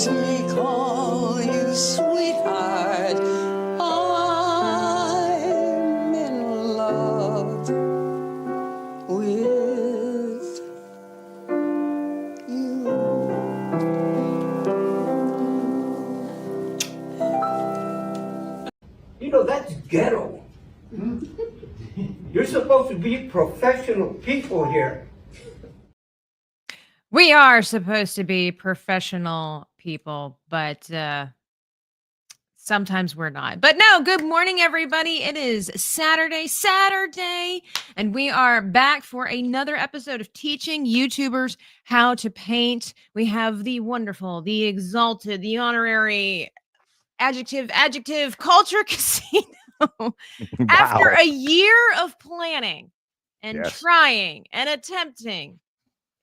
let me call you sweetheart. I'm in love with you. You know, that's ghetto. You're supposed to be professional people here. We are supposed to be professional people, but sometimes we're not. But no, good morning, everybody. It is Saturday, and we are back for another episode of teaching YouTubers how to paint. We have the wonderful, the exalted, the honorary adjective culture casino. After a year of planning and trying and attempting,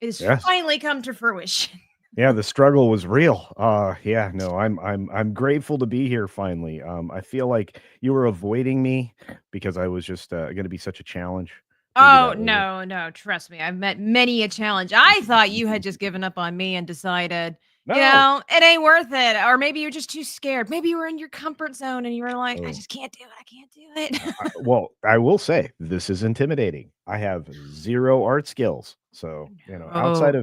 it has finally come to fruition. Yeah, the struggle was real. I'm grateful to be here finally. I feel like you were avoiding me because I was just going to be such a challenge. Oh, no, trust me. I've met many a challenge. I thought you had just given up on me and decided, you know, it ain't worth it. Or maybe you're just too scared. Maybe you were in your comfort zone and you were like, I just can't do it. I can't do it. Well, I will say this is intimidating. I have zero art skills. So, you know, outside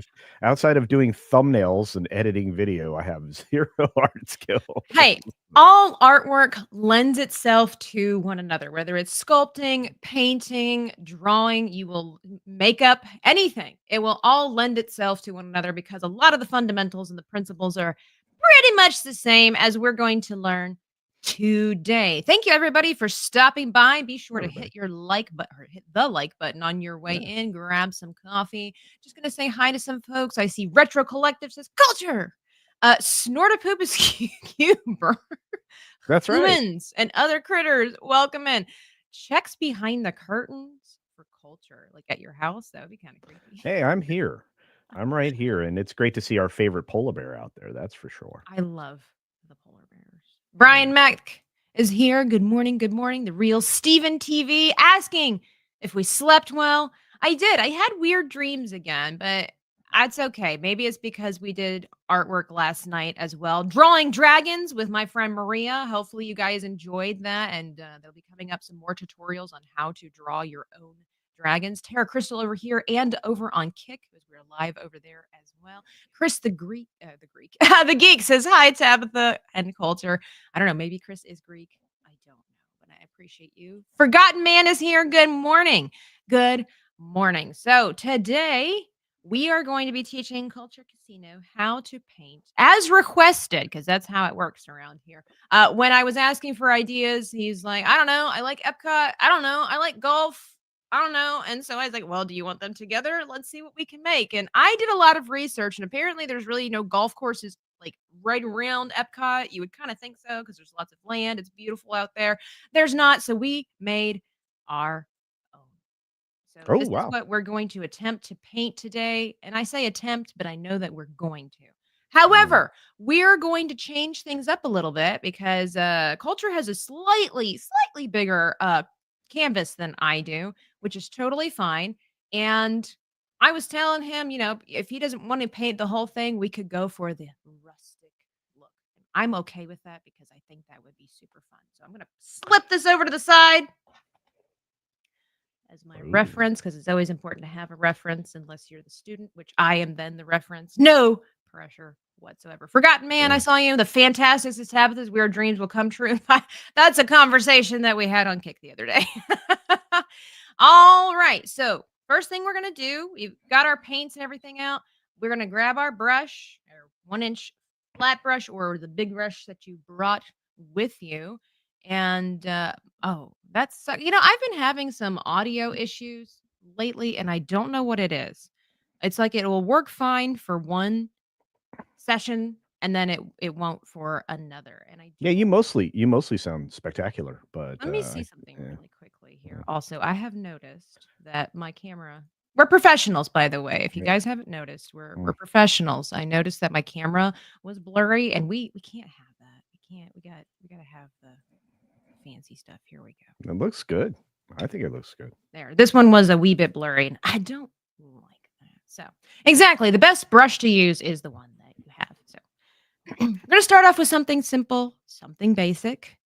of doing thumbnails and editing video, I have zero art skills. Hey, all artwork lends itself to one another, whether it's sculpting, painting, drawing, you will make up anything. It will all lend itself to one another because a lot of the fundamentals and the principles are pretty much the same as we're going to learn today. Thank you, everybody, for stopping by. Be sure to hit your like button or hit the like button on your way in. Grab some coffee. Just going to say hi to some folks. I see Retro Collective says culture. Snort a poop is cuber. That's right. Humans and other critters, welcome in. Checks behind the curtains for culture, like at your house. That would be kind of creepy. Hey, I'm here. I'm right here, and it's great to see our favorite polar bear out there. That's for sure. I love the polar bears. Brian Mack is here. Good morning. Good morning. The real Steven TV asking if we slept well. I did. I had weird dreams again, but that's okay. Maybe it's because we did artwork last night as well. Drawing dragons with my friend Maria. Hopefully you guys enjoyed that. And there'll be coming up some more tutorials on how to draw your own dragons. Tara Crystal over here and over on Kick, because we're live over there as well. Chris the Geek says hi, Tabitha and Culture. I don't know, maybe Chris is Greek. I don't know, but I appreciate you. Forgotten Man is here. Good morning. Good morning. So today we are going to be teaching Culture Casino how to paint as requested, because that's how it works around here. When I was asking for ideas, he's like, I don't know. I like Epcot. I don't know. I like golf. I don't know. And so I was like, well, do you want them together? Let's see what we can make. And I did a lot of research, and apparently there's really no golf courses like right around Epcot. You would kind of think so because there's lots of land. It's beautiful out there. There's not. So we made our own. So this is what we're going to attempt to paint today. And I say attempt, but I know that we're going to. However, we're going to change things up a little bit because Culture has a slightly bigger canvas than I do, which is totally fine. And I was telling him, you know, if he doesn't want to paint the whole thing, we could go for the rustic look. I'm okay with that because I think that would be super fun. So I'm going to slip this over to the side as my reference, because it's always important to have a reference unless you're the student, which I am then the reference. No pressure whatsoever. Forgotten Man, I saw you. The Fantastics is Tabitha's Weird Dreams will come true. That's a conversation that we had on Kick the other day. All right. So first thing we're going to do, we've got our paints and everything out. We're going to grab our brush, our 1-inch flat brush or the big brush that you brought with you. And, that's, you know, I've been having some audio issues lately, and I don't know what it is. It's like it will work fine for one session, and then it won't for another. And you mostly sound spectacular. But let me see something really quickly here. Also, I have noticed that my camera. We're professionals, by the way. If you guys haven't noticed, we're professionals. I noticed that my camera was blurry, and we can't have that. We can't. We got to have the fancy stuff. Here we go. It looks good. I think it looks good. There. This one was a wee bit blurry, and I don't like that. So exactly, the best brush to use is the one that you have. So We're going to start off with something simple, something basic.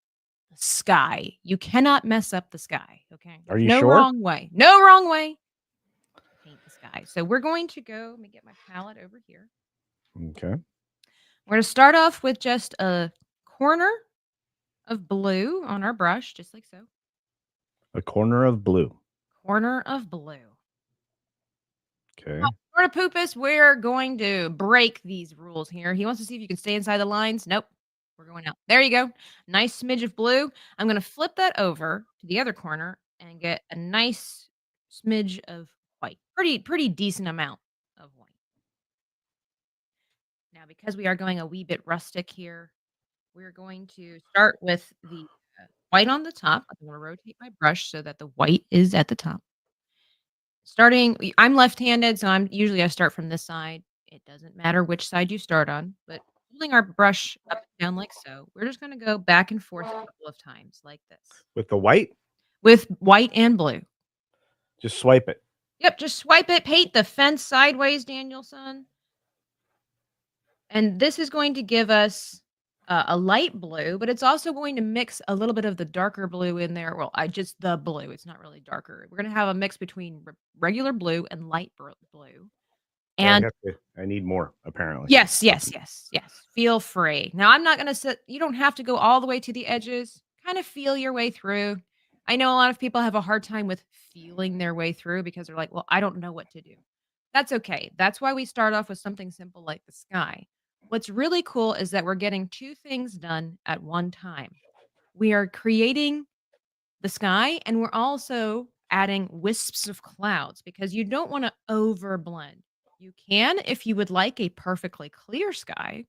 The sky. You cannot mess up the sky. Okay. Are There's you no sure? wrong way. No wrong way to paint the sky. So we're going to go, let me get my palette over here. Okay. We're going to start off with just a corner of blue on our brush, just like so. A corner of blue. Corner of blue. Okay. Sort of Poopus, we're going to break these rules here. He wants to see if you can stay inside the lines. Nope. We're going out. There you go. Nice smidge of blue. I'm going to flip that over to the other corner and get a nice smidge of white. Pretty decent amount of white. Now, because we are going a wee bit rustic here, we're going to start with the white on the top. I'm going to rotate my brush so that the white is at the top. I'm left-handed, so I start from this side. It doesn't matter which side you start on, but holding our brush up and down like so, we're just gonna go back and forth a couple of times like this. With the white, With white and blue. just swipe it. Yep, just swipe it, paint the fence sideways, Danielson. And this is going to give us a light blue, but it's also going to mix a little bit of the darker blue in there. Well, just the blue. It's not really darker. We're going to have a mix between regular blue and light blue. And I need more, apparently. yes. Feel free. Now, I'm not going to sit, you don't have to go all the way to the edges. Kind of feel your way through. I know a lot of people have a hard time with feeling their way through because they're like, well, I don't know what to do. That's okay. That's why we start off with something simple like the sky. What's really cool is that we're getting two things done at one time. We are creating the sky and we're also adding wisps of clouds because you don't want to overblend. You can if you would like a perfectly clear sky,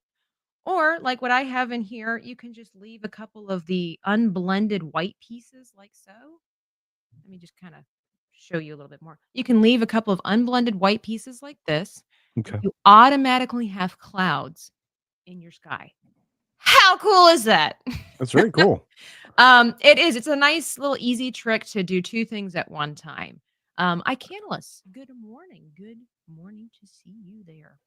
or like what I have in here, you can just leave a couple of the unblended white pieces like so. Let me just kind of show you a little bit more. You can leave a couple of unblended white pieces like this. Okay. You automatically have clouds in your sky. How cool is that? That's very cool. It is. It's a nice little easy trick to do two things at one time. Canalus, good morning. Good morning to see you there.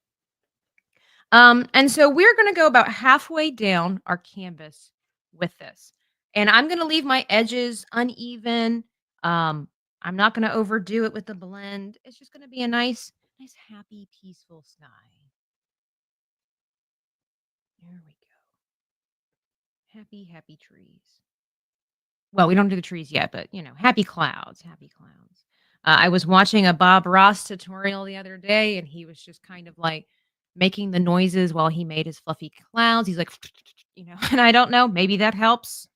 And so we're going to go about halfway down our canvas with this. And I'm going to leave my edges uneven. I'm not going to overdo it with the blend. It's just going to be a nice, happy, peaceful sky. There we go. Happy, happy trees. Well, we don't do the trees yet, but happy clouds, happy clouds. I was watching a Bob Ross tutorial the other day, and he was just kind of like making the noises while he made his fluffy clouds. He's like, and I don't know, maybe that helps.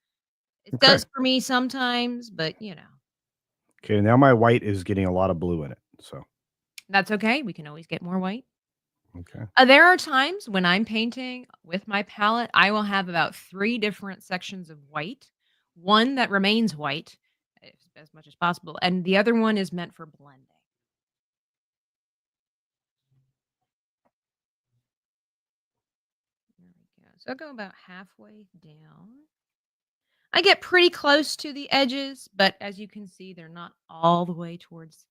It does for me sometimes, but Okay, now my white is getting a lot of blue in it, so that's okay. We can always get more white. okay. There are times when I'm painting with my palette, I will have about 3 different sections of white. One that remains white as much as possible, and the other one is meant for blending. There we go. So I'll go about halfway down. I get pretty close to the edges, but as you can see, they're not all the way towards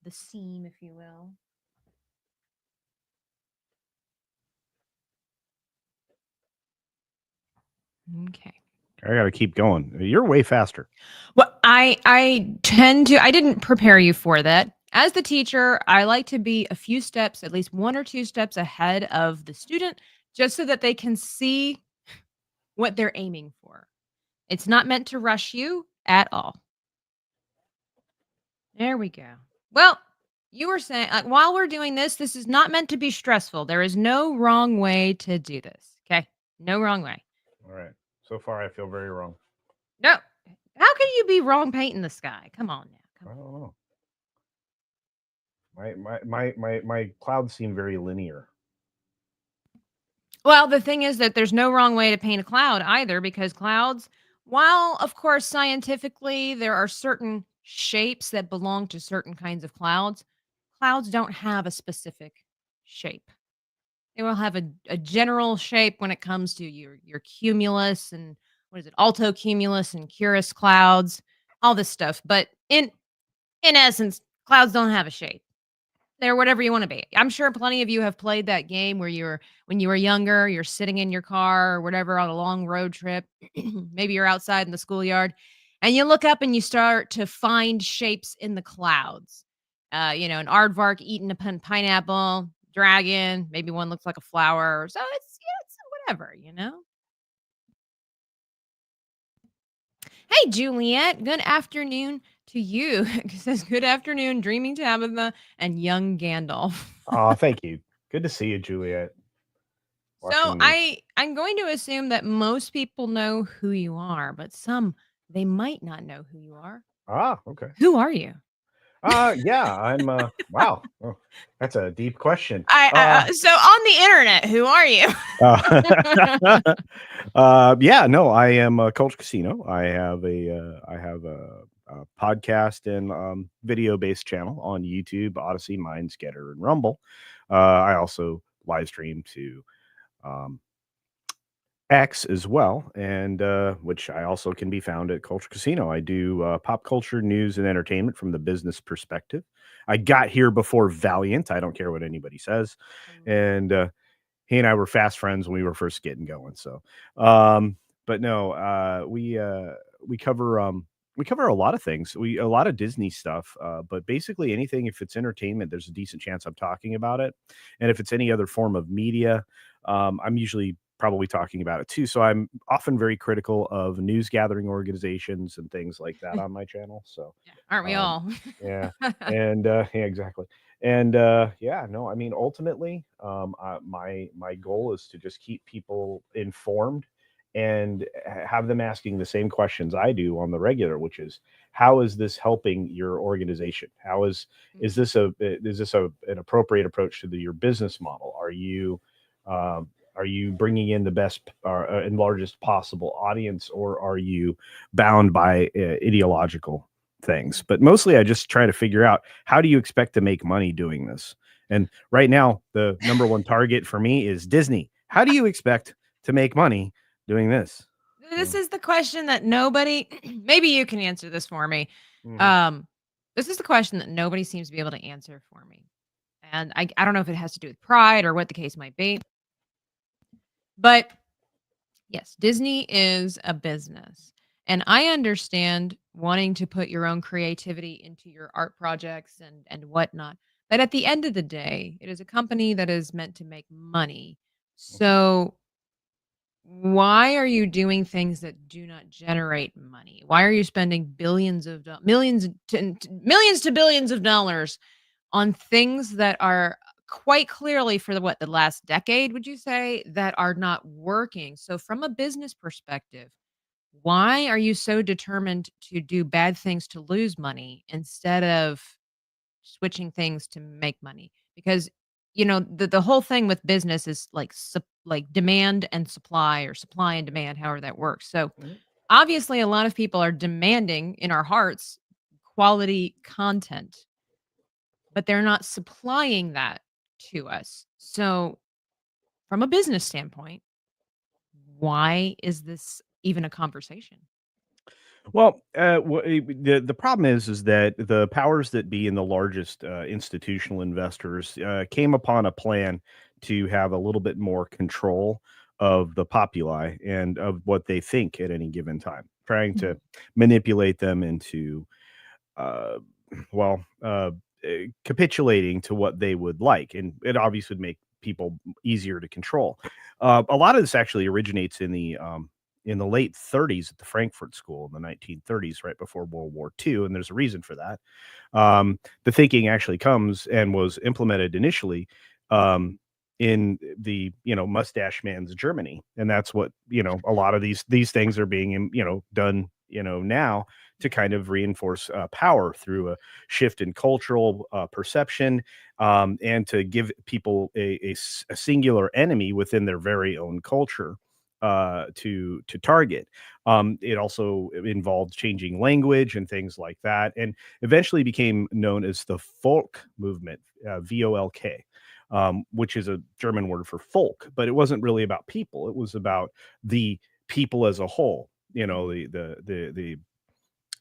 the seam, if you will. Okay. I got to keep going. You're way faster. Well, I tend to, I didn't prepare you for that. As the teacher, I like to be a few steps, at least 1 or 2 steps ahead of the student, just so that they can see what they're aiming for. It's not meant to rush you at all. There we go. Well, you were saying, while we're doing this, this is not meant to be stressful. There is no wrong way to do this. Okay? No wrong way. All right. So far, I feel very wrong. No. How can you be wrong painting the sky? Come on now. I don't know. My clouds seem very linear. Well, the thing is that there's no wrong way to paint a cloud either, because clouds, while of course scientifically there are certain shapes that belong to certain kinds of clouds, clouds don't have a specific shape. They will have a general shape when it comes to your cumulus and what is it, altocumulus and cirrus clouds, all this stuff. But in essence, clouds don't have a shape. They're whatever you wanna be. I'm sure plenty of you have played that game where when you were younger, you're sitting in your car or whatever on a long road trip. Maybe you're outside in the schoolyard, and you look up and you start to find shapes in the clouds. An aardvark eating a pineapple, dragon, maybe one looks like a flower. So it's whatever. Hey, Juliet, good afternoon to you. It says, good afternoon, Dreaming Tabitha and young Gandalf. Oh, thank you. Good to see you, Juliet. So Watching the I'm going to assume that most people know who you are, but some they might not know who you are. okay. Who are you? Yeah, I'm wow. Oh, that's a deep question. So on the internet, who are you? Uh, yeah, no, I am Culture Casino. I have a podcast and video based channel on YouTube, Odyssey, Mindscatter, and Rumble. I also live stream to um, X as well, and which I also can be found at Culture Casino. I do pop culture news and entertainment from the business perspective. I got here before Valiant. I don't care what anybody says, and he and I were fast friends when we were first getting going. So, but no, we cover a lot of things. A lot of Disney stuff, but basically anything. If it's entertainment, there's a decent chance I'm talking about it, and if it's any other form of media, I'm usually probably talking about it too. So I'm often very critical of news gathering organizations and things like that on my channel. So, Yeah, aren't we um, all? yeah, and yeah, exactly. And yeah, no, I mean, ultimately, my goal is to just keep people informed and have them asking the same questions I do on the regular, which is, how is this helping your organization? How is this an appropriate approach to your business model? Are you bringing in the best and largest possible audience, or are you bound by ideological things? But mostly I just try to figure out, how do you expect to make money doing this? And right now, the number one target for me is Disney. How do you expect to make money doing this? This is the question that nobody maybe you can answer this for me. Mhm. Um, this is the question that nobody seems to be able to answer for me. And I don't know if it has to do with pride or what the case might be. But yes, Disney is a business. And I understand wanting to put your own creativity into your art projects and whatnot. But at the end of the day, it is a company that is meant to make money. So why are you doing things that do not generate money? Why are you spending millions to billions of dollars on things that are quite clearly for the last decade, would you say, that are not working? So from a business perspective, why are you so determined to do bad things to lose money instead of switching things to make money? Because the whole thing with business is like demand and supply, or supply and demand, however that works. So Mhm. obviously a lot of people are demanding in our hearts quality content, but they're not supplying that to us. So, from a business standpoint, why is this even a conversation? Well, the problem is that the powers that be and the largest institutional investors came upon a plan to have a little bit more control of the populi and of what they think at any given time, trying to Mhm. manipulate them into uh, well, capitulating to what they would like, and it obviously would make people easier to control. A lot of this actually originates in the late 30s at the Frankfurt School in the 1930s, right before World War II, and there's a reason for that. The thinking actually comes and was implemented initially um, in the mustache man's Germany, and that's what a lot of these things are being done now to kind of reinforce power through a shift in cultural perception, and to give people a singular enemy within their very own culture to target. It also involved changing language and things like that, and eventually became known as the folk movement, VOLK. Which is a German word for folk, but it wasn't really about people. It was about the people as a whole. You know, the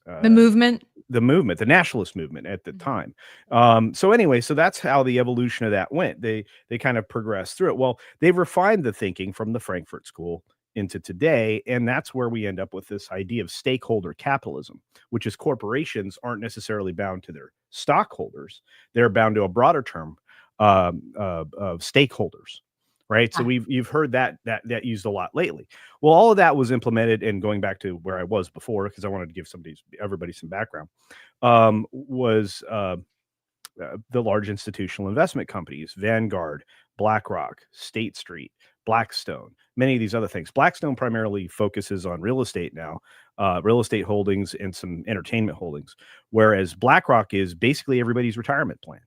The movement. the nationalist movement at the time. So anyway, so that's how the evolution of that went. They kind of progressed through it. Well, they've refined the thinking from the Frankfurt School into today, and that's where we end up with this idea of stakeholder capitalism, which is corporations aren't necessarily bound to their stockholders; they're bound to a broader term of stakeholders. Right. So you've heard that used a lot lately. Well, all of that was implemented, and going back to where I was before, because I wanted to give everybody some background, was the large institutional investment companies, Vanguard, BlackRock, State Street, Blackstone, many of these other things. Blackstone primarily focuses on real estate now, real estate holdings and some entertainment holdings, whereas BlackRock is basically everybody's retirement plan.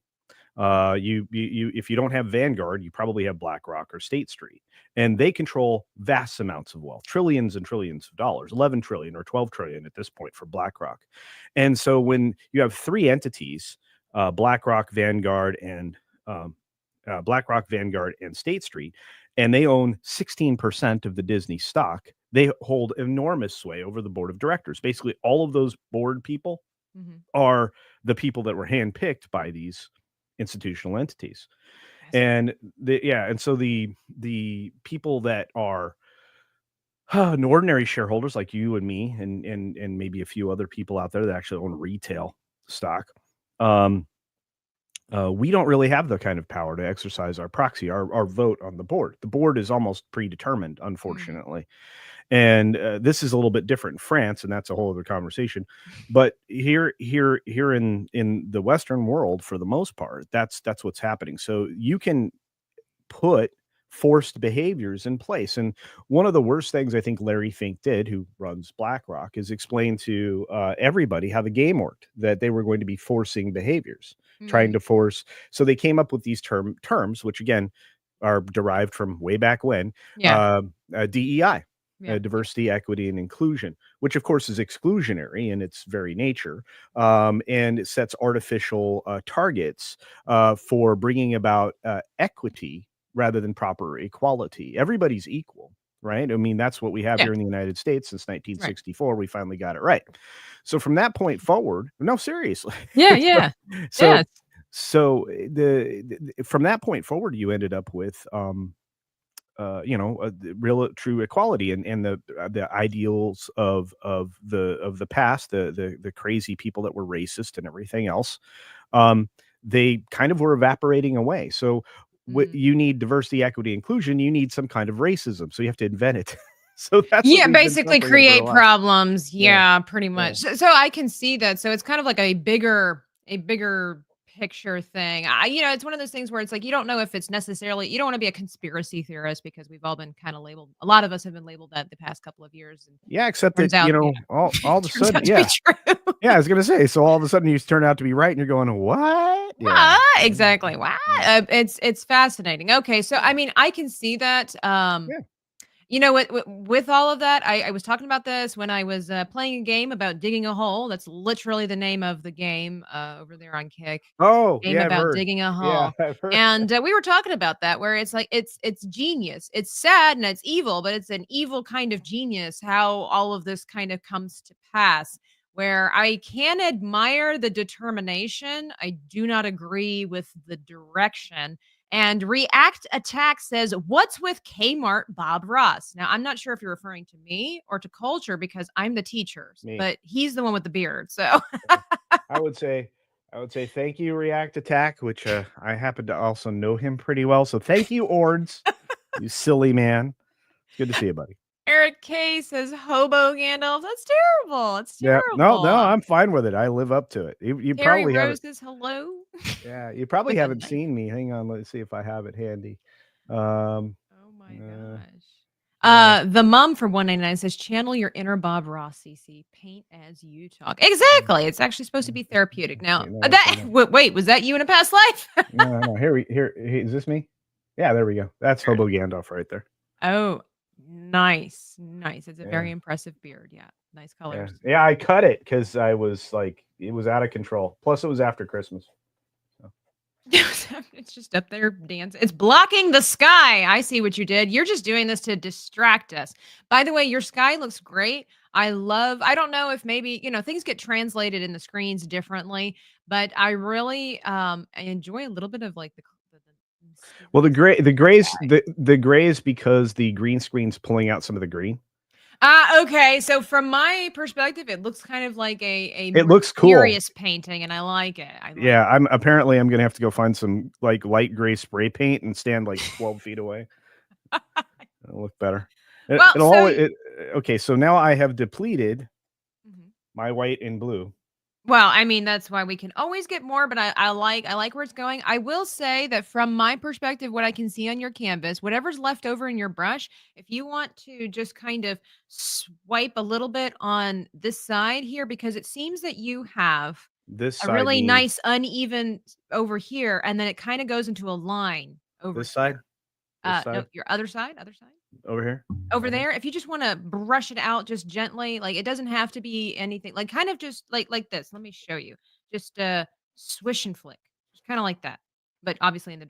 You if you don't have Vanguard, you probably have BlackRock or State Street, and they control vast amounts of wealth, trillions and trillions of dollars, 11 trillion or 12 trillion at this point for BlackRock. And so when you have three entities, BlackRock, Vanguard, and State Street, and they own 16% of the Disney stock, they hold enormous sway over the board of directors. Basically, all of those board people are the people that were handpicked by these institutional entities. And so the people that are ordinary shareholders like you and me and maybe a few other people out there that actually own retail stock, we don't really have the kind of power to exercise our proxy, our vote on the board. The board is almost predetermined, unfortunately. And this is a little bit different in France, and that's a whole other conversation. But here in the Western world, for the most part, that's what's happening. So you can put forced behaviors in place. And one of the worst things I think Larry Fink did, who runs BlackRock, is explain to everybody how the game worked, that they were going to be forcing behaviors, trying to force. So they came up with these terms, which again are derived from way back when, DEI. Diversity, equity, and inclusion, which of course is exclusionary in its very nature, and it sets artificial targets for bringing about equity rather than proper equality. Everybody's equal, right? I mean, that's what we have here in the United States since 1964. Right. We finally got it right. So from that point forward, no, seriously. So from that point forward, you ended up with real true equality and the ideals of the past, the crazy people that were racist and everything else, they kind of were evaporating away. So you need diversity, equity, inclusion. You need some kind of racism, so you have to invent it. So that's basically create problems. Pretty much. So I can see that. So it's kind of like a bigger picture thing. It's one of those things where it's like you don't know if it's necessarily, you don't want to be a conspiracy theorist because we've all been kind of labeled. A lot of us have been labeled that the past couple of years. And except that all of a sudden, I was gonna say, so all of a sudden you turn out to be right, and you're going, what? Exactly. Wow. It's fascinating. Okay, so I mean, I can see that. You know what? With all of that, I was talking about this when I was playing a game about digging a hole. That's literally the name of the game over there on Kick. Game about digging a hole. Yeah, I've heard. And we were talking about that, where it's like it's genius. It's sad and it's evil, but it's an evil kind of genius. How all of this kind of comes to pass. Where I can admire the determination, I do not agree with the direction. And React Attack says, what's with Kmart Bob Ross? Now, I'm not sure if you're referring to me or to Culture because I'm the teacher, but he's the one with the beard. So I would say thank you, React Attack, which I happen to also know him pretty well. So thank you, Ords, you silly man. It's good to see you, buddy. Eric K says Hobo Gandalf. That's terrible. It's terrible. No, I'm fine with it. I live up to it. You probably Rose says hello. Yeah, you probably haven't seen me. Hang on, let's see if I have it handy. Oh my gosh. The mom from 199 says channel your inner Bob Ross, CC. Paint as you talk. Exactly. It's actually supposed to be therapeutic. Now, wait, was that you in a past life? No. Here, is this me? Yeah, there we go. That's Hobo Gandalf right there. Oh, nice. It's a very impressive beard. Yeah, nice colors. Yeah, I cut it because I was like, it was out of control. Plus, it was after Christmas. So. It's just up there dancing. It's blocking the sky. I see what you did. You're just doing this to distract us. By the way, your sky looks great. I don't know if maybe, things get translated in the screens differently, but I really I enjoy a little bit of like the Well, mysterious the gray is because the green screen's pulling out some of the green. Okay. So from my perspective, it looks kind of like a It more looks cool. serious painting, and I like it. Yeah, I'm gonna have to go find some like light gray spray paint and stand like 12 feet away. It'll look better. Well, Okay, so now I have depleted Mhm. my white and blue. Well, I mean, that's why we can always get more, but I like where it's going. I will say that from my perspective, what I can see on your canvas, whatever's left over in your brush, if you want to just kind of swipe a little bit on this side here, because it seems that you have This a side really means nice uneven over here, and then it kind of goes into a line over this side? here. This No, side? your other side, Over here? over Right here? there. If you just want to brush it out just gently, like it doesn't have to be anything, like kind of just like this. Let me show you. Just swish and flick, just kind of like that, but obviously in the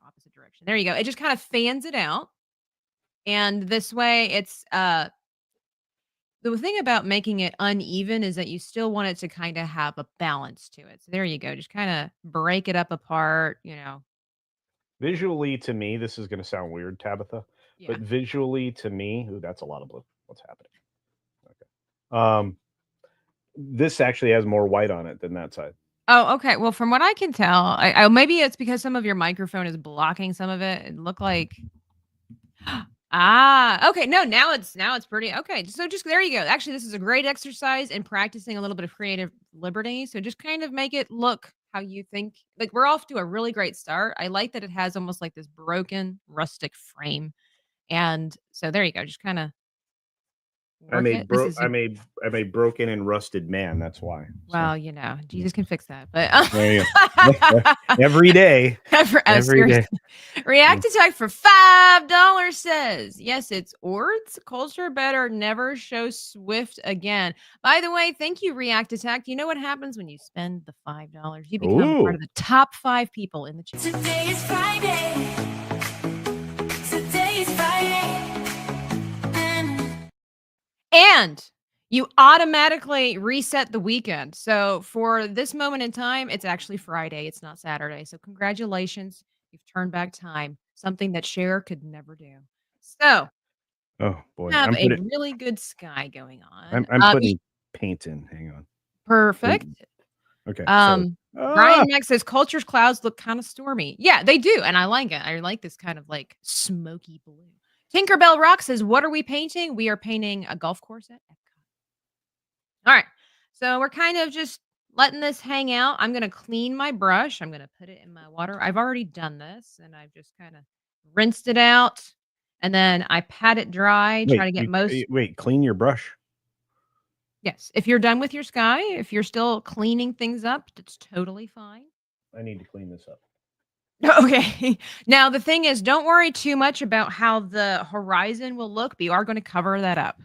opposite direction. There you go. It just kind of fans it out, and this way, it's the thing about making it uneven is that you still want it to kind of have a balance to it. So there you go. Just kind of break it up apart. Visually to me, this is gonna sound weird, Tabitha, Yeah. but visually to me, ooh, that's a lot of blue. What's happening? Okay. This actually has more white on it than that side. Oh, okay. Well, from what I can tell, maybe it's because some of your microphone is blocking some of it. It looked like okay. No, now it's pretty okay. So just there you go. Actually, this is a great exercise in practicing a little bit of creative liberty. So just kind of make it look how you think. Like we're off to a really great start. I like that it has almost like this broken rustic frame. And so there you go. Just kind of work it. This is I made broken and rusted man. That's why. So, well, Jesus can fix that. But there you go. Every day. Every day. React Attack for $5 says, yes, it's Ords. Culture better never show Swift again. By the way, thank you, React Attack. You know what happens when you spend the $5? You become part Ooh. of the top 5 people in the chat. Today is Friday. Today is Friday. And you automatically reset the weekend. So for this moment in time, it's actually Friday. It's not Saturday. So congratulations. You've turned back time, something that Cher could never do. So Oh boy. have a really good sky going on. I'm putting paint in. Hang on. Perfect. Okay. Brian Max says culture's clouds look kind of stormy. Yeah, they do. And I like it. I like this kind of like smoky blue. Tinkerbell Rock says, what are we painting? We are painting a golf course at Epcot. All right. So we're kind of just letting this hang out. I'm going to clean my brush. I'm going to put it in my water. I've already done this and I've just kind of rinsed it out. And then I pat it dry, try to get Wait, clean your brush. Yes. If you're done with your sky, if you're still cleaning things up, that's totally fine. I need to clean this up. Okay. Now, the thing is, don't worry too much about how the horizon will look, but you are going to cover that up.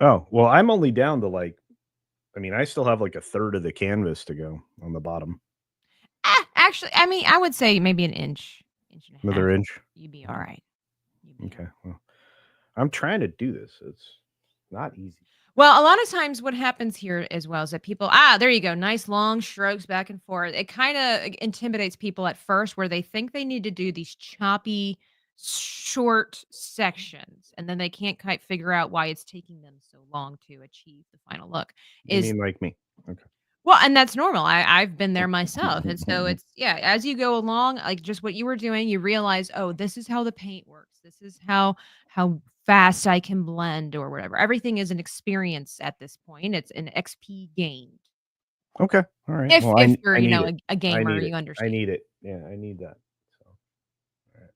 Oh, well, I'm only down to I still have like a third of the canvas to go on the bottom. Actually, I would say maybe an inch and a half. Another inch? You'd be all right. Okay. Well, I'm trying to do this. It's not easy. Well, a lot of times what happens here as well is that people, there you go, nice long strokes back and forth. It kind of intimidates people at first where they think they need to do these choppy, short sections, and then they can't quite figure out why it's taking them so long to achieve the final look. You mean like me? Okay. Well, and that's normal. I've been there myself. And so it's, yeah, as you go along, like just what you were doing, you realize, oh, this is how the paint works. This is how fast I can blend or whatever. Everything is an experience at this point. It's an XP gained. Okay. All right. If you're, I a gamer, you I understand. need it. Yeah, I need that. So, all right.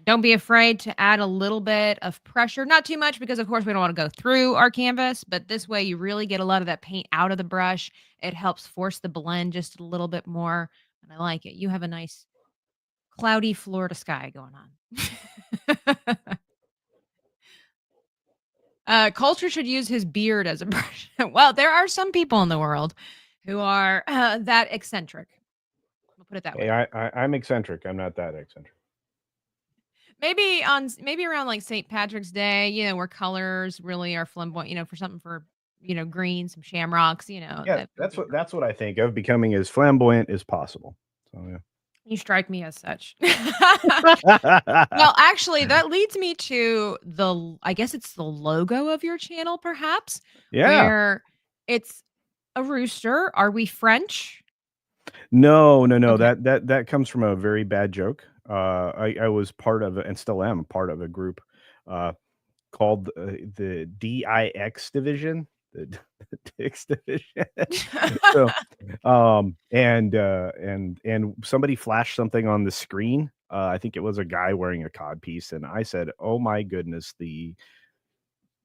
Don't be afraid to add a little bit of pressure. Not too much because, of course, we don't want to go through our canvas. But this way, you really get a lot of that paint out of the brush. It helps force the blend just a little bit more. And I like it. You have a nice cloudy Florida sky going on. Culture should use his beard as a brush. Well, there are some people in the world who are that eccentric. We'll Put it that Hey, way. I'm eccentric. I'm not that eccentric. Maybe around like St. Patrick's Day, where colors really are flamboyant, for something for, green, some shamrocks, Yeah, that would be great. that's what I think of, becoming as flamboyant as possible. So You strike me as such. yeah. Well, actually, that leads me to I guess it's the logo of your channel, perhaps, Yeah. where it's a rooster. Are we French? No, no, no. Okay. That comes from a very bad joke. I was part of and still am part of a group uh, called the DIX division, the, the Dix division. So, and somebody flashed something on the screen. I think it was a guy wearing a cod piece, and I said, "Oh my goodness, the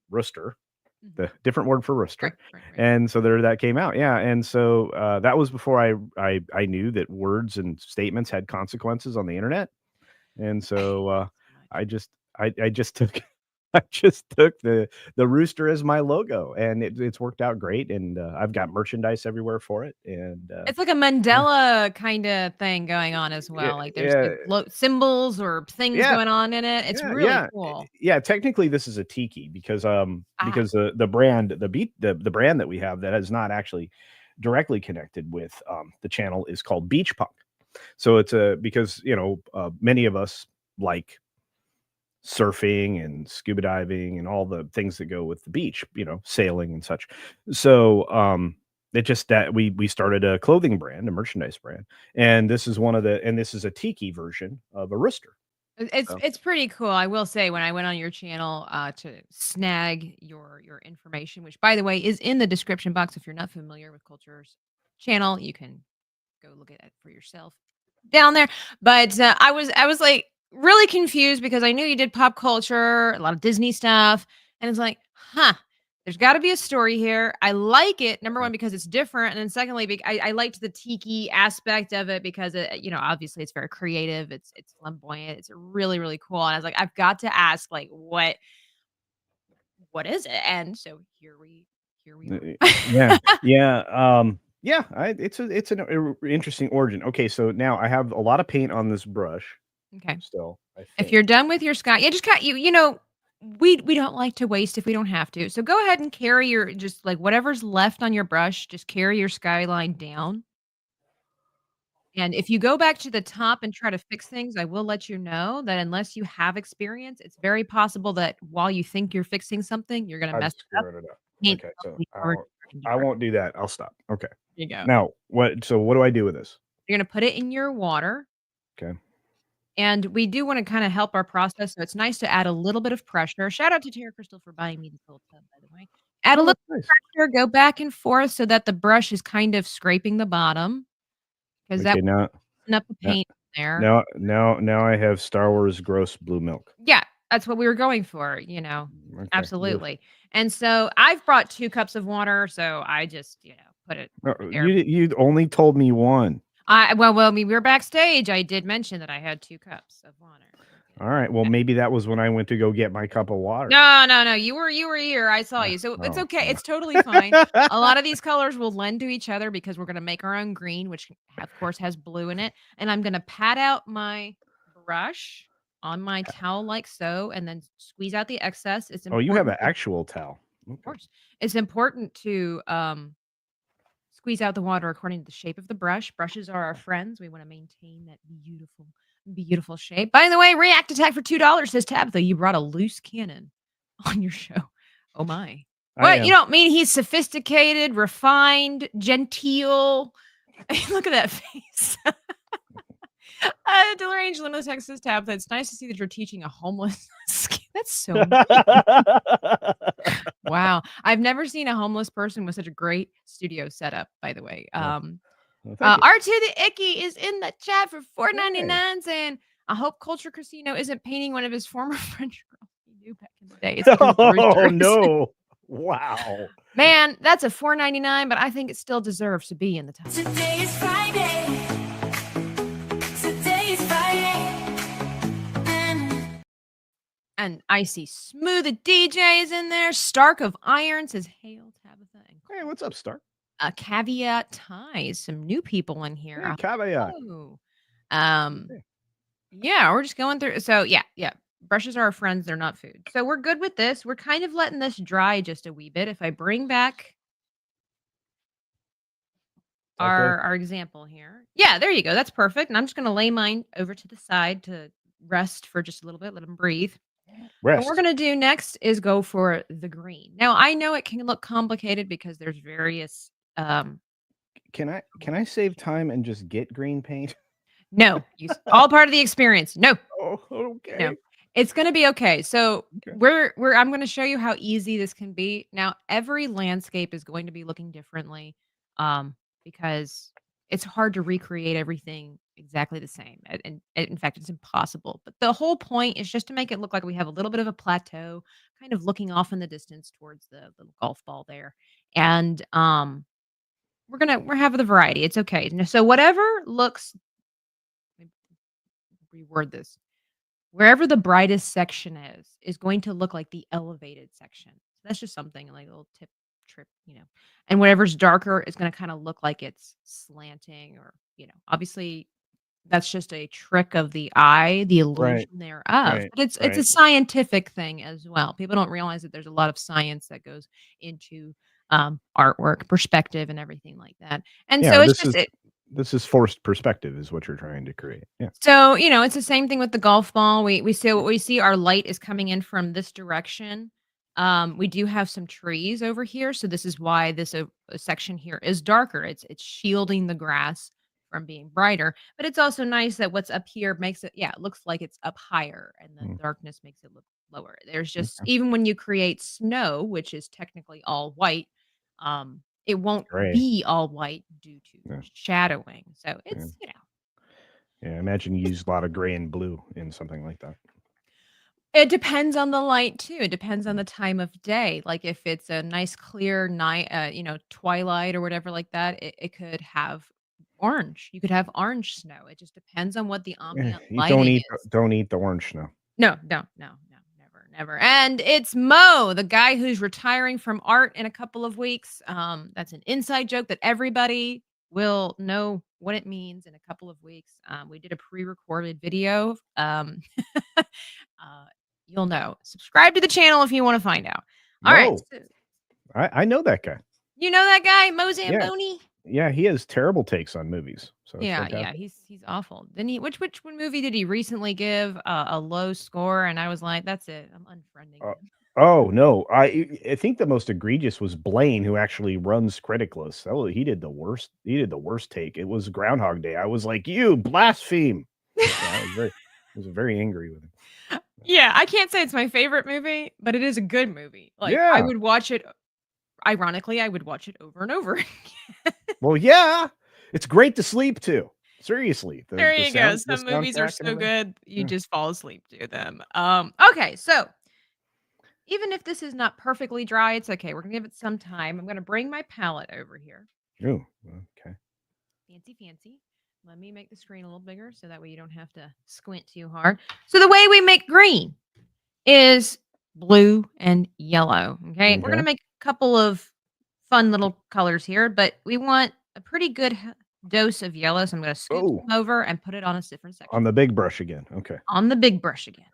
rooster." Mhm. The different word for Right, rooster, right, right. and so there that came out, yeah, and so, that was before I knew that words and statements had consequences on the internet, and I hate so, that so much. I just I just took I just took the rooster as my logo, and it's worked out great, and, I've got merchandise everywhere for it, and, It's like a yeah, Mandela kinda thing going on as yeah, well, like, there's, yeah, like, symbols or things yeah. going on in it. It's Yeah, really yeah, cool. yeah. Technically, this is a tiki Ah, because the brand the brand that we have that is not actually directly connected with the channel is called Beach Punk. So it's a because many of us like surfing and scuba diving and all the things that go with the beach, sailing and such. So it just that we started a clothing brand, a merchandise brand, and this is a tiki version of a rooster. So it's pretty cool. I will say when I went on your channel, to snag your information, which, by the way, is in the description box. If you're not familiar with Culture's channel, you can go look at it for yourself down there. But, I was, like, really confused because I knew you did pop culture, a lot of Disney stuff, and it's like, "Huh, there's gotta be a story here." I like it, number 1, because it's different, and then secondly, I liked the tiki aspect of it because obviously it's very creative, it's flamboyant, it's really, really cool, and I was like, "I've got to ask, like, what is it?" And so here we Yeah, are. yeah, yeah, it's an interesting origin. Okay, so now I have a lot of paint on this brush Okay. still, I If think. you're done with your sky, yeah, just cut we don't like to waste if we don't have to. So go ahead and carry your just like whatever's left on your brush, just carry your skyline down. And if you go back to the top and try to fix things, I will let you know that unless you have experience, it's very possible that while you think you're fixing something, you're gonna I've mess it up. screwed it up. Paint Okay, so probably already starting to I dry. won't do that, I'll stop. Okay. There you go. Now, what do I do with this? You're gonna put it in your water. Okay. And we do wanna kinda help our process, so it's nice to add a little bit of pressure. Shout out to Tara Crystal for buying me this little tub, by the way. Add a Oh, little that's nice. pressure, go back and forth so that the brush is kind of scraping the bottom, 'cause that Okay, will now loosen up the now paint there. now I have Star Wars gross blue milk. Yeah, that's what we were going for, Okay, good. absolutely. And so I've brought 2 cups of water, so I just, put it No, right there. you only told me 1. Well, we were backstage, I did mention that I had 2 cups of water. Alright, well, maybe that was when I went to go get my cup of water. No, no, no, you were here, I saw Uh, you, so it's oh, okay, uh. it's totally fine. A lot of these colors will lend to each other because we're gonna make our own green, which, of course, has blue in it, and I'm gonna pat out my brush on my towel like so, and then squeeze out the excess. It's Oh, you have an important to actual towel. Of Okay. course. It's important to, squeeze out the water according to the shape of the brush. Brushes are our friends. We wanna maintain that beautiful, beautiful shape. By the way, React Attack for $2 says, "Tabitha, you brought a loose cannon on your show." Oh my. I What? You am. don't mean he's sophisticated, refined, genteel? Look at that face. Delange Limo Texas Tabitha, it's nice to see that you're teaching a homeless That's so wow. I've never seen a homeless person with such a great studio setup, by the way. Well, well, thank you. R2 the Icky is in the chat for Hey. $4.99 saying, "I hope Culture Casino isn't painting one of his former French girls he knew back in the day." It's because it's a Oh, rooster. no. Wow. Man, that's a $4.99, but I think it still deserves to be in the top. Today is Friday. Today is Friday. And I see Smooth the DJ is in there. Stark of Iron says, "Hail Tabitha and Hey, what's up, Star? Caveat ties, some new people in here. Yeah, caveat. Oh. Yeah, we're just going through. So yeah. Brushes are our friends, they're not food. So we're good with this. We're kind of letting this dry just a wee bit. If I bring back Okay. our example here. Yeah, there you go. That's perfect. And I'm just gonna lay mine over to the side to rest for just a little bit, let them breathe. What we're Rest. gonna do next is go for the green. Now I know it can look complicated because there's various Can I save time and just get green paint? no, all part of the experience. No. Oh, No, okay. it's gonna be okay. So Okay. we're I'm gonna show you how easy this can be. Now, every landscape is going to be looking differently, because it's hard to recreate everything exactly the same. And in fact, it's impossible. But the whole point is just to make it look like we have a little bit of a plateau, kind of looking off in the distance towards the little golf ball there. And we're having the variety. It's okay. So whatever looks, let me reword this. Wherever the brightest section is going to look like the elevated section. So that's just something like a little trip. And whatever's darker is gonna kinda look like it's slanting or, obviously that's just a trick of the eye, the Right. illusion thereof. Right. But it's a Right. scientific thing as well. People don't realize that there's a lot of science that goes into, artwork, perspective, and everything like that. And Yeah, so it's just it this is forced perspective is what you're trying to create. Yeah. So, it's the same thing with the golf ball. We see what we see our light is coming in from this direction. We do have some trees over here, so this is why this section here is darker. It's shielding the grass from being brighter, but it's also nice that what's up here makes it it looks like it's up higher and the Mm, darkness makes it look lower. There's just okay. even when you create snow, which is technically all white, it won't Gray. be all white due to Yeah. shadowing. So Yeah. it's. Yeah. I imagine you use a lot of gray and blue in something like that. It depends on the light too. It depends on the time of day. Like if it's a nice clear night, twilight or whatever like that, it could have orange. You could have orange snow. It just depends on what the ambient You lighting is. don't eat the orange snow. No, no, never, never. And it's Mo, the guy who's retiring from art in a couple of weeks. That's an inside joke that everybody will know what it means in a couple of weeks. We did a pre-recorded video. You'll know. Subscribe to the channel if you want to find out. All right. Mo. So, I know that guy. you know that guy, Mo Yeah. Zamboni? Yeah, he has terrible takes on movies. So it's Yeah, fantastic. he's awful. Then which one movie did he recently give a low score? And I was like, that's it. I'm unfriending Uh, him. oh no, I think the most egregious was Blaine, who actually runs Criticless. He did the worst. He did the worst take. It was Groundhog Day. I was like, you blaspheme. Yeah, I was very angry with him. Yeah, I can't say it's my favorite movie, but it is a good movie. Like I Yeah. would watch it. Ironically, I would watch it over and over. Well, yeah. It's great to sleep to. Seriously, There the you go. sound, the Some movies are soundtrack and so everything. good you Yeah. just fall asleep to them. Okay, so even if this is not perfectly dry, it's okay. We're gonna give it some time. I'm gonna bring my palette over here. Ooh, okay. Fancy. Let me make the screen a little bigger so that way you don't have to squint too hard. So the way we make green is blue and yellow. Okay. We're Okay. gonna make a couple of fun little colors here, but we want a pretty good dose of yellow. So I'm gonna scoop Oh, some over and put it on a different section. on the big brush again. Okay. On the big brush again.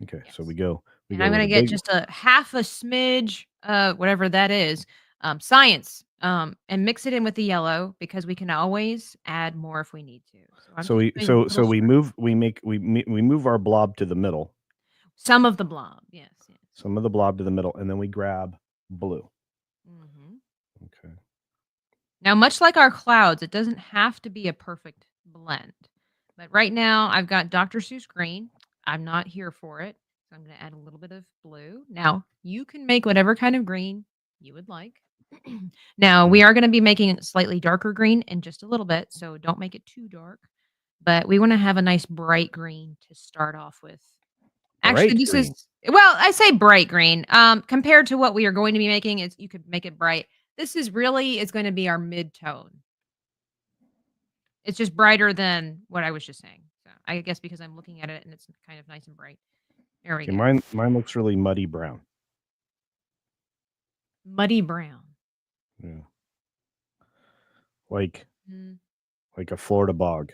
Okay. So Yes. we And go I'm with gonna a get big. just a half a smidge, whatever that is, science, and mix it in with the yellow because we can always add more if we need to. So I'm So just we doing little we move we move our blob to the middle, some of the blob. Yes. some of the blob to the middle, and then we grab blue. Mhm. Okay. Now, much like our clouds, it doesn't have to be a perfect blend. But right now, I've got Dr. Seuss green. I'm not here for it. So I'm going to add a little bit of blue. Now, you can make whatever kind of green you would like. Now, Mm. we are going to be making it slightly darker green in just a little bit. So don't make it too dark. But we want to have a nice bright green to start off with. Actually, Bright this green. is, well, I say bright green. Compared to what we are going to be making, you could make it bright. This is really is going to be our mid-tone. It's just brighter than what I was just saying. So I guess because I'm looking at it and it's kind of nice and bright. There we Okay, go. mine looks really muddy brown. Muddy brown. Yeah. like Mm, a Florida bog.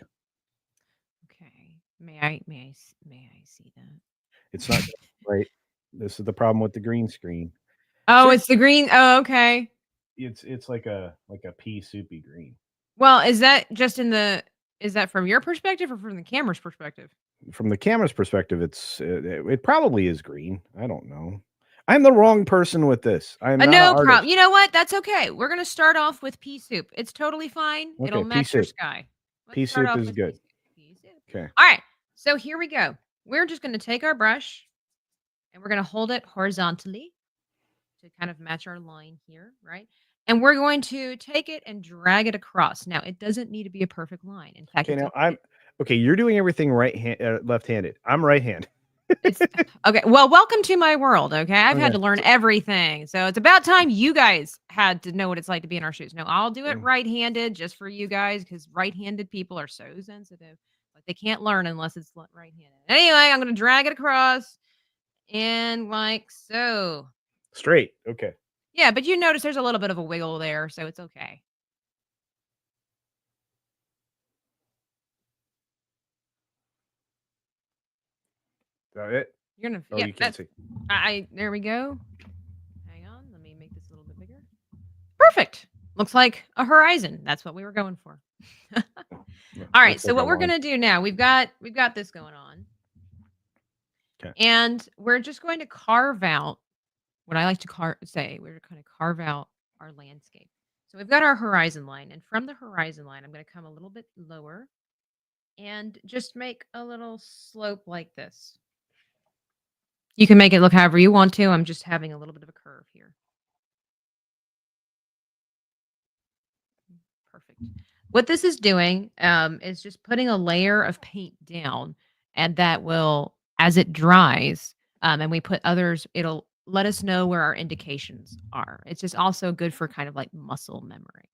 okay. May I see that? It's not right. This is the problem with the green screen. Oh, Sure. it's the green. Oh, okay. It's like a pea soupy green. Well, is that just in the is that from your perspective or from the camera's perspective? From the camera's perspective, it probably is green. I don't know. I'm the wrong person with this. I am not an No problem. artist. You know what? That's okay. We're gonna start off with pea soup. It's totally fine. It'll Okay, pea match your soup. sky. Let's Pea start soup off is with good. pea soup. Okay. All right. So here we go. We're just gonna take our brush and we're gonna hold it horizontally to kind of match our line here, right? And we're going to take it and drag it across. Now, it doesn't need to be a perfect line. In fact, Okay, it's now okay. you're doing everything left-handed. I'm right-handed. It's okay. Well, welcome to my world. Okay. I've had Okay. to learn everything. So it's about time you guys had to know what it's like to be in our shoes. No, I'll do it Mm. right handed just for you guys because right handed people are so sensitive. Like they can't learn unless it's right handed. Anyway, I'm going to drag it across and like so. Straight. Okay. Yeah, but you notice there's a little bit of a wiggle there. So it's okay. Is that it? You're going to, Oh, yeah, you can't that's, see. there we go. Hang on. Let me make this a little bit bigger. Perfect. Looks like a horizon. That's what we were going for. Yeah, All right. looks So like a what we're line. gonna do now, we've got this going on, Okay. and we're just going to carve out what I like to say. We're going to carve out our landscape. So we've got our horizon line, and from the horizon line, I'm going to come a little bit lower and just make a little slope like this. You can make it look however you want to. I'm just having a little bit of a curve here. Perfect. What this is doing is just putting a layer of paint down, and that will, as it dries, and we put others, it'll let us know where our indications are. It's just also good for kind of like muscle memory.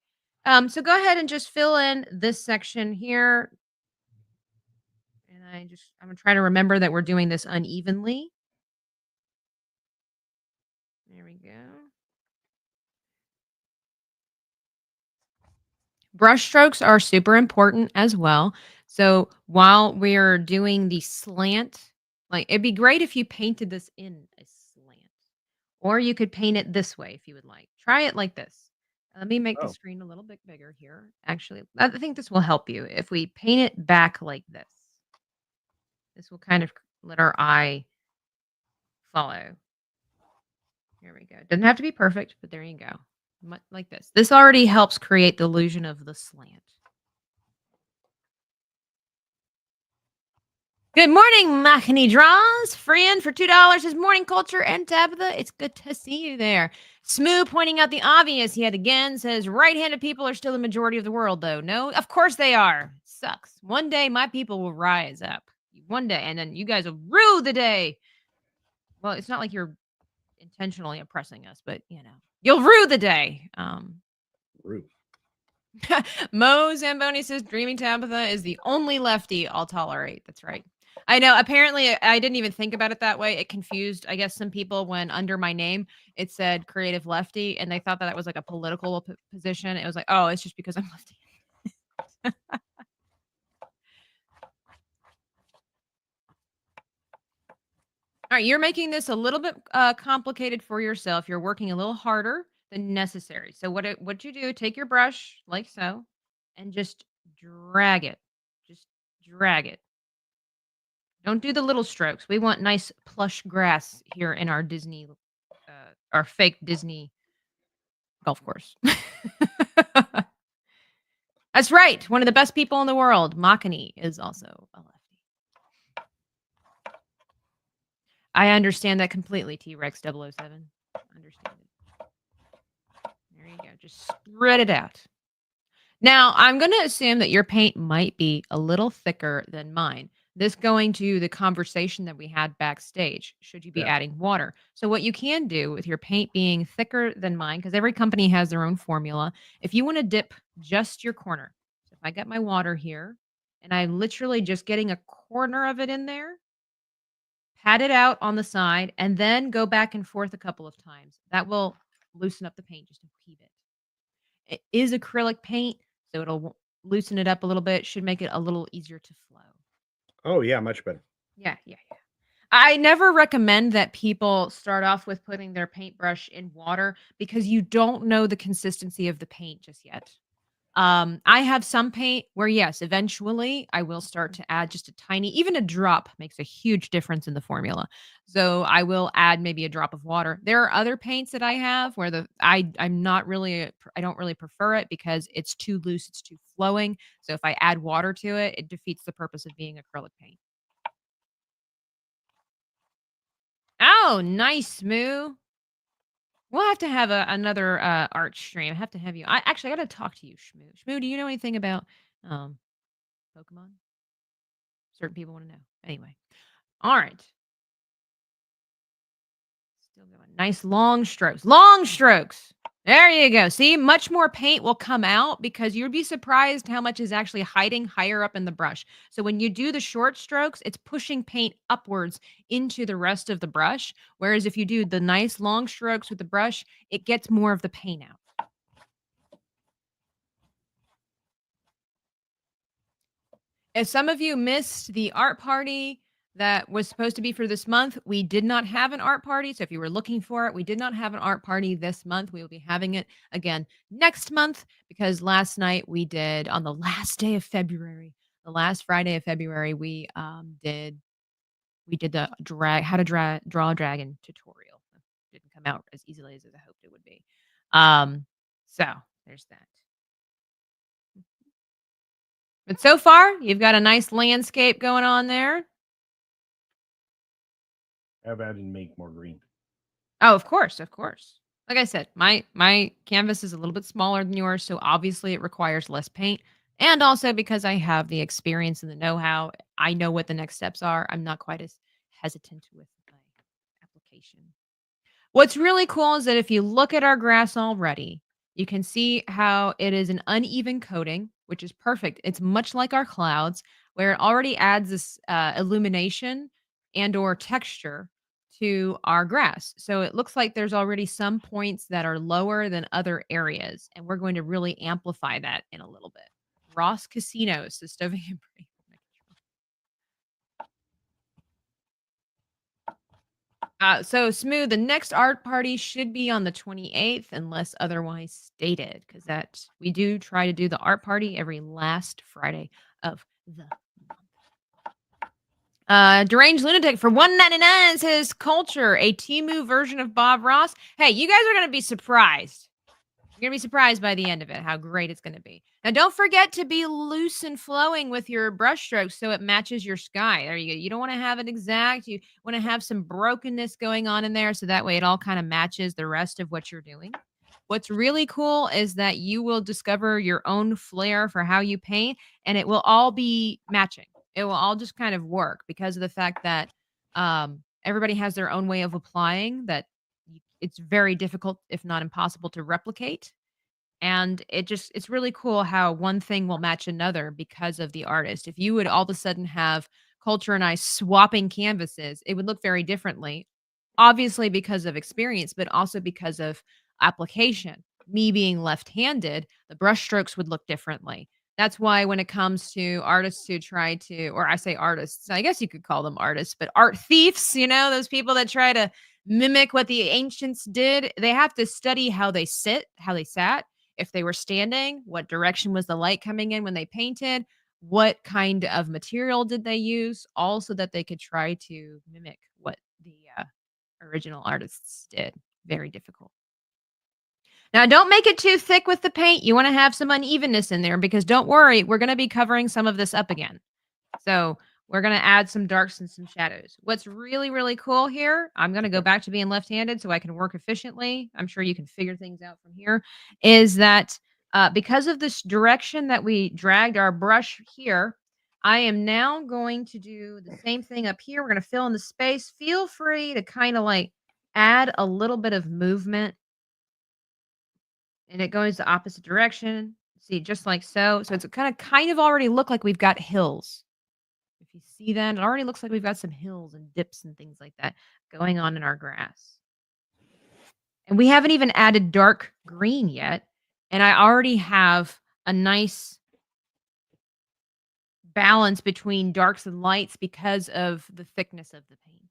So go ahead and just fill in this section here. And I'm gonna try to remember that we're doing this unevenly. There we go. Brush strokes are super important as well. So while we're doing the slant, like it'd be great if you painted this in a slant, or you could paint it this way if you would like. Try it like this. Let me make the Oh. screen a little bit bigger here. Actually, I think this will help you. If we paint it back like this will kind of let our eye follow. Here we go. Doesn't have to be perfect, but there you go. Like this. This already helps create the illusion of the slant. Good morning, Machini Draws. Friend for $2 is Morning Culture and Tabitha. It's good to see you there. Smoo pointing out the obvious yet again says right-handed people are still the majority of the world, though. No, of course they are. Sucks. One day my people will rise up. One day, and then you guys will rue the day. Well, it's not like you're intentionally oppressing us, but you'll rue the day. Rude. Mo Zamboni says Dreaming Tabitha is the only lefty I'll tolerate. That's right. I know. Apparently, I didn't even think about it that way. It confused, I guess, some people when under my name it said creative lefty, and they thought that was like a political position. It was like, oh, it's just because I'm lefty. All right, you're making this a little bit complicated for yourself. You're working a little harder than necessary. So what you do? Take your brush like so, and just drag it. Just drag it. Don't do the little strokes. We want nice plush grass here in our Disney, our fake Disney golf course. That's right. One of the best people in the world, Makani, is also a lefty. I understand that completely, T-Rex 007. Understand it. There you go. Just spread it out. Now, I'm going to assume that your paint might be a little thicker than mine. This going to the conversation that we had backstage, should you be adding water. So what you can do with your paint being thicker than mine, because every company has their own formula, if you want to dip just your corner. So if I get my water here, and I'm literally just getting a corner of it in there, pat it out on the side, and then go back and forth a couple of times. That will loosen up the paint just a wee bit. It is acrylic paint, So it'll loosen it up a little bit, should make it a little easier to flow. Oh yeah, much better. Yeah. I never recommend that people start off with putting their paintbrush in water because you don't know the consistency of the paint just yet. I have some paint where, yes, eventually I will start to add just a tiny, even a drop makes a huge difference in the formula. So I will add maybe a drop of water. There are other paints that I have where I'm not really I don't really prefer it because it's too loose, it's too flowing. So if I add water to it, it defeats the purpose of being acrylic paint. Oh, nice, Moo. We'll have to have another art stream. I have to have you. I got to talk to you, Shmoo. Shmoo, do you know anything about um Pokemon? Certain people want to know. Anyway. All right. Still going. Nice long strokes. Long strokes. There you go. See, much more paint will come out because you'd be surprised how much is actually hiding higher up in the brush. So when you do the short strokes, it's pushing paint upwards into the rest of the brush. Whereas if you do the nice long strokes with the brush, it gets more of the paint out. If some of you missed the art party that was supposed to be for this month, we did not have an art party. So if you were looking for it, we did not have an art party this month. We will be having it again next month because last night we did on the last day of February, the last Friday of February, we did the how to draw a dragon tutorial. It didn't come out as easily as I hoped it would be. So there's that. But so far, you've got a nice landscape going on there. How about and make more green? Oh, of course, of course. Like I said, my canvas is a little bit smaller than yours, so obviously it requires less paint. And also because I have the experience and the know-how, I know what the next steps are. I'm not quite as hesitant with my application. What's really cool is that if you look at our grass already, you can see how it is an uneven coating, which is perfect. It's much like our clouds, where it already adds this illumination and or texture to our grass. So it looks like there's already some points that are lower than other areas, and we're going to really amplify that in a little bit. Ross Casinos, says Stovey and Brady. So Smooth, the next art party should be on the 28th unless otherwise stated, because that we do try to do the art party every last Friday of the month. Deranged Lunatic for $1.99 says Culture, a Temu version of Bob Ross. Hey, you guys are gonna be surprised. You're going to be surprised by the end of it how great it's going to be. Now, don't forget to be loose and flowing with your brush strokes so it matches your sky. There you go. You don't want to have it exact. You want to have some brokenness going on in there so that way it all kind of matches the rest of what you're doing. What's really cool is that you will discover your own flair for how you paint, and it will all be matching. It will all just kind of work because of the fact that everybody has their own way of applying that it's very difficult, if not impossible, to replicate. And it's really cool how one thing will match another because of the artist. If you would all of a sudden have Culture and I swapping canvases, it would look very differently. Obviously because of experience, but also because of application. Me being left-handed, the brush strokes would look differently. That's why when it comes to artists who try to, or I say artists, I guess you could call them artists, but art thieves, those people that try to mimic what the ancients did, they have to study how they sat, if they were standing, what direction was the light coming in when they painted, what kind of material did they use, all so that they could try to mimic what the original artists did. Very difficult. Now, don't make it too thick with the paint. You want to have some unevenness in there because don't worry, we're going to be covering some of this up again. So we're going to add some darks and some shadows. What's really, really cool here, I'm going to go back to being left-handed so I can work efficiently. I'm sure you can figure things out from here, is that because of this direction that we dragged our brush here, I am now going to do the same thing up here. We're going to fill in the space. Feel free to kind of like add a little bit of movement. And it goes the opposite direction. See, just like so. So it's kind of already look like we've got hills. If you see that, it already looks like we've got some hills and dips and things like that going on in our grass. And we haven't even added dark green yet. And I already have a nice balance between darks and lights because of the thickness of the paint.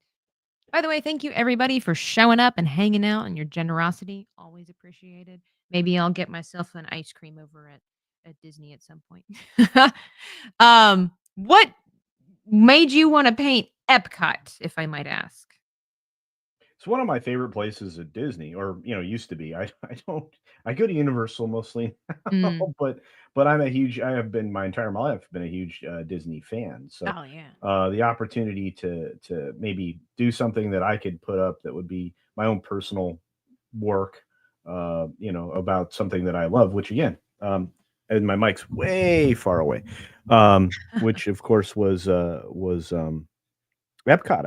By the way, thank you everybody for showing up and hanging out and your generosity. Always appreciated. Maybe I'll get myself an ice cream over at Disney at some point. What made you want to paint Epcot, if I might ask? It's one of my favorite places at Disney, or used to be. I don't. I go to Universal mostly now, Mm. but I have been my entire life been a huge Disney fan. So Oh yeah. the opportunity to maybe do something that I could put up that would be my own personal work, about something that I love, which again, and my mic's way far away, which of course was Epcot.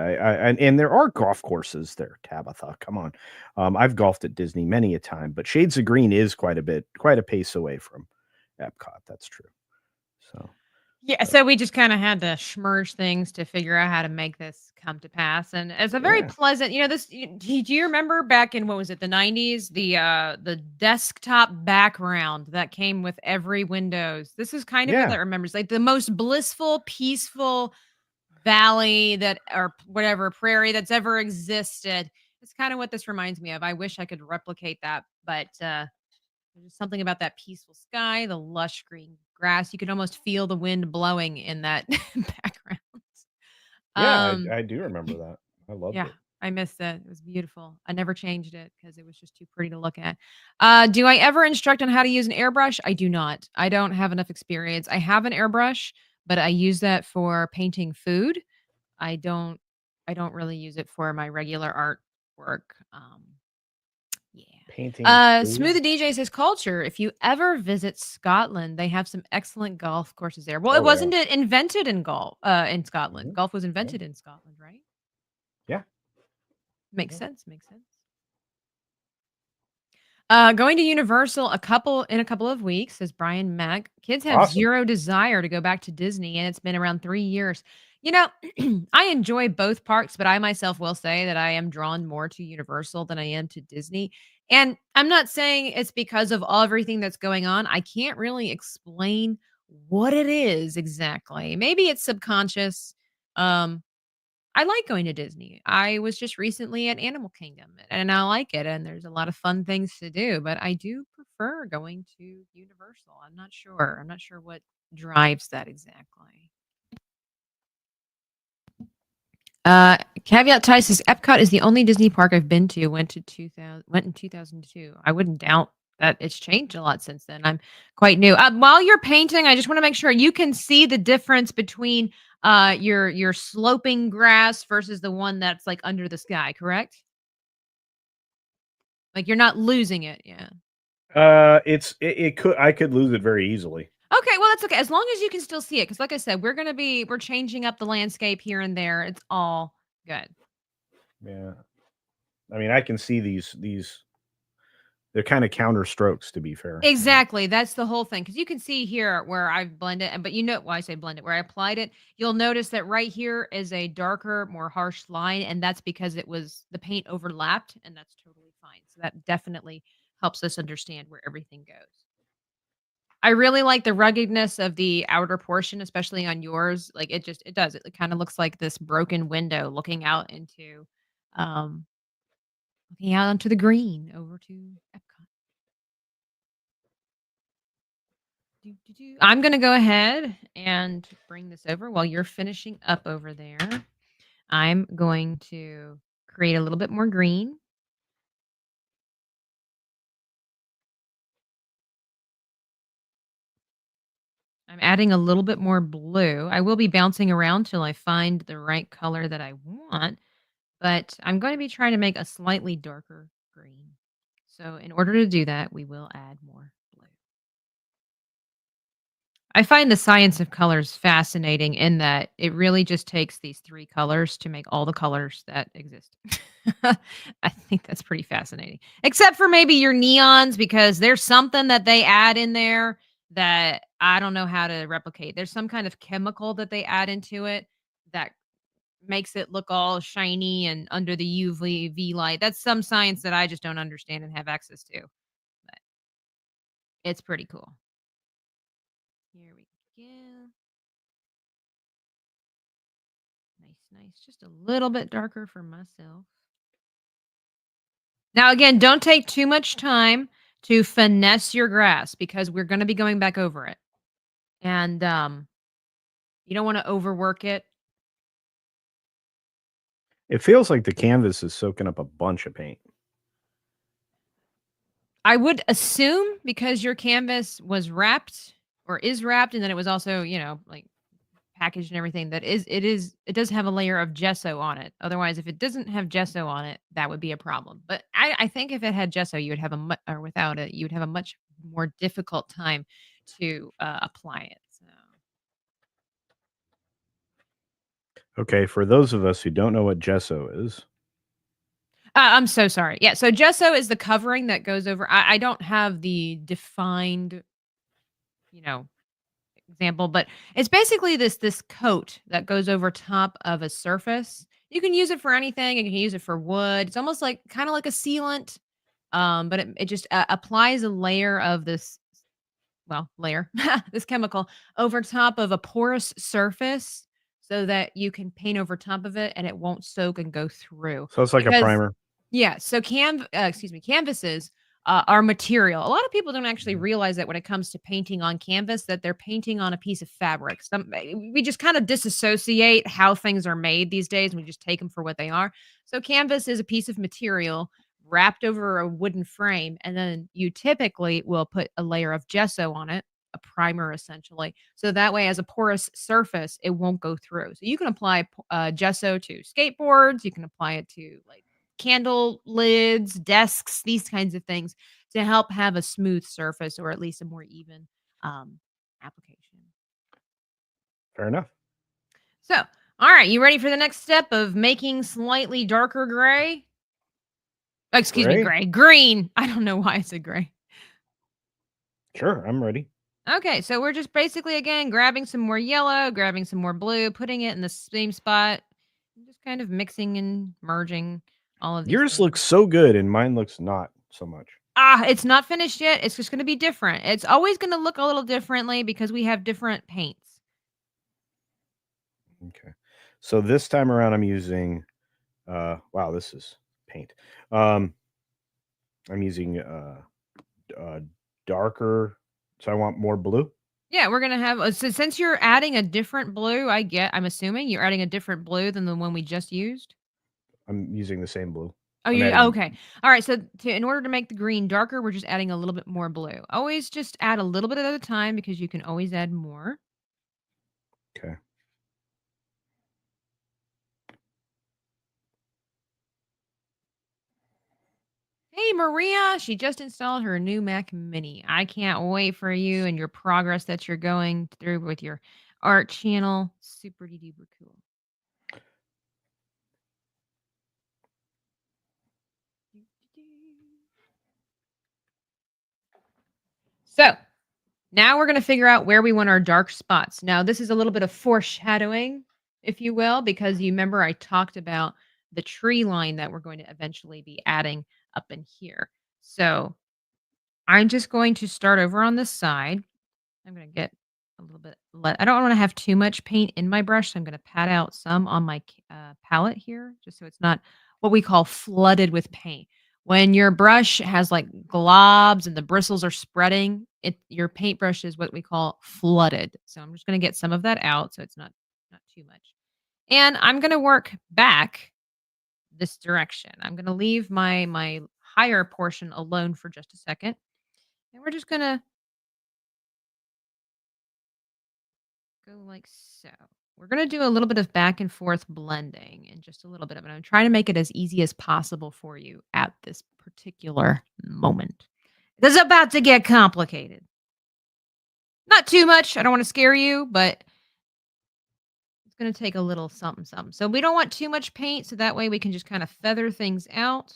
And there are golf courses there, Tabitha. Come on. I've golfed at Disney many a time, but Shades of Green is quite a pace away from Epcot. That's true. So, Yeah, so we just kinda had to schmurge things to figure out how to make this come to pass, and it's a very yeah. pleasant this do you remember back in, what was it, the '90s? The desktop background that came with every Windows. This is kind of what Yeah. that remembers, like, the most blissful, peaceful valley that or whatever, prairie that's ever existed. It's kinda what this reminds me of. I wish I could replicate that, but, there's something about that peaceful sky, the lush green grass. You could almost feel the wind blowing in that background. Yeah, Um, I do remember that. I loved yeah, it. I miss it. It was beautiful. I never changed it because it was just too pretty to look at. Do I ever instruct on how to use an airbrush? I do not. I don't have enough experience. I have an airbrush, but I use that for painting food. I don't I don't really use it for my regular artwork. Yeah. Painting food. Smoothie DJ says culture. If you ever visit Scotland, they have some excellent golf courses there. Well, it Oh yeah. wasn't it invented in Scotland. Mhm. Golf was Yeah. invented in Scotland, right? Yeah. Makes Yeah. sense. Makes sense. Going to Universal in a couple of weeks, says Brian Mack. Kids have Awesome. zero desire to go back to Disney, and it's been around 3 years. You know, I enjoy both parks, but I myself will say that I am drawn more to Universal than I am to Disney. And I'm not saying it's because of everything that's going on. I can't really explain what it is exactly. Maybe it's subconscious. Um, I like going to Disney. I was just recently at Animal Kingdom and I like it and there's a lot of fun things to do, but I do prefer going to Universal. I'm not sure. I'm not sure what drives that exactly. Caveat Ty says Epcot is the only Disney park I've been to. Went in 2002. I wouldn't doubt that it's changed a lot since then. I'm quite new. While you're painting, I just want to make sure you can see the difference between your sloping grass versus the one that's like under the sky, correct? Like you're not losing it, yeah. It could I could lose it very easily. Okay, well that's okay as long as you can still see it. Because like I said, we're changing up the landscape here and there. It's all good. Yeah. I mean, I can see these they're kind of counter strokes to be fair. Exactly, that's the whole thing. Because you can see here where I've blended but why I say blended, where I applied it, you'll notice that right here is a darker, more harsh line, and that's because the paint overlapped, and that's totally fine. So that definitely helps us understand where everything goes. I really like the ruggedness of the outer portion, especially on yours. Like, it does. It kinda looks like this broken window um, looking out onto the green over to Epcot. I'm gonna go ahead and bring this over while you're finishing up over there. I'm going to create a little bit more green. I'm adding a little bit more blue. I will be bouncing around till I find the right color that I want, but I'm going to be trying to make a slightly darker green. So in order to do that, we will add more blue. I find the science of colors fascinating in that it really just takes these 3 colors to make all the colors that exist. I think that's pretty fascinating. Except for maybe your neons because there's something that they add in there that I don't know how to replicate. There's some kind of chemical that they add into it that makes it look all shiny and under the UV light. That's some science that I just don't understand and have access to, but it's pretty cool. Here we go. Nice. Just a little bit darker for myself. Now, again, don't take too much time to finesse your grass because we're going to be going back over it. And you don't want to overwork it. It feels like the canvas is soaking up a bunch of paint. I would assume because your canvas was wrapped or is wrapped, and then it was also, like packaged and everything, it does have a layer of gesso on it. Otherwise, if it doesn't have gesso on it, that would be a problem. But I think if it had gesso, you would have or without it, you would have a much more difficult time to apply it. So. Okay, for those of us who don't know what gesso is. I'm so sorry. Yeah, so gesso is the covering that goes over. I don't have the defined, example, but it's basically this coat that goes over top of a surface. You can use it for anything. You can use it for wood. It's almost like kind of like a sealant, but it just applies a layer of this chemical over top of a porous surface so that you can paint over top of it and it won't soak and go through. So it's like a Because primer. yeah, so canvases are material. A lot of people don't actually realize that when it comes to painting on canvas, that they're painting on a piece of fabric. We just kind of disassociate how things are made these days, and we just take them for what they are. So canvas is a piece of material wrapped over a wooden frame, and then you typically will put a layer of gesso on it, a primer essentially. So that way, as a porous surface, it won't go through. So you can apply gesso to skateboards. You can apply it to like candle lids, desks, these kinds of things to help have a smooth surface or at least a more even application. Fair enough. So, all right, you ready for the next step of making slightly darker gray? Oh, excuse me, Gray? gray. Green. I don't know why I said gray. Sure, I'm ready. Okay, so we're just basically again grabbing some more yellow, grabbing some more blue, putting it in the same spot, and just kind of mixing and merging all of these Yours things. looks so good and mine looks not so much. It's not finished yet. It's just gonna be different. It's always gonna look a little differently because we have different paints. Okay. So this time around I'm using wow, this is paint. Um I'm using darker, so I want more blue. Yeah, we're gonna have since you're adding a different blue, I'm assuming you're adding a different blue than the one we just used. I'm using the same blue. Oh, I'm you adding okay. All right, so in order to make the green darker, we're just adding a little bit more blue. Always just add a little bit at a time because you can always add more. okay. Hey, Maria, she just installed her new Mac Mini. I can't wait for you and your progress that you're going through with your art channel. Super duper cool. So now we're going to figure out where we want our dark spots. Now, this is a little bit of foreshadowing, if you will, because you remember I talked about the tree line that we're going to eventually be adding up in here. So I'm just going to start over on this side. I'm going to get a little bit, I don't want to have too much paint in my brush. So I'm going to pat out some on my palette here, just so it's not what we call flooded with paint. When your brush has like globs and the bristles are spreading, your paintbrush is what we call flooded. So I'm just going to get some of that out so it's not too much. And I'm going to work back this direction. I'm going to leave my higher portion alone for just a second. And we're just going to go like so. We're going to do a little bit of back and forth blending and just a little bit of it. I'm trying to make it as easy as possible for you at this particular moment. This is about to get complicated. Not too much. I don't want to scare you, but it's going to take a little something, something. So we don't want too much paint, so that way we can just kind of feather things out.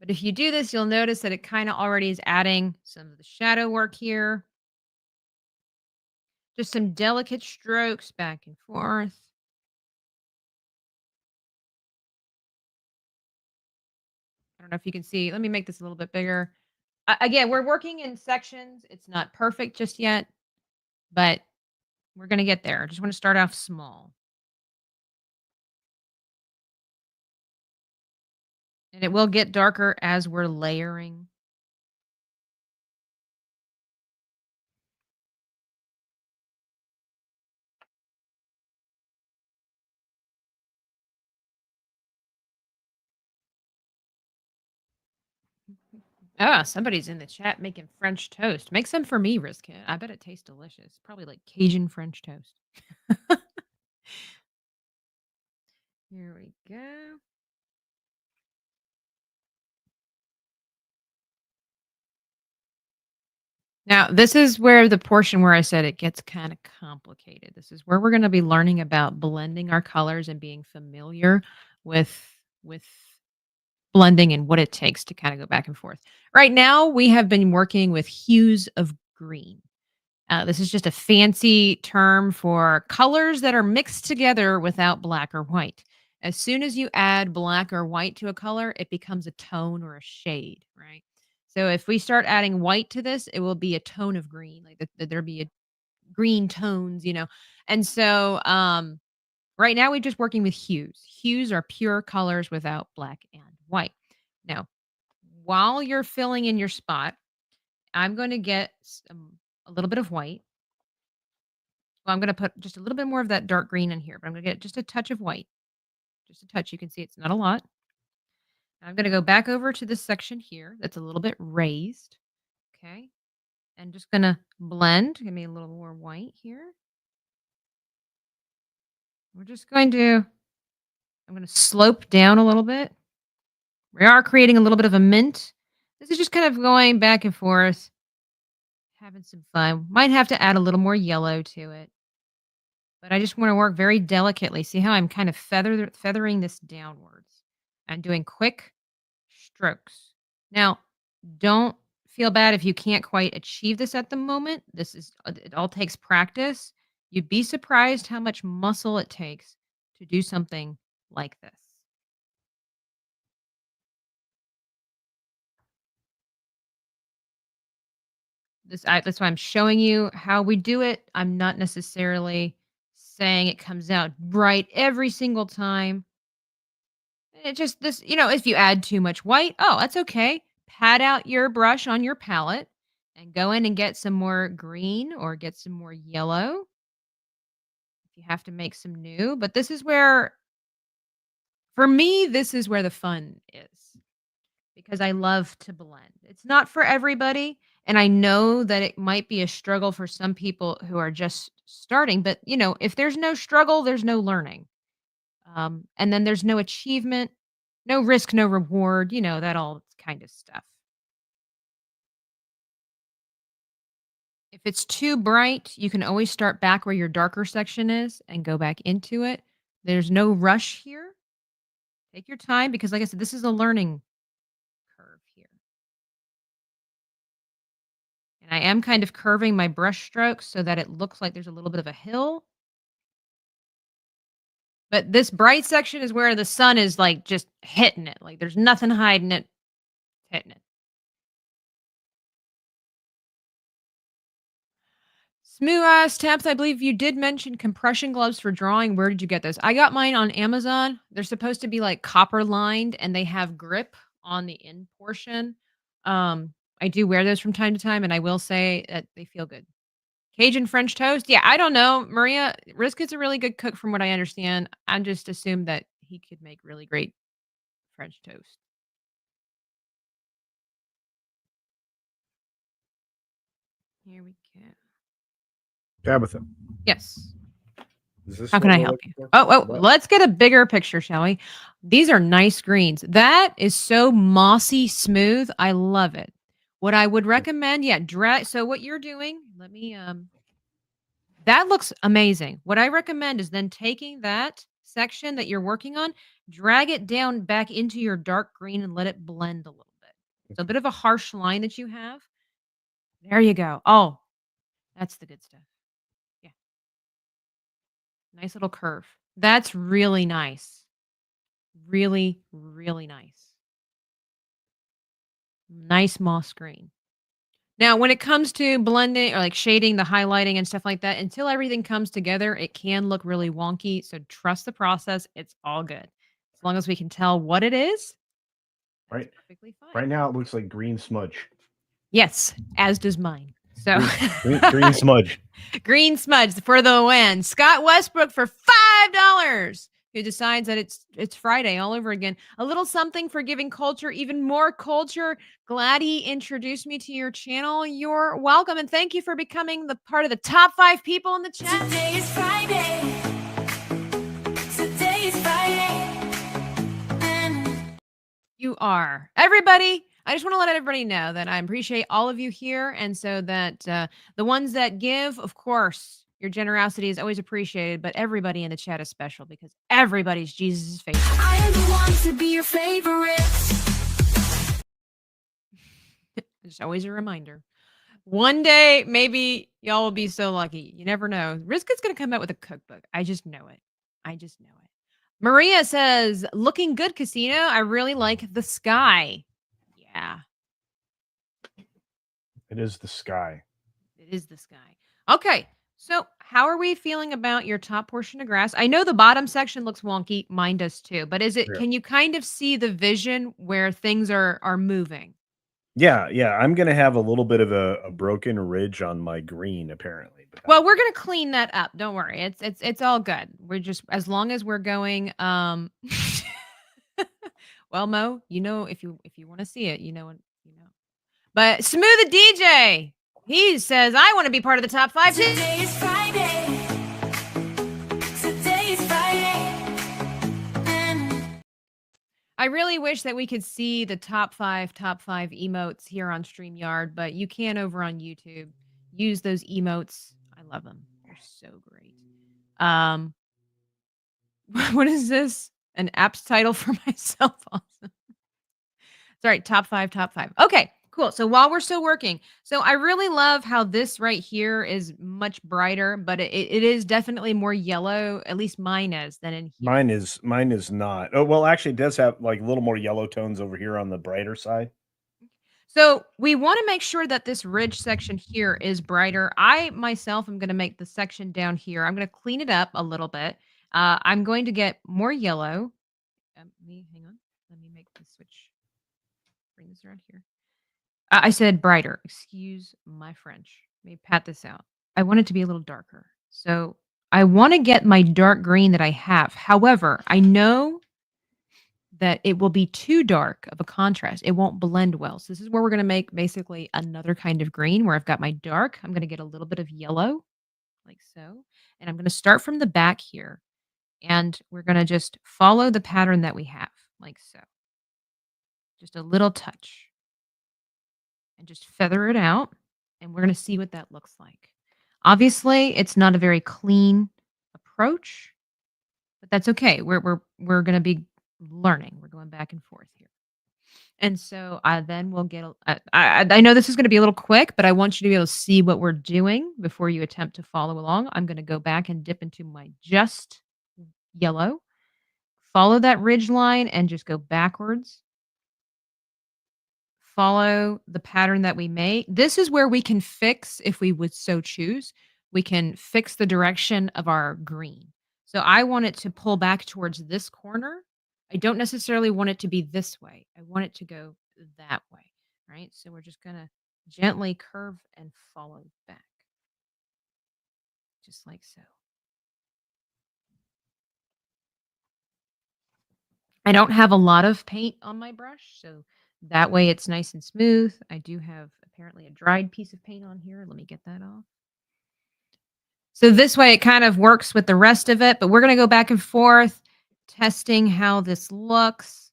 But if you do this, you'll notice that it kind of already is adding some of the shadow work here. Just some delicate strokes back and forth. I don't know if you can see. Let me make this a little bit bigger. Again, we're working in sections. It's not perfect just yet. but we're going to get there. I just want to start off small. And it will get darker as we're layering. Ah, somebody's in the chat making French toast. Make some for me, Rizkit. I bet it tastes delicious. Probably like Cajun French toast. Here we go. Now, this is where the portion where I said it gets kind of complicated. This is where we're going to be learning about blending our colors and being familiar with blending and what it takes to kind of go back and forth. Right now, we have been working with hues of green. This is just a fancy term for colors that are mixed together without black or white. As soon as you add black or white to a color, it becomes a tone or a shade, right? So if we start adding white to this, it will be a tone of green, like there'll be a green tones, you know. And so right now we're just working with hues. Hues are pure colors without black and white. Now, while you're filling in your spot, I'm going to get a little bit of white. Well, I'm gonna put just a little bit more of that dark green in here, but I'm gonna get just a touch of white. Just a touch. You can see it's not a lot. I'm gonna go back over to this section here that's a little bit raised. Okay. And just gonna blend. Give me a little more white here. We're just going to, I'm gonna slope down a little bit. We are creating a little bit of a mint. This is just kind of going back and forth, having some fun. Might have to add a little more yellow to it. But I just want to work very delicately. See how I'm kind of feathering this downwards. I'm doing quick strokes. Now, don't feel bad if you can't quite achieve this at the moment. This is it all takes practice. You'd be surprised how much muscle it takes to do something like this. That's why I'm showing you how we do it. I'm not necessarily saying it comes out bright every single time. It just this, if you add too much white, oh, that's okay. Pat out your brush on your palette and go in and get some more green or get some more yellow if you have to make some new. But this is where, for me, this is where the fun is because I love to blend. It's not for everybody. And I know that it might be a struggle for some people who are just starting. But, if there's no struggle, there's no learning. And then there's no achievement, no risk, no reward, that all kind of stuff. If it's too bright, you can always start back where your darker section is and go back into it. There's no rush here. Take your time because, like I said, this is a learning curve here. And I am kind of curving my brush strokes so that it looks like there's a little bit of a hill. But this bright section is where the sun is like just hitting it. Like there's nothing hiding it, hitting it. Smooth Ass Taps, I believe you did mention compression gloves for drawing. Where did you get those? I got mine on Amazon. They're supposed to be like copper lined and they have grip on the end portion. I do wear those from time to time, and I will say that they feel good. Cajun French toast. Yeah, I don't know. Maria, Risket's a really good cook from what I understand. I just assumed that he could make really great French toast. Here we go. Tabitha, Yes. is this How can what I we're help looking you? for? Oh, What? let's get a bigger picture, shall we? These are nice greens. That is so mossy smooth. I love it. What I would recommend, yeah, drag. So what you're doing, let me that looks amazing. What I recommend is then taking that section that you're working on, drag it down back into your dark green and let it blend a little bit. So a bit of a harsh line that you have. There you go. Oh, that's the good stuff. Yeah. Nice little curve. That's really nice. Really, really nice. Nice moss green. Now, when it comes to blending or like shading, the highlighting and stuff like that, until everything comes together, it can look really wonky. So trust the process. It's all good. As long as we can tell what it is, that's Right. perfectly fine. Right now, it looks like green smudge. Yes, as does mine. So Green smudge. green smudge for the win. Scott Westbrook for $5. Who decides that it's Friday all over again. A little something for giving culture even more culture. Glad he introduced me to your channel. You're welcome, and thank you for becoming the part of the top 5 people in the chat. Today is Friday. Today is Friday. And You are. Everybody, I just want to let everybody know that I appreciate all of you here. And so that the ones that give, of course, your generosity is always appreciated. But everybody in the chat is special because everybody's Jesus' favorite. I am the one to be your favorite. Just always a reminder. One day, maybe y'all will be so lucky. You never know. Rizka's going to come out with a cookbook. I just know it. I just know it. Maria says, looking good, Casino. I really like the sky. Yeah. It is the sky. It is the sky. Okay. So, how are we feeling about your top portion of grass? I know the bottom section looks wonky. Mine does too. But Yeah. can you kind of see the vision where things are moving? Yeah. I'm gonna have a little bit of a broken ridge on my green, apparently. But Well, we're gonna clean that up. Don't worry. It's all good. We're just as long as we're going. Well, Mo, if you want to see it, you know. But Smooth the DJ, he says, I want to be part of the top 5. Today is Friday. Today is Friday. And I really wish that we could see the top 5 emotes here on StreamYard, but you can over on YouTube. Use those emotes. I love them. They're so great. What is this? An apps title for myself? Awesome. Sorry, top 5. Okay, cool. So while we're still working, so I really love how this right here is much brighter, but it is definitely more yellow. At least mine is than in here. mine is not. Oh, well, actually, it does have like a little more yellow tones over here on the brighter side. So we want to make sure that this ridge section here is brighter. I myself am going to make the section down here. I'm going to clean it up a little bit. I'm going to get more yellow. Hang on. Let me make the switch. Bring this around here. I said brighter. Excuse my French. Let me pat this out. I want it to be a little darker. So I want to get my dark green that I have. However, I know that it will be too dark of a contrast. It won't blend well. So this is where we're going to make basically another kind of green where I've got my dark. I'm going to get a little bit of yellow like so. And I'm going to start from the back here. And we're going to just follow the pattern that we have like so. Just a little touch. And just feather it out. And we're going to see what that looks like. Obviously, it's not a very clean approach, but that's okay. We're going to be learning. We're going back and forth here. And so then we'll get, I know this is going to be a little quick, but I want you to be able to see what we're doing before you attempt to follow along. I'm going to go back and dip into my just yellow, follow that ridge line and just go backwards. Follow the pattern that we made. This is where we can fix, if we would so choose, we can fix the direction of our green. So I want it to pull back towards this corner. I don't necessarily want it to be this way. I want it to go that way, right? So we're just going to gently curve and follow back, just like so. I don't have a lot of paint on my brush, so that way it's nice and smooth. I do have apparently a dried piece of paint on here. Let me get that off. So this way it kind of works with the rest of it, but we're going to go back and forth testing how this looks.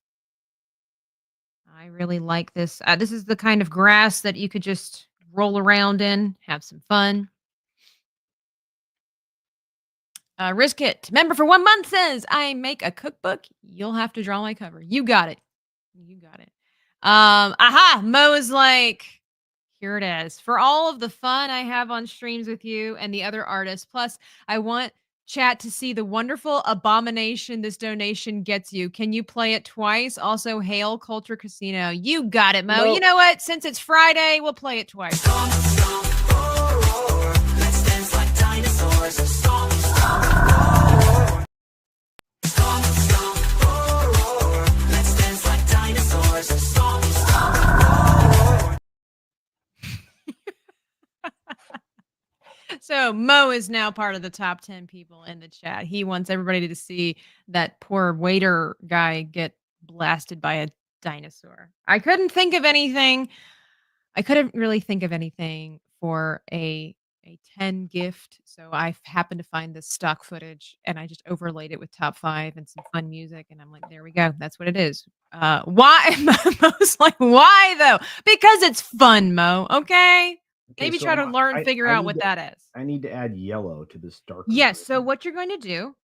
I really like this. This is the kind of grass that you could just roll around in, have some fun. Risk It, member for 1 month, says, I make a cookbook. You'll have to draw my cover. You got it. You got it. Aha, Mo is like, here it is. For all of the fun I have on streams with you and the other artists, plus I want Chat to see the wonderful abomination this donation gets you. Can you play it twice? Also, hail Culture Casino. You got it, Mo. You No. know what? Since it's Friday, we'll play it twice. So Mo is now part of the top 10 people in the chat. He wants everybody to see that poor waiter guy get blasted by a dinosaur. I couldn't think of anything. I couldn't really think of anything for a 10 gift. So I happened to find this stock footage and I just overlaid it with top 5 and some fun music. And I'm like, there we go. That's what it is. Why? Mo's like, why though? Because it's fun, Mo. Okay. Okay, Maybe so try to learn, figure out need what to- that is. I need to add yellow to this dark. Yes. So what you're going to do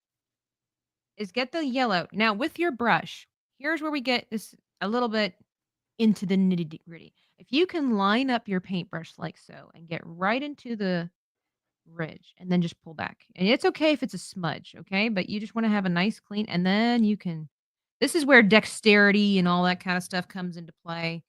is get the yellow. Now with your brush, here's where we get this a little bit into the nitty gritty. If you can line up your paintbrush like so and get right into the ridge and then just pull back. And it's okay if it's a smudge, okay? But you just want to have a nice clean and then you can this is where dexterity and all that kind of stuff comes into play.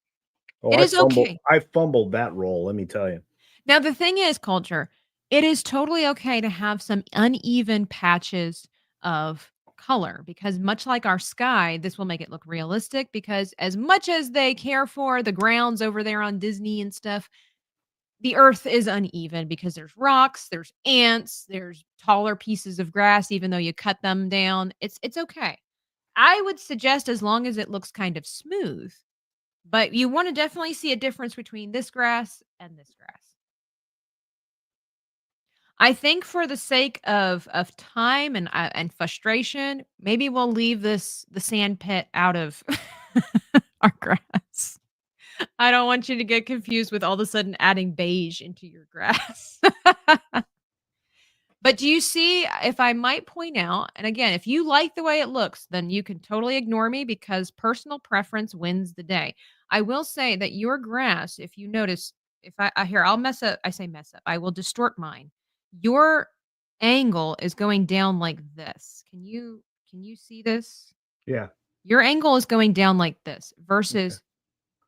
Oh, It is okay. I fumbled that roll, let me tell you. Now the thing is, Culture, it is totally okay to have some uneven patches of color because much like our sky, this will make it look realistic because as much as they care for the grounds over there on Disney and stuff, the earth is uneven because there's rocks, there's ants, there's taller pieces of grass even though you cut them down. It's okay. I would suggest as long as it looks kind of smooth. But you want to definitely see a difference between this grass and this grass. I think for the sake of time and frustration, maybe we'll leave the sand pit out of our grass. I don't want you to get confused with all of a sudden adding beige into your grass. But do you see, if I might point out, and again, if you like the way it looks, then you can totally ignore me because personal preference wins the day. I will say that your grass, if you notice, if here, I'll mess up, I say mess up, I will distort mine. Your angle is going down like this. Can you see this? Yeah. Your angle is going down like this versus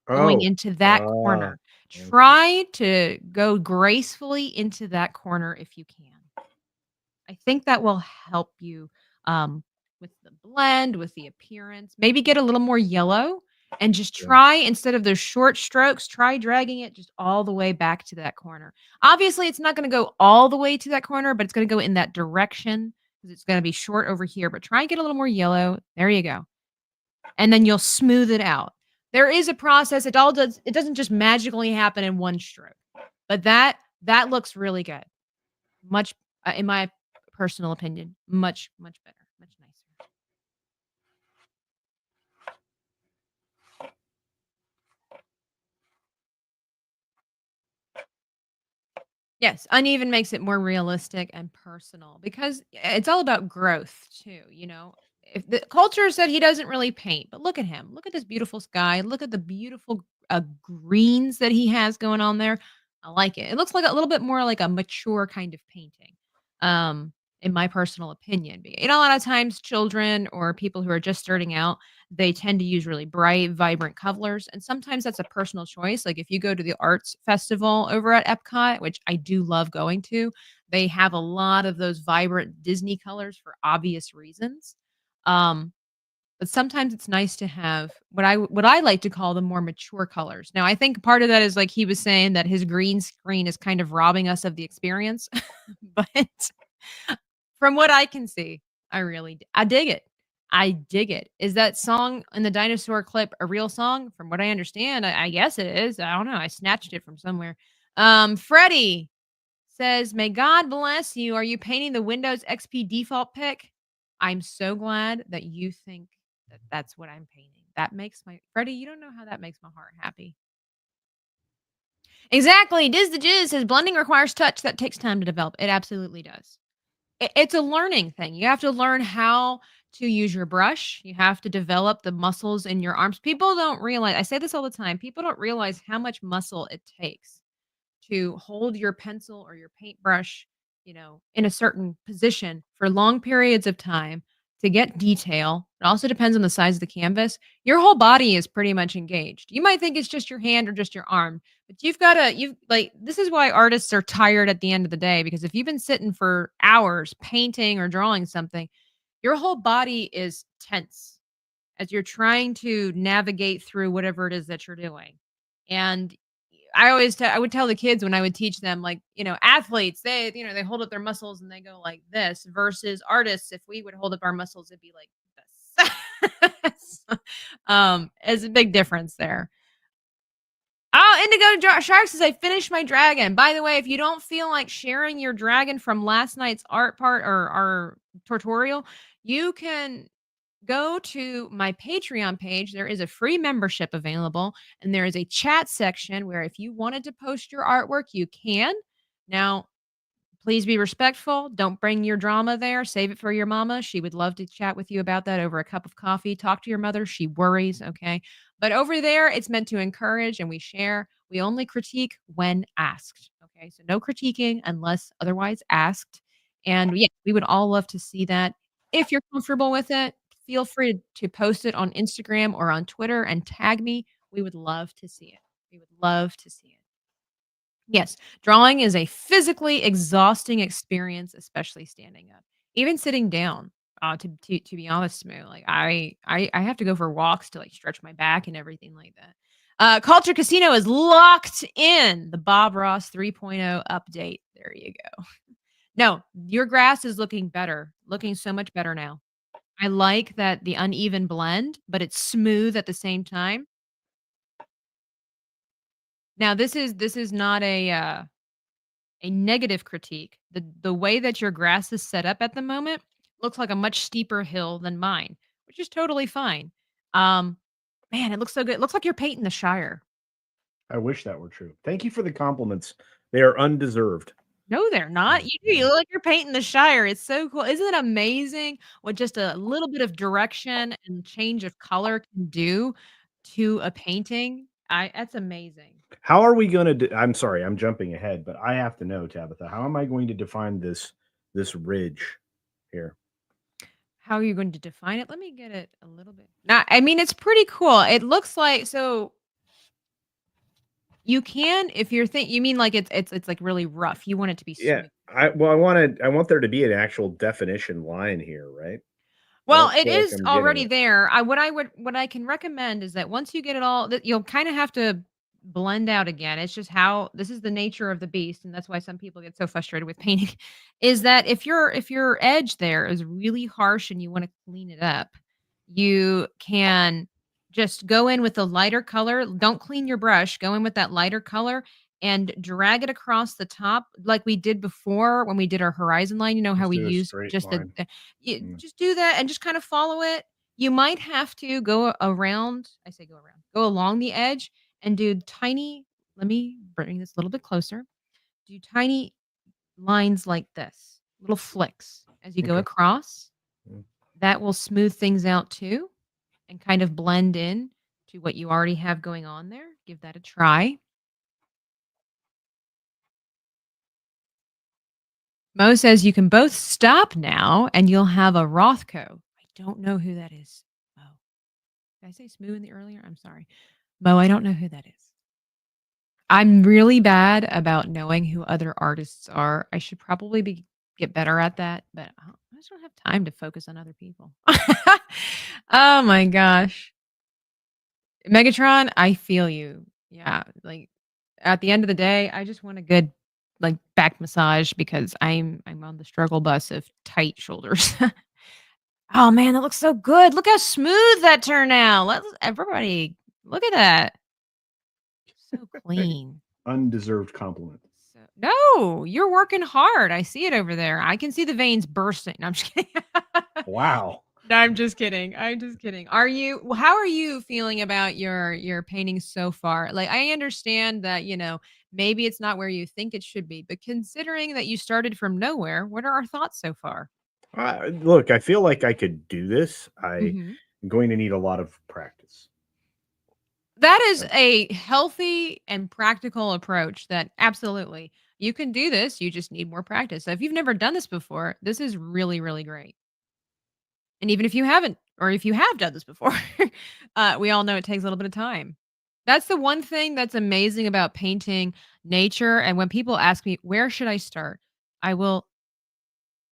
going into that corner. okay. Try to go gracefully into that corner if you can. I think that will help you with the blend, with the appearance. Maybe get a little more yellow and just Yeah. try, instead of those short strokes, try dragging it just all the way back to that corner. Obviously, it's not going to go all the way to that corner, but it's going to go in that direction because it's going to be short over here. But try and get a little more yellow. There you go. And then you'll smooth it out. There is a process. It doesn't just magically happen in one stroke. But that looks really good. Much in my personal opinion, much better, much nicer. Yes, uneven makes it more realistic and personal because it's all about growth too, you know. If the Culture said he doesn't really paint, but look at him. Look at this beautiful sky. Look at the beautiful greens that he has going on there. I like it. It looks like a little bit more like a mature kind of painting. In my personal opinion. You know, a lot of times children or people who are just starting out, they tend to use really bright, vibrant colors. And sometimes that's a personal choice. Like if you go to the arts festival over at Epcot, which I do love going to, they have a lot of those vibrant Disney colors for obvious reasons. But sometimes it's nice to have what I like to call the more mature colors. Now, I think part of that is like he was saying that his green screen is kind of robbing us of the experience. But from what I can see, I dig it. I dig it. Is that song in the dinosaur clip a real song? From what I understand, I guess it is. I don't know. I snatched it from somewhere. Freddie says, "May God bless you. Are you painting the Windows XP default pick?" I'm so glad that you think that that's what I'm painting. That makes Freddie, you don't know how that makes my heart happy. Exactly. Diz the Jizz says blending requires touch that takes time to develop. It absolutely does. It's a learning thing. You have to learn how to use your brush. You have to develop the muscles in your arms. People don't realize, I say this all the time, people don't realize how much muscle it takes to hold your pencil or your paintbrush, in a certain position for long periods of time to get detail. It also depends on the size of the canvas. Your whole body is pretty much engaged. You might think it's just your hand or just your arm, but this is why artists are tired at the end of the day, because if you've been sitting for hours painting or drawing something, your whole body is tense as you're trying to navigate through whatever it is that you're doing. And I would tell the kids when I would teach them, like, athletes, they hold up their muscles and they go like this, versus artists, if we would hold up our muscles, it'd be like this. It's a big difference there. Oh, Indigo Shark says, I finished my dragon. By the way, if you don't feel like sharing your dragon from last night's art part or our tutorial, you can go to my Patreon page. There is a free membership available, and there is a chat section where if you wanted to post your artwork, you can. Now, please be respectful. Don't bring your drama there. Save it for your mama. She would love to chat with you about that over a cup of coffee. Talk to your mother. She worries, okay? But over there, it's meant to encourage and we share. We only critique when asked, okay? So no critiquing unless otherwise asked. And yeah, we would all love to see that. If you're comfortable with it, feel free to post it on Instagram or on Twitter and tag me. We would love to see it. We would love to see it. Yes, drawing is a physically exhausting experience, especially standing up. Even sitting down, to be honest, Moo, like I have to go for walks to like stretch my back and everything like that. Culture Casino is locked in. The Bob Ross 3.0 update. There you go. No, your grass is looking better. Looking so much better now. I like that the uneven blend, but it's smooth at the same time. Now this is not a negative critique. The way that your grass is set up at the moment looks like a much steeper hill than mine, which is totally fine. Um, Man, it looks so good. It looks like you're painting the Shire. I wish that were true. Thank you for the compliments. They are undeserved. No, they're not. You do. You look like you're painting the Shire. It's so cool. Isn't it amazing what just a little bit of direction and change of color can do to a painting? That's amazing. How are we going to? I'm sorry, I'm jumping ahead, but I have to know, Tabitha. How am I going to define this ridge here? How are you going to define it? Let me get it a little bit. Now, I mean, it's pretty cool. It looks like so you can if you're you mean like it's like really rough. You want it to be Yeah, smooth. I want there to be an actual definition line here, right? I Well, don't it feel like is I'm getting already it. there. What I can recommend is that once you get it all, that you'll kind of have to blend out again. It's just how this is the nature of the beast, and that's why some people get so frustrated with painting. Is that if your edge there is really harsh and you want to clean it up, you can just go in with a lighter color. Don't clean your brush. Go in with that lighter color and drag it across the top like we did before when we did our horizon line. You know how Just we do a used straight just line. you Mm. just do that and just kind of follow it. You might have to go around, I say go around, go along the edge and do tiny, let me bring this a little bit closer. Do tiny lines like this, little flicks as you go Okay. across. Mm. That will smooth things out too and kind of blend in to what you already have going on there. Give that a try. Mo says you can both stop now and you'll have a Rothko. I don't know who that is. Mo. Did I say smooth in the earlier? I'm sorry. Mo, I don't know who that is. I'm really bad about knowing who other artists are. I should probably get better at that, but I just don't have time to focus on other people. Oh my gosh. Megatron, I feel you. Yeah, like at the end of the day, I just want a good like back massage because I'm on the struggle bus of tight shoulders. Oh man, that looks so good. Look how smooth that turned out. Let's everybody look at that. So clean. Undeserved compliment. So, no, you're working hard. I see it over there. I can see the veins bursting. No, I'm just kidding. Wow. No, I'm just kidding. I'm just kidding. How are you feeling about your painting so far? Like I understand that, maybe it's not where you think it should be, but considering that you started from nowhere, what are our thoughts so far? Look, I feel like I could do this. I'm Mhm. going to need a lot of practice. That is a healthy and practical approach that absolutely You can do this. You just need more practice. So if you've never done this before, this is really, really great. And even if you haven't, or if you have done this before, we all know it takes a little bit of time. That's the one thing that's amazing about painting nature. And when people ask me, where should I start? I will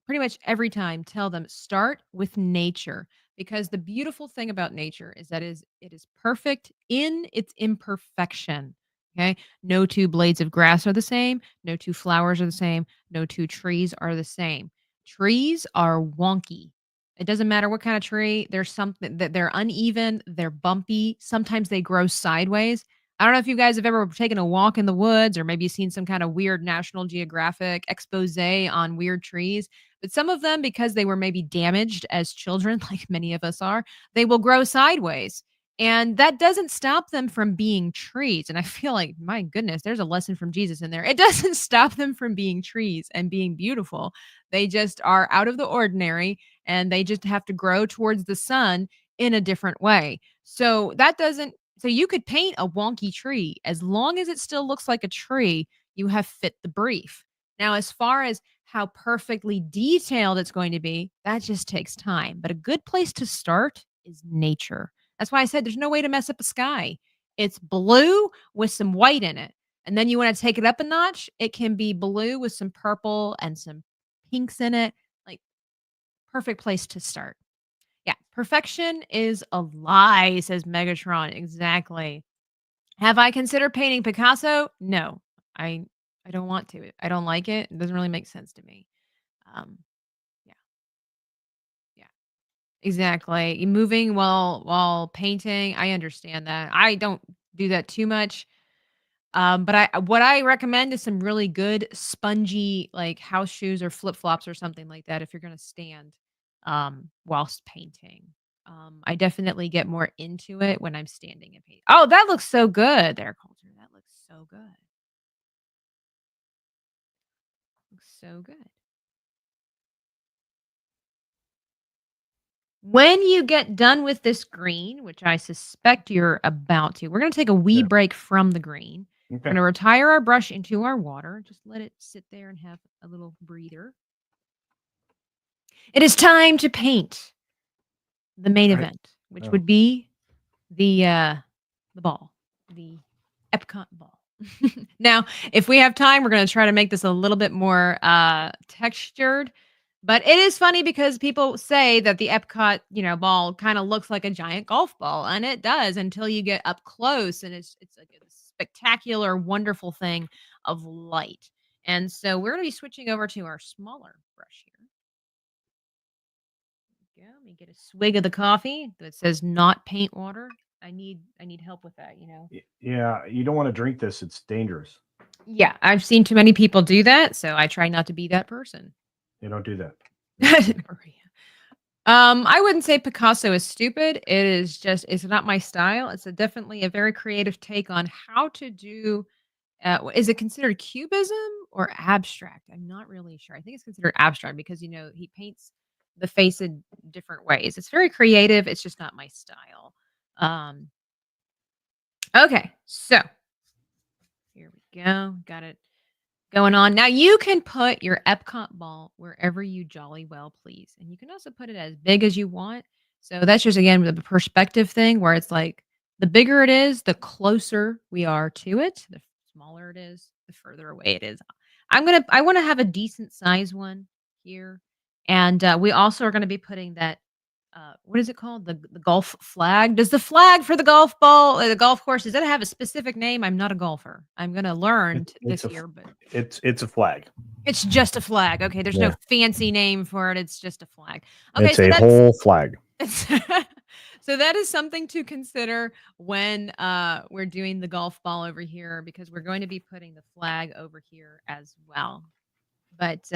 pretty much every time tell them start with nature, because the beautiful thing about nature is that it is perfect in its imperfection. Okay, no two blades of grass are the same, no two flowers are the same, no two trees are the same. Trees are wonky. It doesn't matter what kind of tree. There's something that they're uneven, they're bumpy, sometimes they grow sideways. I don't know if you guys have ever taken a walk in the woods, or maybe seen some kind of weird National Geographic expose on weird trees. But some of them, because they were maybe damaged as children, like many of us are, they will grow sideways. And that doesn't stop them from being trees. And I feel like, my goodness, there's a lesson from Jesus in there. It doesn't stop them from being trees and being beautiful. They just are out of the ordinary, and they just have to grow towards the sun in a different way. So that doesn't, so you could paint a wonky tree as long as it still looks like a tree, you have fit the brief. Now, as far as how perfectly detailed it's going to be, that just takes time. But a good place to start is nature. That's why I said there's no way to mess up a sky. It's blue with some white in it. And then you want to take it up a notch, it can be blue with some purple and some pinks in it. Like, perfect place to start. Yeah, perfection is a lie, says Megatron. Exactly. Have I considered painting Picasso? No. I don't want to. I don't like it. It doesn't really make sense to me. Um, yeah, yeah, exactly. Moving while painting, I understand that. I don't do that too much. But what I recommend is some really good spongy, like, house shoes or flip flops or something like that if you're gonna stand whilst painting. I definitely get more into it when I'm standing and paint. Oh, that looks so good there, Coulter. That looks so good. Looks so good. When you get done with this green, which I suspect you're about to, we're going to take a wee Yeah. break from the green. We're Okay. going to retire our brush into our water. Just let it sit there and have a little breather. It is time to paint the main Right. event, which Oh. would be the ball, the Epcot ball. Now, if we have time, we're going to try to make this a little bit more textured. But it is funny because people say that the Epcot, ball kind of looks like a giant golf ball, and it does until you get up close, and it's like a spectacular, wonderful thing of light. And so we're going to be switching over to our smaller brush here. Yeah, let me get a swig of the coffee that says not paint water. I need help with that. Yeah, you don't want to drink this. It's dangerous. Yeah, I've seen too many people do that, so I try not to be that person. You don't do that. Maria. I wouldn't say Picasso is stupid. It is just, it's not my style. It's definitely a very creative take on how to do. Is it considered cubism or abstract? I'm not really sure. I think it's considered abstract because he paints the face in different ways. It's very creative. It's just not my style. Um, okay, so here we go. Got it going on. Now you can put your Epcot ball wherever you jolly well please. And you can also put it as big as you want. So that's just, again, the perspective thing, where it's like the bigger it is, the closer we are to it. The smaller it is, the further away it is. I want to have a decent size one here. And we also are going to be putting that what is it called? The golf flag. Does the flag for the golf ball, the golf course, does that have a specific name? I'm not a golfer. I'm going to learn this year, but It's a flag. it's just a flag. Okay, there's no Yeah. fancy name for it. It's just a flag. Okay, It's so a that's whole flag. so that is something to consider when we're doing the golf ball over here, because we're going to be putting the flag over here as well. But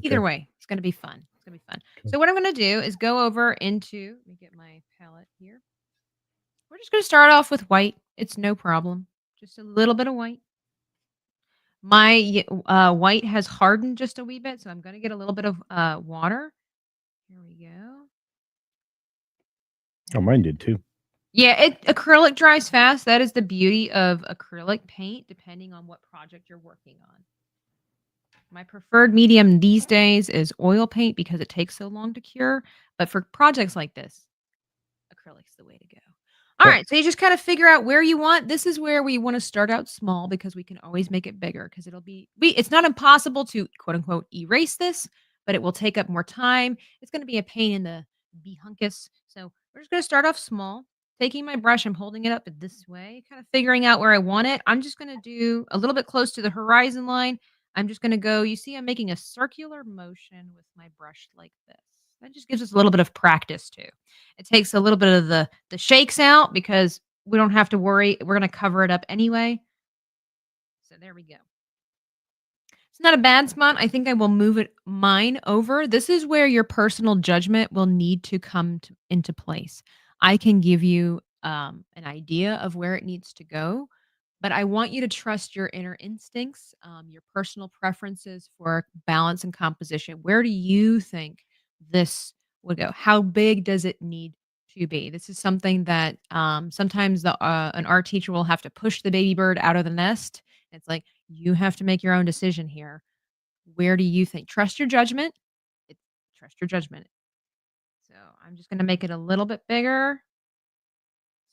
either way, it's going to be fun. It's going to be fun. So what I'm going to do is go over into, let me get my palette here. We're just going to start off with white. It's no problem. Just a little bit of white. My white has hardened just a wee bit, so I'm going to get a little bit of water. Here we go. Oh, mine did too. Yeah, acrylic dries fast. That is the beauty of acrylic paint, depending on what project you're working on. My preferred medium these days is oil paint because it takes so long to cure. But for projects like this, acrylic's the way to go. All Okay. right, so you just kind of figure out where you want. This is where we want to start out small because we can always make it bigger because it'll be it's not impossible to quote unquote erase this, but it will take up more time. It's going to be a pain in the behunkus. So we're just going to start off small. Taking my brush, I'm holding it up this way, kind of figuring out where I want it. I'm just going to do a little bit close to the horizon line. I'm just going to go, you see, I'm making a circular motion with my brush like this. That just gives us a little bit of practice too. It takes a little bit of the shakes out because we don't have to worry. We're gonna cover it up anyway. So there we go. It's not a bad spot. I think I will move mine over. This is where your personal judgment will need to come into place. I can give you an idea of where it needs to go, but I want you to trust your inner instincts, your personal preferences for balance and composition. Where do you think this would go? How big does it need to be? This is something that sometimes an art teacher will have to push the baby bird out of the nest. It's like you have to make your own decision here. Where do you think? Trust your judgment. It, trust your judgment. So I'm just going to make it a little bit bigger.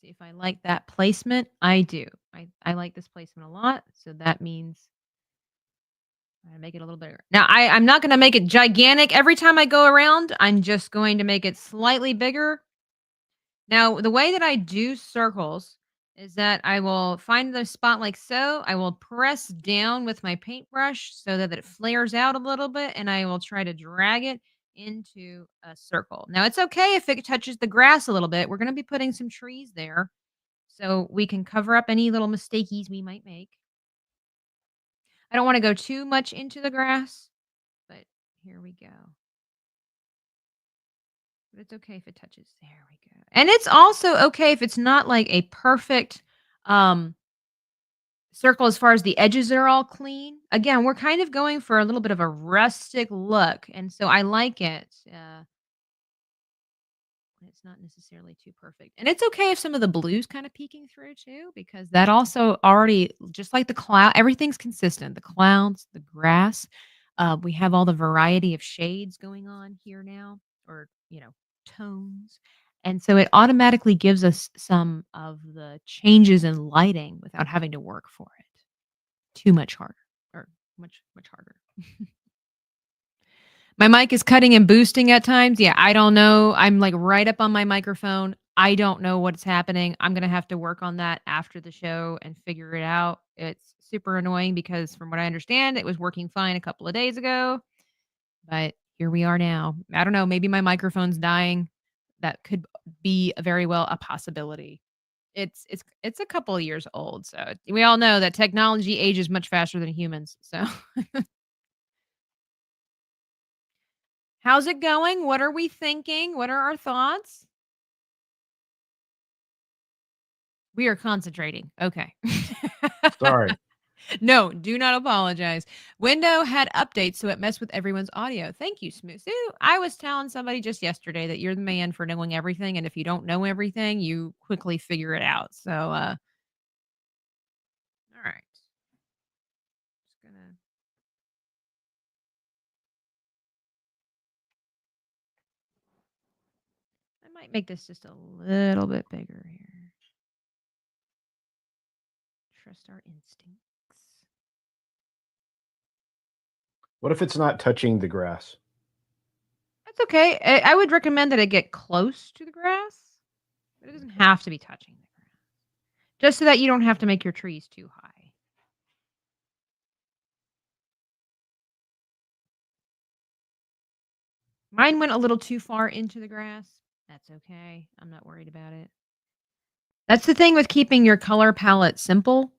See if I like that placement. I do. I like this placement a lot. So that means I'm gonna make it a little bigger. Now I'm not gonna make it gigantic every time I go around. I'm just going to make it slightly bigger. Now, the way that I do circles is that I will find the spot like so. I will press down with my paintbrush so that it flares out a little bit, and I will try to drag it into a circle. Now, it's okay if it touches the grass a little bit. We're going to be putting some trees there so we can cover up any little mistakeys we might make. I don't want to go too much into the grass, but here we go. But it's okay if it touches. There we go. And it's also okay if it's not like a perfect um circle as far as the edges are all clean. Again, we're kind of going for a little bit of a rustic look, and so I like it. It's not necessarily too perfect. And it's okay if some of the blue's kind of peeking through too, because that also already, just like the cloud, everything's consistent. The clouds, the grass, we have all the variety of shades going on here now, or, tones. And so it automatically gives us some of the changes in lighting without having to work for it too much harder or much, much harder. My mic is cutting and boosting at times. Yeah, I don't know. I'm like right up on my microphone. I don't know what's happening. I'm going to have to work on that after the show and figure it out. It's super annoying because from what I understand, it was working fine a couple of days ago, but here we are now. I don't know, maybe my microphone's dying. That could be very well a possibility. It's a couple of years old, so we all know that technology ages much faster than humans. So how's it going? What are we thinking? What are our thoughts? We are concentrating. Okay. Sorry. No, do not apologize. Window had updates, so it messed with everyone's audio. Thank you, Smooth. Sue, I was telling somebody just yesterday that you're the man for knowing everything, and if you don't know everything, you quickly figure it out. So, all right. Just gonna. I might make this just a little bit bigger here. Trust our instincts. What if it's not touching the grass? That's okay. I would recommend that it get close to the grass, but it doesn't have to be touching the grass. Just so that you don't have to make your trees too high. Mine went a little too far into the grass. That's okay. I'm not worried about it. That's the thing with keeping your color palette simple,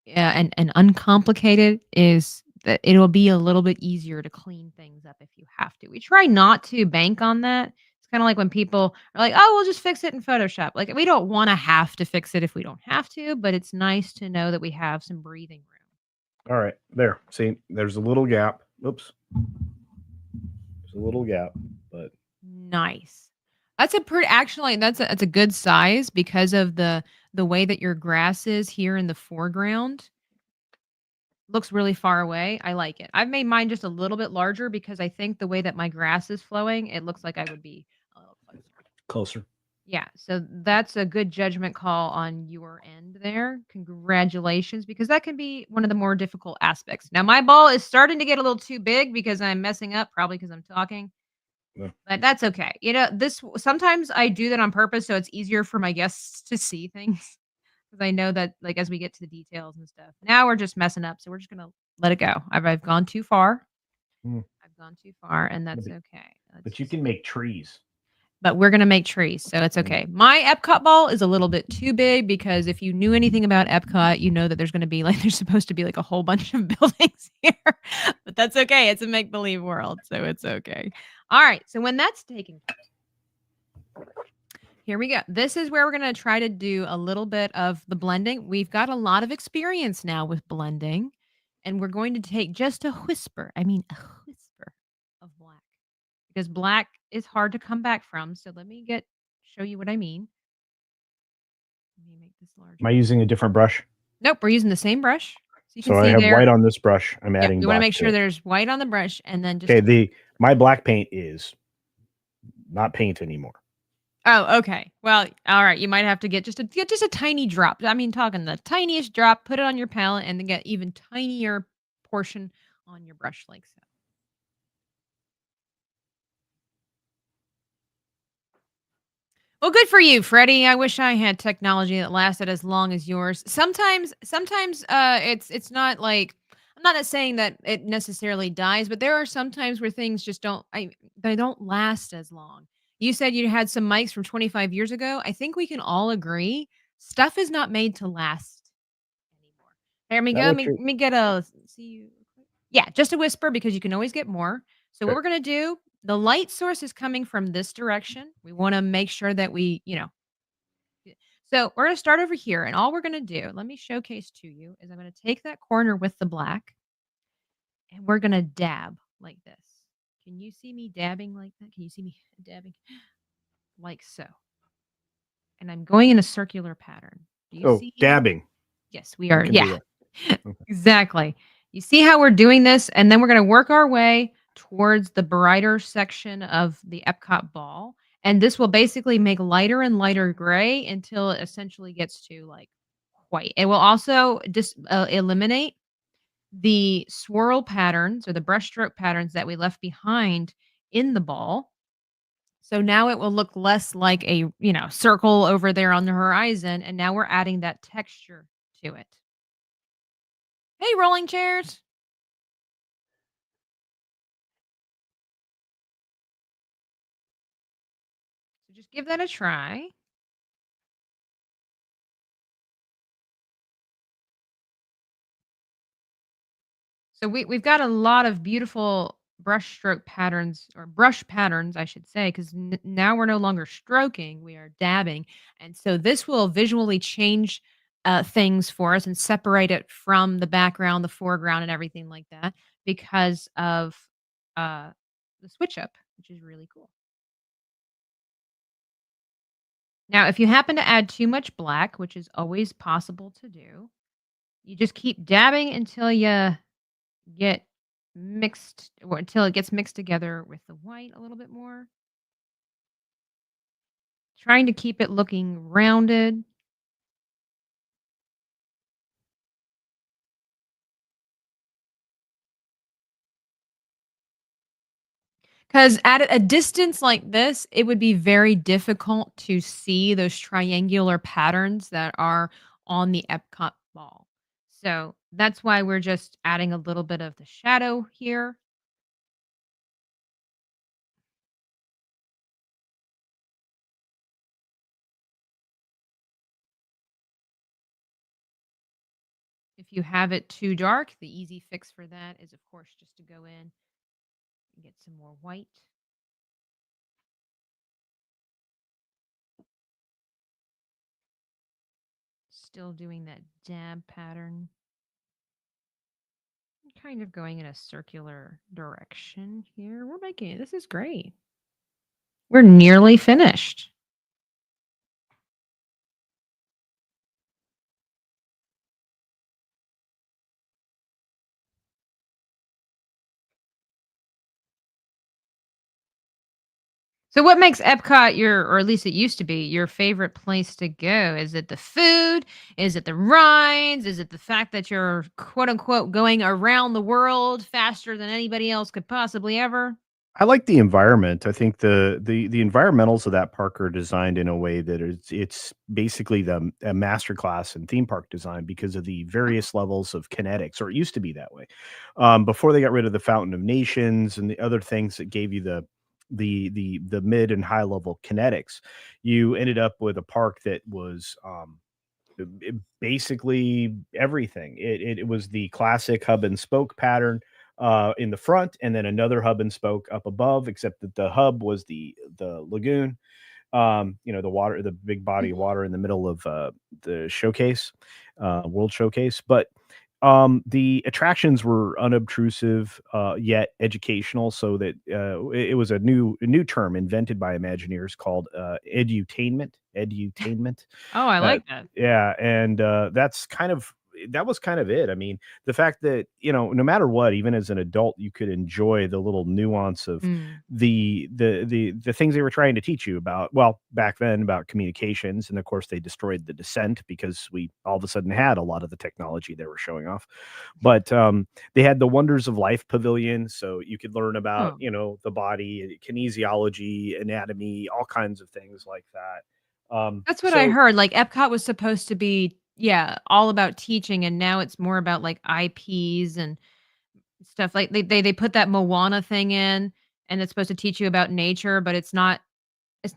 yeah, and uncomplicated is that it'll be a little bit easier to clean things up if you have to. We try not to bank on that. It's kind of like when people are like, "Oh, we'll just fix it in Photoshop." Like we don't want to have to fix it if we don't have to, but it's nice to know that we have some breathing room. All right, there. See, there's a little gap. Oops. There's a little gap, but Nice. That's a pretty actually that's a good size because of the way that your grass is here in the foreground. Looks really far away. I like it. I've made mine just a little bit larger because I think the way that my grass is flowing, it looks like I would be a little closer. Closer. Yeah, so that's a good judgment call on your end there. Congratulations, because that can be one of the more difficult aspects. Now, my ball is starting to get a little too big because I'm messing up, probably because I'm talking, Yeah. but that's okay. This sometimes I do that on purpose so it's easier for my guests to see things because I know that like as we get to the details and stuff. Now we're just messing up, so we're just gonna let it go. I've gone too far. Mm. I've gone too far, and Yeah, that's okay. Let's but you just can make trees. but we're gonna make trees, so it's Mm. okay. My Epcot ball is a little bit too big because if you knew anything about Epcot, you know that there's gonna be like there's supposed to be like a whole bunch of buildings here, but that's okay. It's a make believe world, so it's okay. All right, so when that's taken, here we go. This is where we're gonna try to do a little bit of the blending. We've got a lot of experience now with blending, and we're going to take just a whisper. I mean, a whisper of black because black is hard to come back from. So let me show you what I mean. Let me make this Am I larger. using a different brush? Nope, we're using the same brush. So you can So I see have there. white on this brush. I'm Yep, adding we want to black make to sure it. there's white on the brush and then just Okay, my black paint is not paint anymore. Oh, okay. Well, all right. You might have to get just a tiny drop. I mean, talking the tiniest drop, put it on your palette and then get even tinier portion on your brush like so. Well, good for you, Freddie. I wish I had technology that lasted as long as yours. Sometimes it's not like I'm not saying that it necessarily dies, but there are some times where things just they don't last as long. You said you had some mics from 25 years ago. I think we can all agree stuff is not made to last anymore. There we go. That what you're Let me get a see you. Yeah, just a whisper because you can always get more. So what okay. we're gonna do, the light source is coming from this direction. We want to make sure that so we're gonna start over here, and all we're gonna do, let me showcase to you, is I'm gonna take that corner with the black, and we're gonna dab like this. Can you see me dabbing like that? Can you see me dabbing like so? And I'm going in a circular pattern. Do you Oh, see? dabbing. Yes, we We are. can do Yeah. that. Okay. Exactly. You see how we're doing this? And then we're going to work our way towards the brighter section of the Epcot ball. And this will basically make lighter and lighter gray until it essentially gets to like white. It will also eliminate the swirl patterns or the brushstroke patterns that we left behind in the ball. So now it will look less like a, circle over there on the horizon. And now we're adding that texture to it. Hey, rolling chairs. So just give that a try. So we've got a lot of beautiful brush stroke patterns or brush patterns, I should say, because now we're no longer stroking, we are dabbing. And so this will visually change things for us and separate it from the background, the foreground, and everything like that because of uh, the switch up, which is really cool. Now, if you happen to add too much black, which is always possible to do, you just keep dabbing until you get mixed or until it gets mixed together with the white a little bit more. Trying to keep it looking rounded. Because at a distance like this, it would be very difficult to see those triangular patterns that are on the Epcot ball. So that's why we're just adding a little bit of the shadow here. If you have it too dark, the easy fix for that is, of course, just to go in and get some more white. Still doing that dab pattern. Kind of going in a circular direction here. We're making it. This is great. We're nearly finished. So what makes Epcot or at least it used to be, your favorite place to go? Is it the food? Is it the rides? Is it the fact that you're quote unquote going around the world faster than anybody else could possibly ever? I like the environment. I think the environmentals of that park are designed in a way that it's basically a master class in theme park design because of the various levels of kinetics, or it used to be that way. Before they got rid of the Fountain of Nations and the other things that gave you the mid and high level kinetics, you ended up with a park that was basically everything. It was the classic hub and spoke pattern in the front, and then another hub and spoke up above, except that the hub was the lagoon. The water, the big body of Mhm. water in the middle of the showcase, world showcase. But the attractions were unobtrusive, yet educational, so that it was a new term invented by Imagineers called edutainment. Edutainment. Oh, I Uh, like that. yeah, and that was kind of it. I mean, the fact that, no matter what, even as an adult, you could enjoy the little nuance of Mm. the things they were trying to teach you about, well, back then, about communications. And of course they destroyed the descent because we all of a sudden had a lot of the technology they were showing off. But they had the Wonders of Life pavilion, so you could learn about, Oh. the body, kinesiology, anatomy, all kinds of things like that. That's what I So heard, like, Epcot was supposed to be, yeah, all about teaching, and now it's more about, like, IPs and stuff, like, they put that Moana thing in, and it's supposed to teach you about nature, but it's not,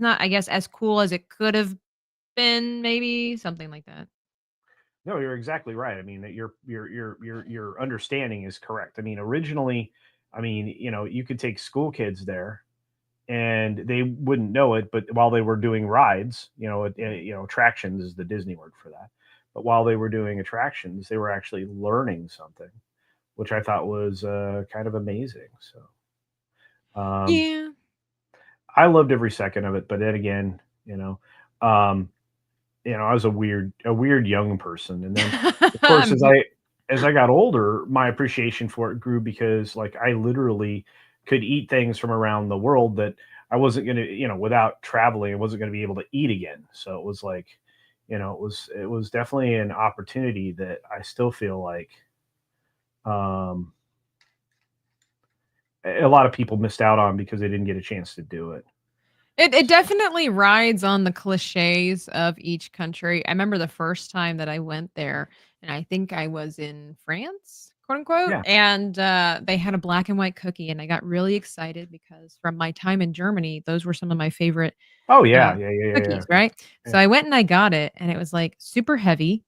I guess, as cool as it could have been, maybe, something like that. no, you're exactly right. I mean, that your understanding is correct. I mean, originally, I mean, you could take school kids there and they wouldn't know it, but while they were doing rides, attractions is the Disney word for that. But while they were doing attractions, they were actually learning something, which I thought was kind of amazing. So Yeah. I loved every second of it. But then again, um, I was a weird young person, and then, of course, as I'm I got older, my appreciation for it grew because, like, I literally could eat things from around the world that I wasn't gonna, without traveling, I wasn't gonna be able to eat again. So it was like, it was definitely an opportunity that I still feel like um, a lot of people missed out on because they didn't get a chance to do it. It So definitely rides on the cliches of each country. I remember the first time that I went there, and I think I was in France, quote unquote, yeah. and they had a black and white cookie, and I got really excited because from my time in Germany, those were some of my favorite Oh uh, yeah, yeah, yeah, yeah, yeah, cookies, right? yeah. So I went and I got it, and it was like super heavy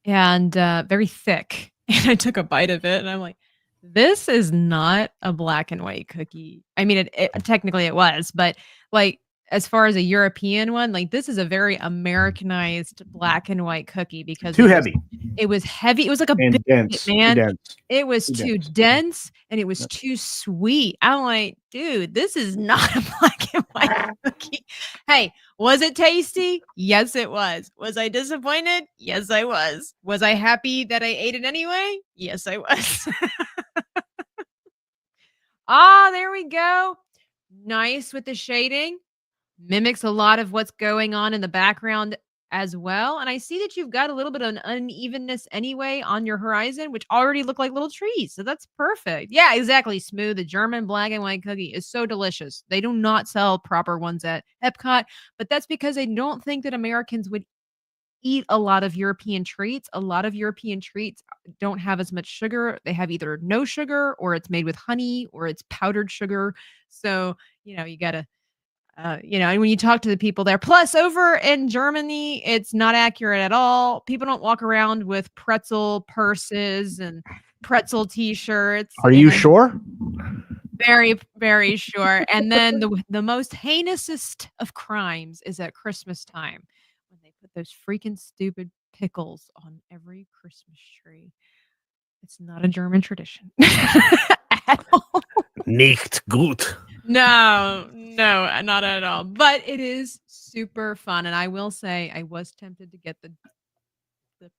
and very thick. And I took a bite of it, and I'm like, "This is not a black and white cookie." I mean, it technically it was, but like as far as a European one, like this is a very Americanized black and white cookie because Too heavy it was heavy. It was like a and biscuit, dense, too man. dense, It was too too dense. dense and it was too sweet. I'm like, dude, this is not a black and white cookie. Hey, was it tasty? Yes, it was. Was I disappointed? Yes, I was. Was I happy that I ate it anyway? Yes, I was. Ah, there we go. Nice with the shading. Mimics a lot of what's going on in the background as well. And I see that you've got a little bit of an unevenness anyway on your horizon, which already look like little trees. So that's perfect. Yeah, exactly. Smooth. The German black and white cookie is so delicious. They do not sell proper ones at Epcot, but that's because they don't think that Americans would eat a lot of European treats. A lot of European treats don't have as much sugar. They have either no sugar or it's made with honey or it's powdered sugar. So, you got to and when you talk to the people there, plus over in Germany, it's not accurate at all. People don't walk around with pretzel purses and pretzel t-shirts Are you and sure? very, very sure. And then the most heinousest of crimes is at Christmas time when they put those freaking stupid pickles on every Christmas tree. It's not a German tradition at all. Nicht gut. No, no, not at all. But it is super fun, and I will say I was tempted to get the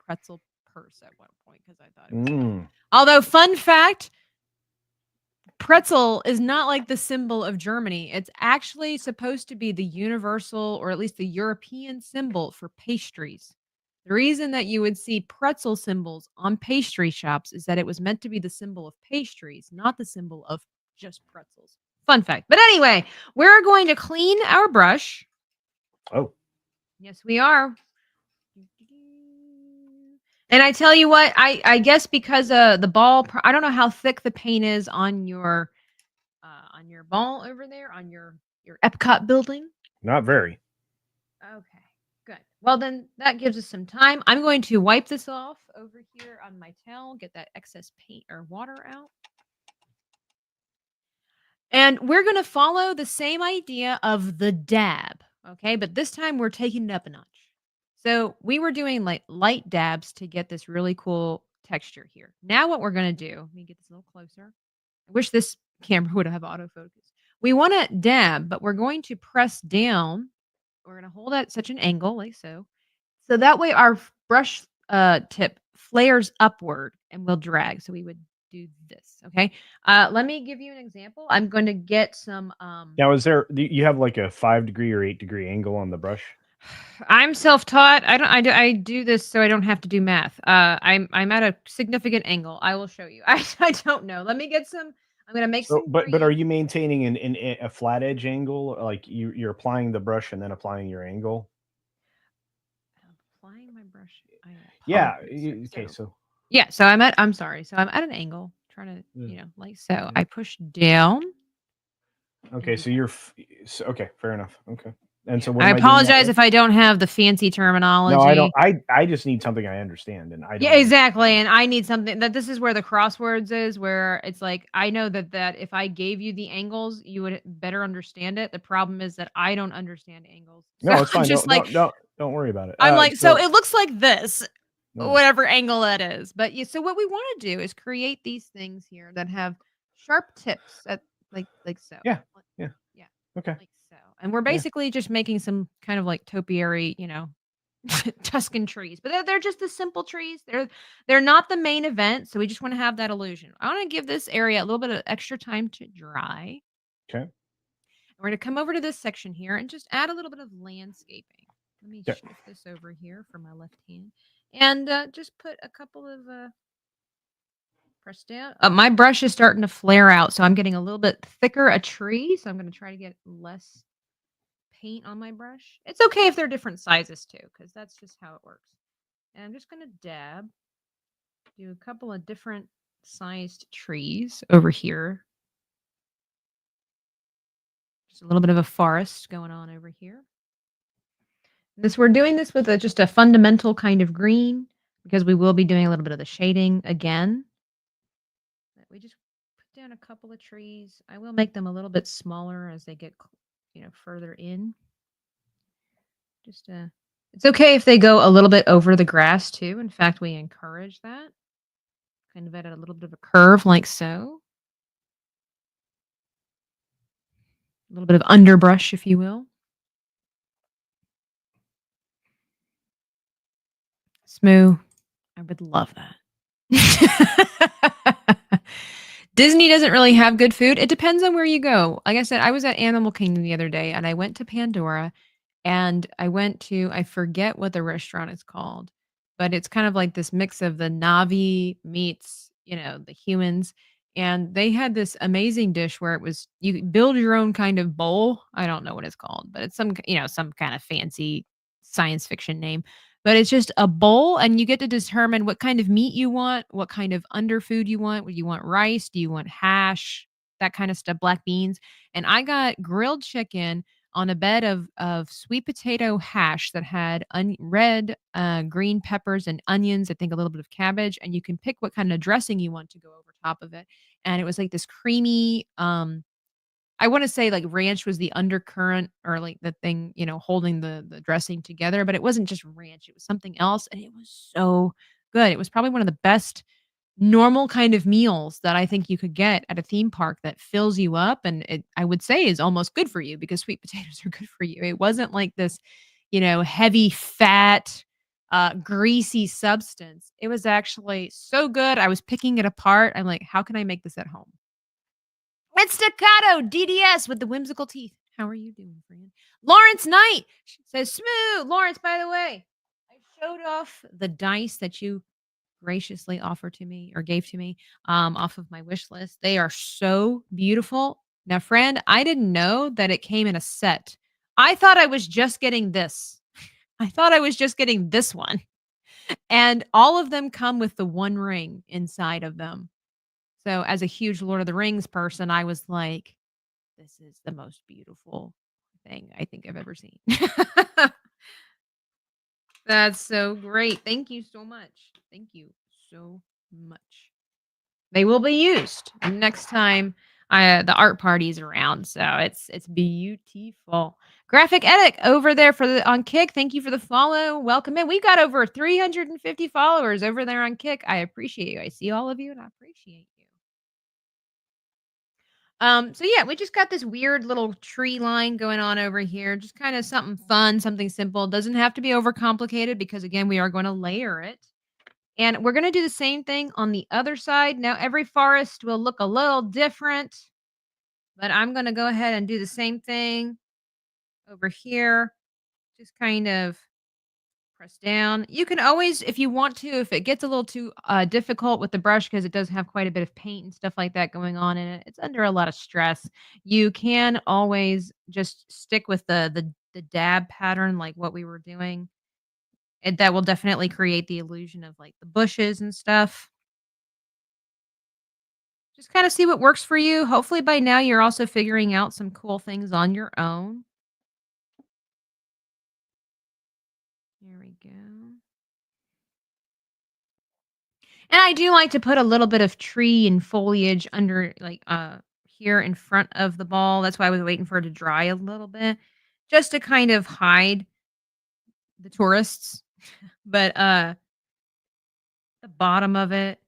pretzel purse at one point because I thought it was Mm. although, fun fact, pretzel is not like the symbol of Germany. It's actually supposed to be the universal or at least the European symbol for pastries. The reason that you would see pretzel symbols on pastry shops is that it was meant to be the symbol of pastries, not the symbol of just pretzels. Fun fact. But anyway, we're going to clean our brush. Oh, Yes, we are. And I tell you what, I guess because the ball, I don't know how thick the paint is on your ball over there on your Epcot building. not very. Okay, good. Well, then that gives us some time. I'm going to wipe this off over here on my towel, get that excess paint or water out. And we're going to follow the same idea of the dab, okay? But this time we're taking it up a notch. So we were doing like light dabs to get this really cool texture here. Now what we're going to do, let me get this a little closer. I wish this camera would have autofocus. We want to dab, but we're going to press down. We're going to hold at such an angle like so. So that way our brush tip flares upward and will drag. So we would do this, okay? Let me give you an example. I'm going to get some Now, is there? You have like a 5-degree or 8-degree angle on the brush? I'm self-taught. I do this so I don't have to do math. I'm at a significant angle. I will show you. I don't know. Let me get some. I'm gonna make So, some. but are you maintaining a flat edge angle? Like you're applying the brush and then applying your angle? Applying my brush. Yeah. apologize. Okay. So Yeah. So I'm sorry. So I'm at an angle, trying to like so. I push down. okay. So okay. Fair enough. Okay. And so what I am I doing that apologize with? if I don't have the fancy terminology. No, I don't. I just need something I understand, and I don't. Yeah, exactly. And I need something that this is where the crosswords is, where it's like I know that if I gave you the angles, you would better understand it. The problem is that I don't understand angles. No, it's I'm fine. just Don't worry about it. I'm like, so it looks like this, No. whatever angle that is. But so what we want to do is create these things here that have sharp tips at like so. Yeah. Yeah. Okay. Like so. And we're basically just making some kind of like topiary, Tuscan trees, but they're just the simple trees. They're not the main event, so we just want to have that illusion. I want to give this area a little bit of extra time to dry. Okay. We're going to come over to this section here and just add a little bit of landscaping. Let me Yeah. shift this over here for my left hand and just put a couple of press down. My brush is starting to flare out, so I'm getting a little bit thicker a tree. So I'm going to try to get less paint on my brush. It's okay if they're different sizes too, because that's just how it works. And I'm just going to do a couple of different sized trees over here. Just a little bit of a forest going on over here. We're doing this with just a fundamental kind of green because we will be doing a little bit of the shading again. We just put down a couple of trees. I will make them a little bit smaller as they get, further in. It's okay if they go a little bit over the grass too. In fact, we encourage that. Kind of at a little bit of a curve like so. A little bit of underbrush, if you will. Smoo, I would love that. Disney doesn't really have good food. It depends on where you go. Like I said, I was at Animal Kingdom the other day and I went to Pandora and I forget what the restaurant is called, but it's kind of like this mix of the Navi meets, the humans. And they had this amazing dish where you build your own kind of bowl. I don't know what it's called, but it's some kind of fancy science fiction name. But it's just a bowl, and you get to determine what kind of meat you want, what kind of underfood you want. Do you want rice? Do you want hash? That kind of stuff, black beans. And I got grilled chicken on a bed of sweet potato hash that had red, green peppers and onions, I think a little bit of cabbage, and you can pick what kind of dressing you want to go over top of it. And it was like this creamy, I want to say like ranch was the undercurrent or like the thing, holding the dressing together, but it wasn't just ranch. It was something else. And it was so good. It was probably one of the best normal kind of meals that I think you could get at a theme park that fills you up. And I would say is almost good for you because sweet potatoes are good for you. It wasn't like this, heavy fat, greasy substance. It was actually so good. I was picking it apart. I'm like, how can I make this at home? Red Staccato DDS with the whimsical teeth. How are you doing, friend? Lawrence Knight says, smooth. Lawrence, by the way, I showed off the dice that you graciously offered to me or gave to me off of my wish list. They are so beautiful. Now, friend, I didn't know that it came in a set. I thought I was just getting this. I thought I was just getting this one. And all of them come with the one ring inside of them. So, as a huge Lord of the Rings person, I was like, this is the most beautiful thing I think I've ever seen. That's so great. Thank you so much. Thank you so much. They will be used next time the art party's around. So it's beautiful. Graphic Edit over there on Kick. Thank you for the follow. Welcome in. We've got over 350 followers over there on Kick. I appreciate you. I see all of you and I appreciate you. So yeah, we just got this weird little tree line going on over here. Just kind of something fun, something simple. Doesn't have to be overcomplicated because again, we are going to layer it. And we're going to do the same thing on the other side. Now, every forest will look a little different, but I'm going to go ahead and do the same thing over here. Just kind of press down. You can always, if you want to, if it gets a little too difficult with the brush, because it does have quite a bit of paint and stuff like that going on in it, it's under a lot of stress. You can always just stick with the dab pattern like what we were doing. That will definitely create the illusion of like the bushes and stuff. Just kind of see what works for you. Hopefully by now you're also figuring out some cool things on your own. Here we go. And I do like to put a little bit of tree and foliage under like here in front of the ball. That's why I was waiting for it to dry a little bit just to kind of hide the tourists. But the bottom of it,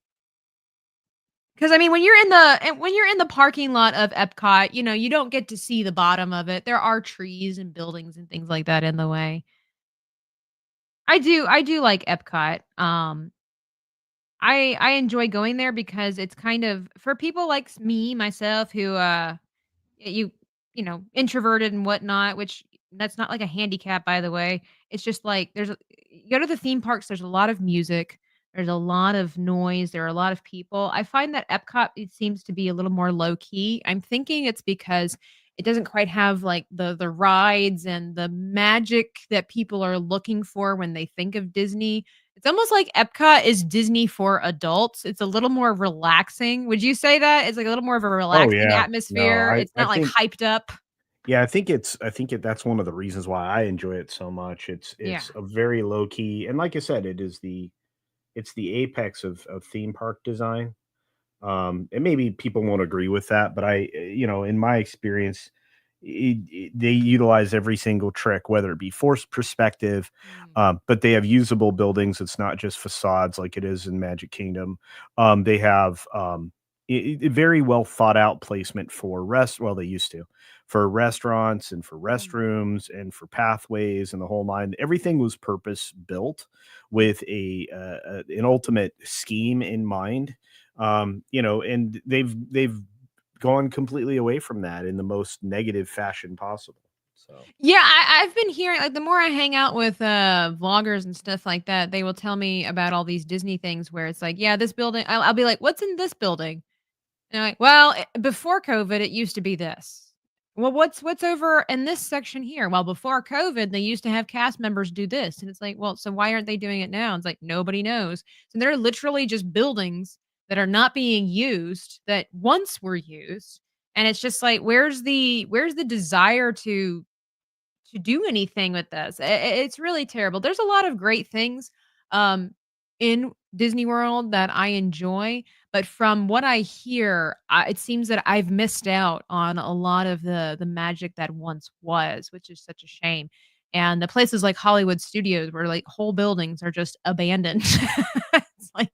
because I mean, when you're in the parking lot of Epcot, you know, you don't get to see the bottom of it. There are trees and buildings and things like that in the way. I do like Epcot. I enjoy going there because it's kind of for people like myself who you you know, introverted and whatnot, which that's not like a handicap, by the way. It's just like you go to the theme parks, there's a lot of music, there's a lot of noise, there are a lot of people. I find that Epcot it seems to be a little more low key. I'm thinking it's because it doesn't quite have like the rides and the magic that people are looking for when they think of Disney. It's almost like Epcot is Disney for adults. It's a little more relaxing. Would you say that? It's like a little more of a Oh relaxing yeah. No, atmosphere. It's I not like think hyped up. yeah, I think that's one of the reasons why I enjoy it so much. Yeah. It's a very low key, and like I said, it's the apex of theme park design. And maybe people won't agree with that, but you know, in my experience, they utilize every single trick, whether it be forced perspective, Mm, but they have usable buildings. It's not just facades like it is in Magic Kingdom. They have very well thought out placement for well, they used to for restaurants and for mm, restrooms and for pathways and the whole nine. Everything was purpose built with an ultimate scheme in mind. You know, and they've gone completely away from that in the most negative fashion possible. So, yeah, I've been hearing like the more I hang out with vloggers and stuff like that, they will tell me about all these Disney things where it's like, yeah, this building. I'll be like, what's in this building? And I'm like, well, before COVID, it used to be this. Well, what's over in this section here? Well, before COVID, they used to have cast members do this, and it's like, well, so why aren't they doing it now? It's like nobody knows. So they're literally just buildings that are not being used that once were used, and it's just like, where's the desire to do anything with this. It's really terrible. There's a lot of great things um in Disney World that I enjoy, but from what I hear, it seems that I've missed out on a lot of the magic that once was, which is such a shame. And the places like Hollywood Studios where like whole buildings are just abandoned. It's like,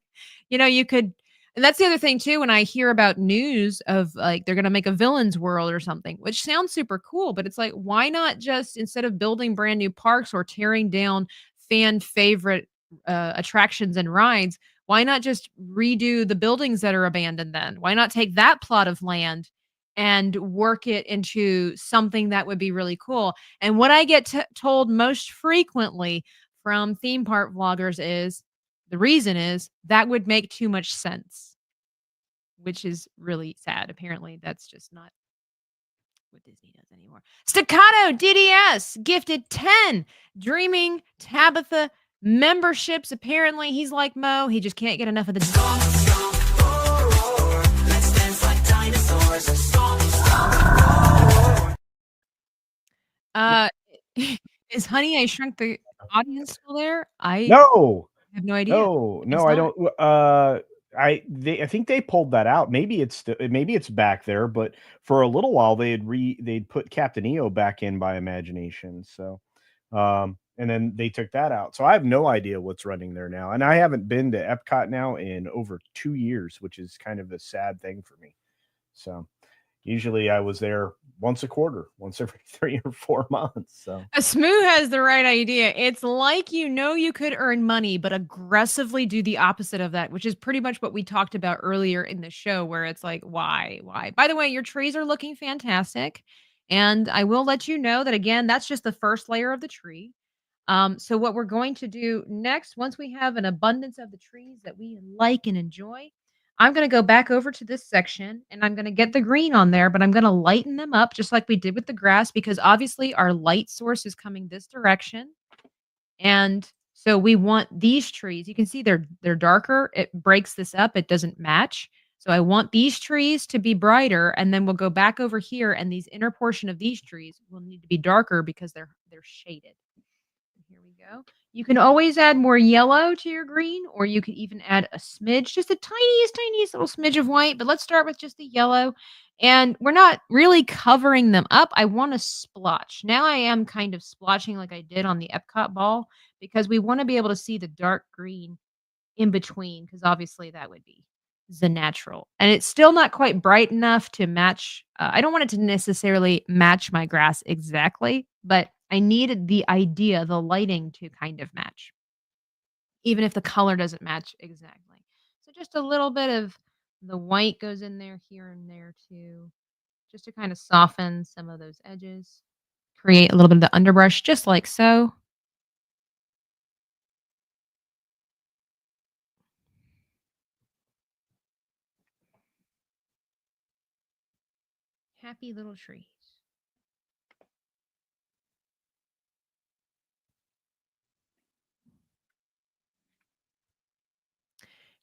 you know, you could and that's the other thing too when I hear about news of like they're going to make a villains world or something, which sounds super cool, but it's like why not just instead of building brand new parks or tearing down fan favorite attractions and rides, why not just redo the buildings that are abandoned then? Why not take that plot of land and work it into something that would be really cool. And what I get told most frequently from theme park vloggers is the reason is that would make too much sense, which is really sad. Apparently, that's just not what Disney does anymore. Staccato DDS gifted 10 Dreaming Tabitha memberships. Apparently, he's like Mo. He just can't get enough of the. Uh, is Honey I Shrunk the Audience still there? I No, have no idea. no, It's no, I not. don't. I think they pulled that out. Maybe it's back there, but for a little while they'd put Captain EO back in by Imagination. So, and then they took that out. So I have no idea what's running there now, and I haven't been to Epcot now in over 2 years, which is kind of a sad thing for me. So usually I was there once a quarter, once every 3 or 4 months. So Smoo has the right idea. It's like you could earn money, but aggressively do the opposite of that, which is pretty much what we talked about earlier in the show, where it's like, why? Why? By the way, your trees are looking fantastic. And I will let you know that again, that's just the first layer of the tree. So what we're going to do next, once we have an abundance of the trees that we like and enjoy, I'm going to go back over to this section and I'm going to get the green on there, but I'm going to lighten them up just like we did with the grass because obviously our light source is coming this direction. And so we want these trees. You can see they're darker. It breaks this up. It doesn't match. So I want these trees to be brighter and then we'll go back over here and these inner portion of these trees will need to be darker because they're shaded. Here we go. You can always add more yellow to your green, or you could even add a smidge, just a tiniest little smidge of white. But let's start with just the yellow. And we're not really covering them up. I want to splotch. Now I am kind of splotching like I did on the Epcot ball because we want to be able to see the dark green in between because obviously that would be the natural. And it's still not quite bright enough to match. I don't want it to necessarily match my grass exactly, but I needed the idea, the lighting to kind of match, even if the color doesn't match exactly. So just a little bit of the white goes in there here and there too, just to kind of soften some of those edges, create a little bit of the underbrush, just like so. Happy little trees.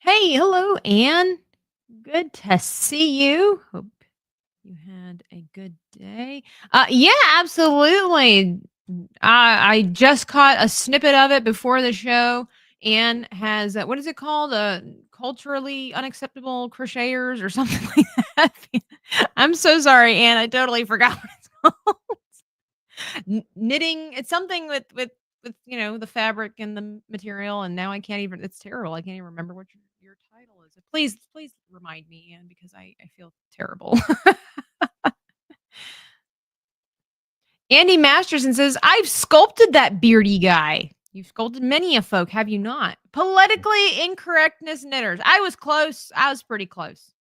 Hey, hello, Anne. Good to see you. Hope you had a good day. Yeah, absolutely. I just caught a snippet of it before the show. Anne has what is it called? Culturally unacceptable crocheters or something like that. I'm so sorry, Anne. I totally forgot what it's called. Knitting. It's something with the fabric and the material, and now I can't even. It's terrible. I can't even remember what your title is. Please remind me, Anne, because I feel terrible. Andy Masterson says, I've sculpted that beardy guy. You've sculpted many a folk, have you not? Politically incorrectness knitters. I was close. I was pretty close.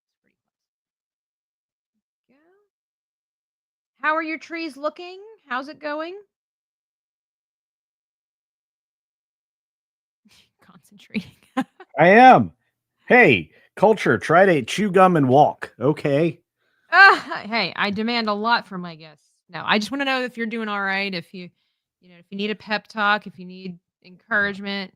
How are your trees looking? How's it going? Concentrating. I am. Hey, culture, try to chew gum and walk. Okay. Hey, I demand a lot from my guests. No, I just want to know if you're doing all right. If if you need a pep talk, if you need encouragement.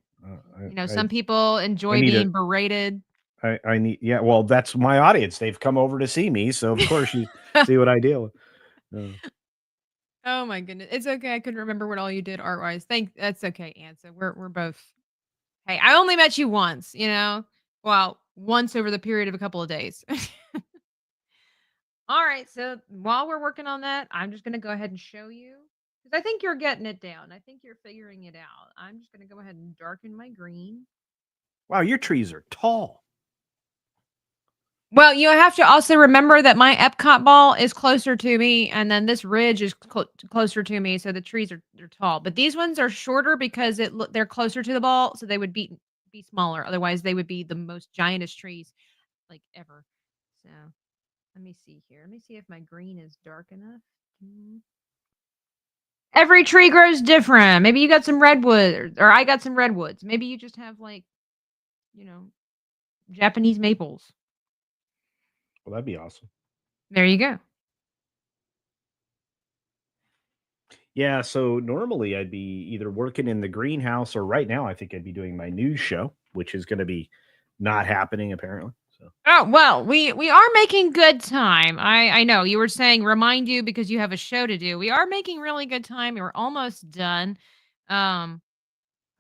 Some people enjoy being berated. I need, yeah. Well, that's my audience. They've come over to see me, so of course you see what I deal with. Oh my goodness. It's okay. I couldn't remember what all you did art wise. That's okay, Ansa. We're both. Hey, I only met you once, Well, once over the period of a couple of days. All right. So while we're working on that, I'm just gonna go ahead and show you. Because I think you're getting it down. I think you're figuring it out. I'm just gonna go ahead and darken my green. Wow, your trees are tall. Well, you have to also remember that my Epcot ball is closer to me, and then this ridge is closer to me, so the trees they're tall. But these ones are shorter because they're closer to the ball, so they would be smaller. Otherwise, they would be the most giantest trees like ever. So Let me see here. Let me see if my green is dark enough. Every tree grows different. Maybe you got some redwood, or I got some redwoods. Maybe you just have like, you know, Japanese maples. Well, that'd be awesome. There you go. Yeah, so normally I'd be either working in the greenhouse or right now I think I'd be doing my news show, which is going to be not happening apparently. So Oh, well, we are making good time. I know you were saying remind you because you have a show to do. We are making really good time. We're almost done. Um,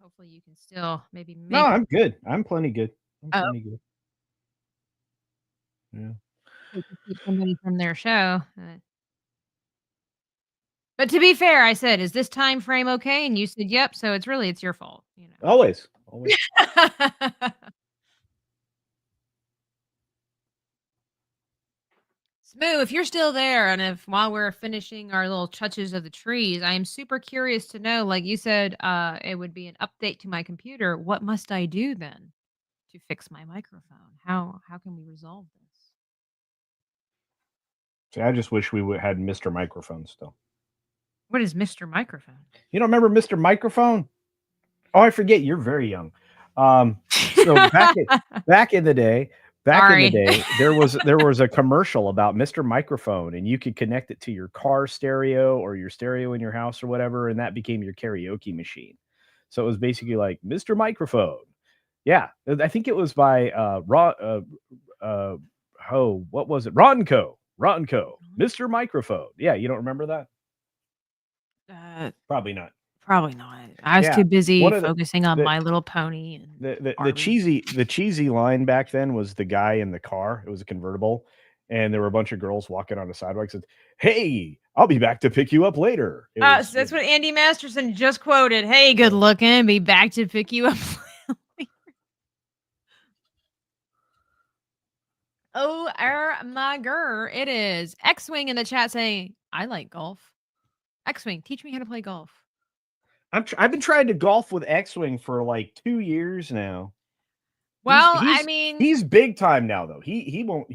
hopefully you can still maybe no, make I'm good. I'm plenty good. I'm oh, plenty good. Yeah. to keep somebody from their show. But to be fair, I said, "Is this time frame okay?" And you said, "Yep." So it's your fault, you Always. Always. know. Smoo, if you're still there, and if while we're finishing our little touches of the trees, I am super curious to know. Like you said, it would be an update to my computer. What must I do then to fix my microphone? How can we resolve this? See, I just wish we would had Mr. Microphone still. What is Mr. Microphone? You don't remember Mr. Microphone? Oh, I forget. You're very young. So back in the day, Sorry. there was a commercial about Mr. Microphone, and you could connect it to your car stereo or your stereo in your house or whatever, and that became your karaoke machine. So it was basically like Mr. Microphone. Yeah, I think it was by what was it? Rotten Co. Mr. Microphone. Yeah, you don't remember that? Probably not. Probably not. I was Yeah, too busy one of focusing on the My Little Pony and the Barbie. cheesy line back then was the guy in the car. It was a convertible, and there were a bunch of girls walking on the sidewalk. Said, "Hey, I'll be back to pick you up later." It was, So that's what Andy Masterson just quoted. Hey, good looking. Be back to pick you up. Oh, my girl. It is. X Wing in the chat saying, I like golf. X Wing, teach me how to play golf. I've been trying to golf with X-Wing for like 2 years now. Well, I mean, He's big time now though. He won't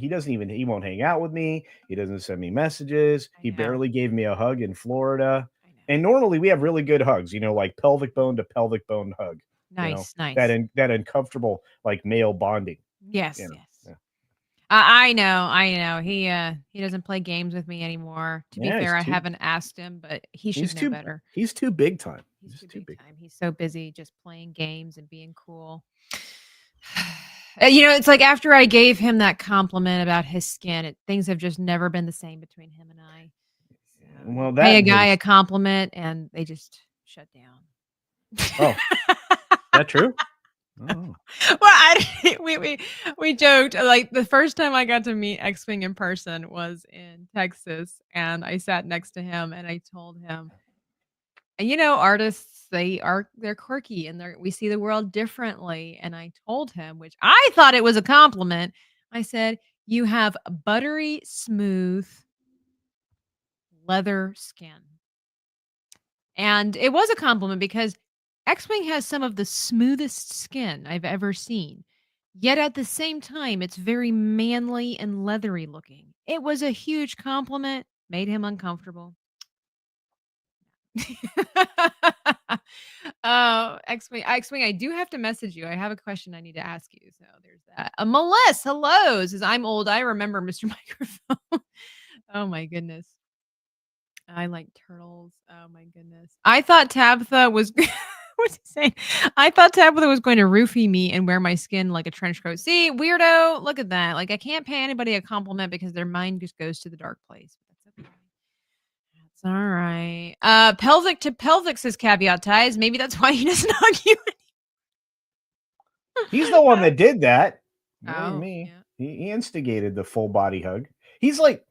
hang out with me. He doesn't send me messages. I He know. barely gave me a hug in Florida. I know. And normally we have really good hugs, like pelvic bone to pelvic bone hug. Nice, nice. That uncomfortable like male bonding. Yes, Yes. yes. I know. He doesn't play games with me anymore. To be fair, I haven't asked him, but he should know better. He's too big time. He's too big time. He's so busy just playing games and being cool. It's like after I gave him that compliment about his skin, things have just never been the same between him and I. So, well, pay a guy a compliment and they just shut down. Oh, is that true? Oh. Well, we joked like the first time I got to meet X-Wing in person was in Texas, and I sat next to him and I told him, artists they're quirky and we see the world differently. And I told him, which I thought it was a compliment. I said, "You have buttery smooth leather skin." And it was a compliment because X-Wing has some of the smoothest skin I've ever seen. Yet at the same time, it's very manly and leathery looking. It was a huge compliment, made him uncomfortable. Oh, X-Wing, I do have to message you. I have a question I need to ask you. So there's that. Melissa, hello. Says I'm old. I remember Mr. Microphone. Oh my goodness. I like turtles. Oh my goodness. I thought Tabitha was what's he saying? I thought Tabitha was going to roofie me and wear my skin like a trench coat. See, weirdo, look at that. Like I can't pay anybody a compliment because their mind just goes to the dark place. That's okay. That's all right. Pelvic to pelvic says caveat ties. Maybe that's why he doesn't hug you. He's the one that did that. Oh, Me. yeah. He instigated the full body hug. He's like,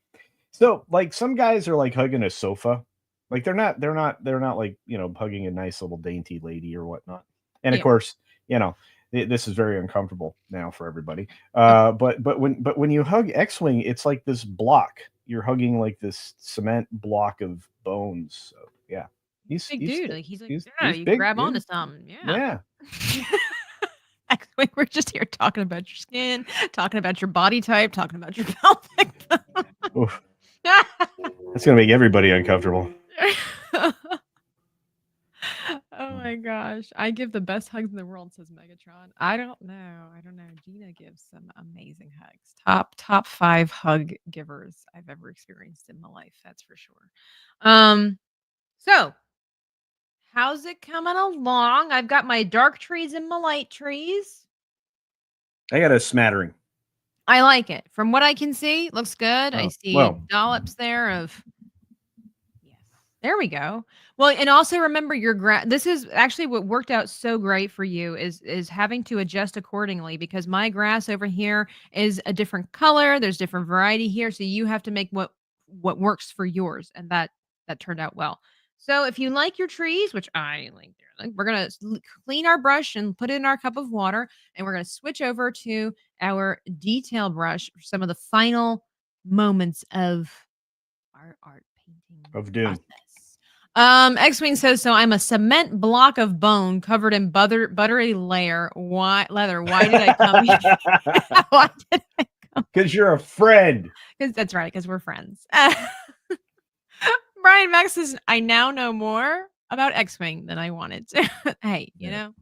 so like some guys are like hugging a sofa. Like they're not like, hugging a nice little dainty lady or whatnot. And of course, this is very uncomfortable now for everybody. But when you hug X-Wing, it's like this block. You're hugging like this cement block of bones. So yeah. He's big dude. Like he's like, he's you big, grab onto dude. something. Yeah. Yeah. X-Wing, we're just here talking about your skin, talking about your body type, talking about your pelvic. Oof. That's gonna make everybody uncomfortable. Oh my gosh. I give the best hugs in the world, says Megatron. I don't know. Gina gives some amazing hugs. Top 5 hug givers I've ever experienced in my life, that's for sure. So how's it coming along? I've got my dark trees and my light trees. I got a smattering. I like it. From what I can see, looks good. I see dollops there of yes. There we go. Well, and also remember your this is actually what worked out so great for you is having to adjust accordingly because my grass over here is a different color. There's different variety here, so you have to make what works for yours, and that turned out well. So if you like your trees, which I like, we're gonna clean our brush and put it in our cup of water, and we're gonna switch over to our detail brush for some of the final moments of our art painting Of doom. process. X-Wing says, so I'm a cement block of bone covered in buttery leather. Why did I come here? Why did I come? Because you're a friend. Because that's right, because we're friends. Brian Max says, I now know more about X-Wing than I wanted to. Hey, you know.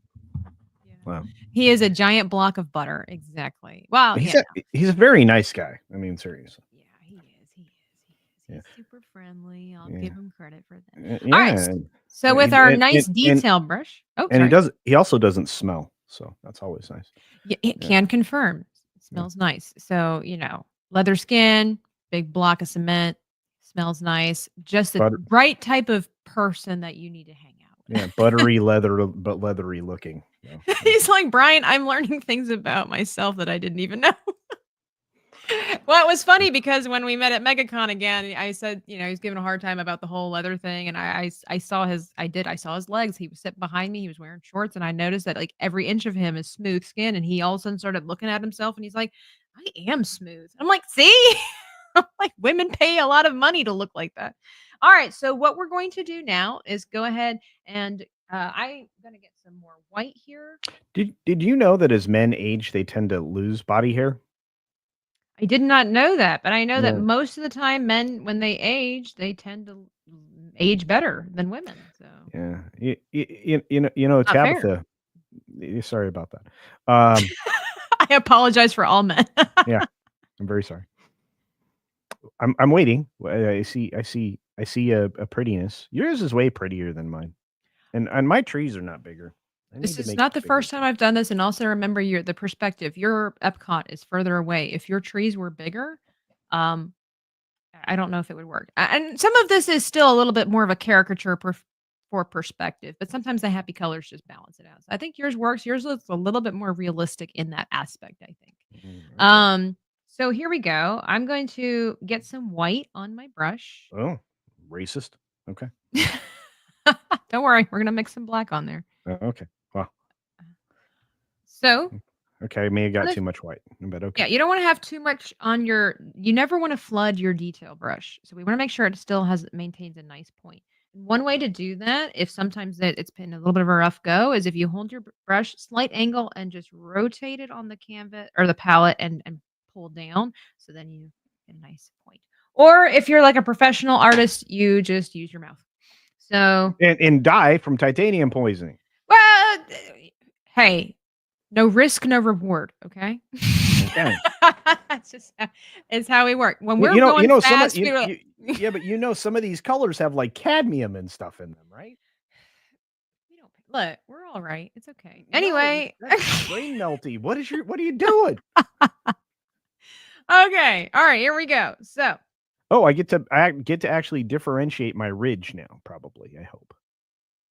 Wow. He is a giant block of butter. Exactly. Wow. He's a very nice guy. I mean, seriously. Yeah, he is. He's super friendly. I'll give him credit for that. Yeah. All right. So with our nice detail brush. Oh, and he also doesn't smell. So that's always nice. Yeah, it can confirm. It smells nice. So, leather skin, big block of cement, smells nice. Just the right type of person that you need to hang out with. Yeah, buttery leather, but leathery looking. He's like, Brian, I'm learning things about myself that I didn't even know. Well, it was funny because when we met at MegaCon again, I said, he was giving a hard time about the whole leather thing. And I saw his legs. He was sitting behind me. He was wearing shorts. And I noticed that like every inch of him is smooth skin. And he all of a sudden started looking at himself and he's like, I am smooth. I'm like, see, I'm like, women pay a lot of money to look like that. All right. So what we're going to do now is go ahead and I'm going to get some more white here. Did you know that as men age, they tend to lose body hair? I did not know that, but I know that most of the time men, when they age, they tend to age better than women. So yeah, Tabitha. Sorry about that. I apologize for all men. Yeah, I'm very sorry. I'm waiting. I see a prettiness. Yours is way prettier than mine, and my trees are not bigger. This is not the first time I've done this, and also remember the perspective. Your Epcot is further away. If your trees were bigger, I don't know if it would work. And some of this is still a little bit more of a caricature for perspective, but sometimes the happy colors just balance it out. So I think yours works. Yours looks a little bit more realistic in that aspect, I think. Okay. So here we go. I'm going to get some white on my brush. Oh, racist. Okay. Don't worry. We're going to mix some black on there. Okay. Wow. So. Okay, I may have got too much white, but okay. Yeah, you don't want to have too much on you never want to flood your detail brush. So we want to make sure it still maintains a nice point. One way to do that, if sometimes it's been a little bit of a rough go, is if you hold your brush slight angle and just rotate it on the canvas or the palette and pull down. So then you get a nice point. Or if you're like a professional artist, you just use your mouth. So and die from titanium poisoning. Well, hey, no risk, no reward. Okay. Okay. It's how we work. When we're going fast, yeah, but some of these colors have like cadmium and stuff in them, right? We don't look. We're all right. It's okay. Anyway, that's brain melty. What are you doing? Okay. All right. Here we go. So. Oh, I get to actually differentiate my ridge now. Probably. I hope.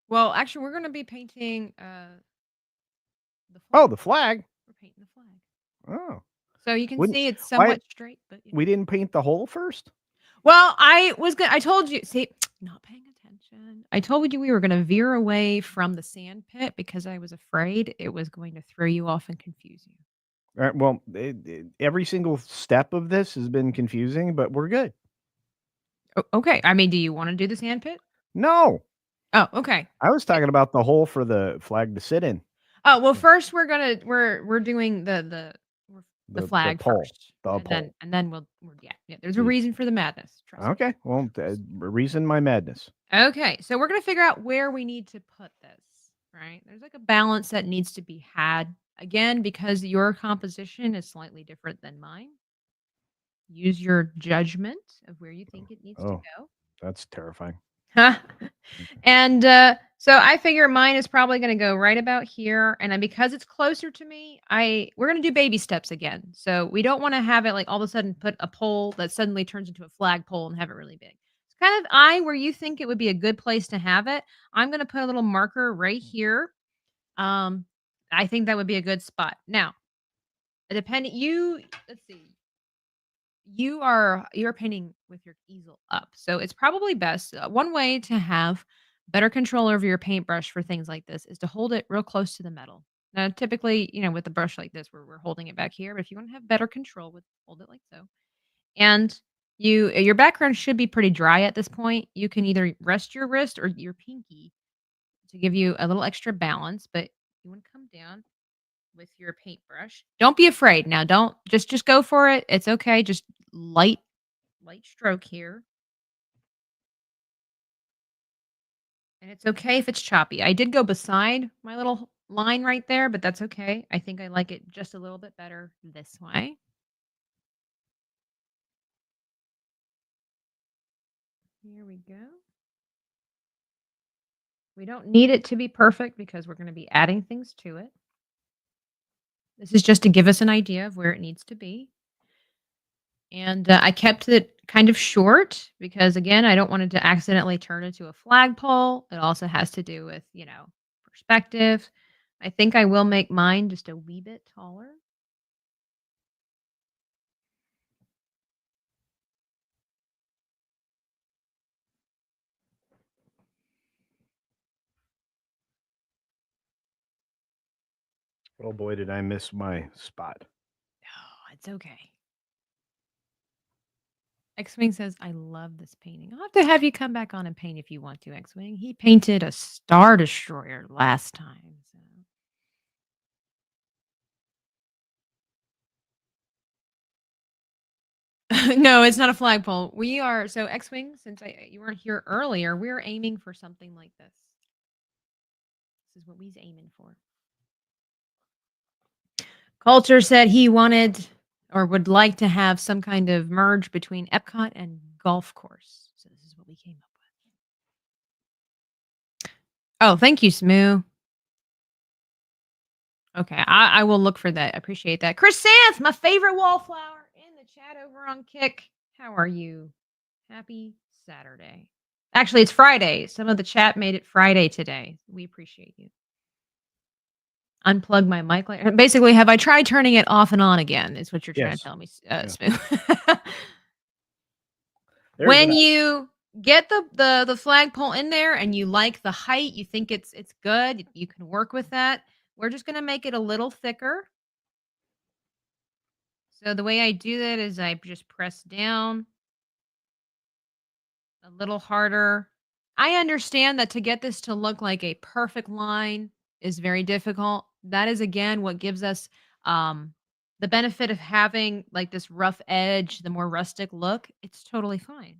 Well, actually, we're going to be painting. The flag. We're painting the flag. Oh. So you can see it's somewhat straight, but we didn't paint the hole first. Well, I told you. See, not paying attention. I told you we were going to veer away from the sand pit because I was afraid it was going to throw you off and confuse you. All right. Well, every single step of this has been confusing, but we're good. Okay. I mean, do you want to do the sand pit? No. Oh, okay. I was talking about the hole for the flag to sit in. Oh, well, first we're doing the flag pole, first. the And pole. then yeah, there's a The- reason for the madness. Trust me. Okay, well, reason my madness. Okay, so we're gonna figure out where we need to put this, right? There's like a balance that needs to be had. Again, because your composition is slightly different than mine. Use your judgment of where you think it needs to Oh, go. that's terrifying. And so I figure mine is probably going to go right about here. And then because it's closer to me, we're going to do baby steps again. So we don't want to have it like all of a sudden put a pole that suddenly turns into a flag pole and have it really big. It's kind of where you think it would be a good place to have it. I'm going to put a little marker right here. Um, I think that would be a good spot. Now, let's see. You're painting with your easel up. So it's probably best one way to have better control over your paintbrush for things like this is to hold it real close to the metal. Now, typically, with a brush like this, where we're holding it back here, but if you want to have better control, hold it like so. And your background should be pretty dry at this point. You can either rest your wrist or your pinky to give you a little extra balance, but you want to come down with your paintbrush. Don't be afraid. Now don't just go for it. It's okay. Just light stroke here. And it's okay if it's choppy. I did go beside my little line right there, but that's okay. I think I like it just a little bit better this way. Here we go. We don't need it to be perfect because we're going to be adding things to it. This is just to give us an idea of where it needs to be. And I kept it kind of short because, again, I don't want it to accidentally turn into a flagpole. It also has to do with, perspective. I think I will make mine just a wee bit taller. Oh boy, did I miss my spot. Oh, it's okay. X-Wing says, I love this painting. I'll have to have you come back on and paint if you want to, X-Wing. He painted a Star Destroyer last time. So. No, it's not a flagpole. We are so X-Wing, since you weren't here earlier, we're aiming for something like this. This is what we's aiming for. Culture said he wanted or would like to have some kind of merge between Epcot and golf course. So this is what we came up with. Oh, thank you, Smoo. Okay, I will look for that. I appreciate that. Chris Santh, my favorite wallflower in the chat over on Kick. How are you? Happy Saturday. Actually, it's Friday. Some of the chat made it Friday today. We appreciate you. Unplug my mic. Basically, have I tried turning it off and on again? Is what you're trying to tell me, Smoo. When you get the flagpole in there and you like the height, you think it's good, you can work with that. We're just going to make it a little thicker. So the way I do that is I just press down a little harder. I understand that to get this to look like a perfect line is very difficult. That is, again, what gives us the benefit of having like this rough edge, the more rustic look. It's totally fine.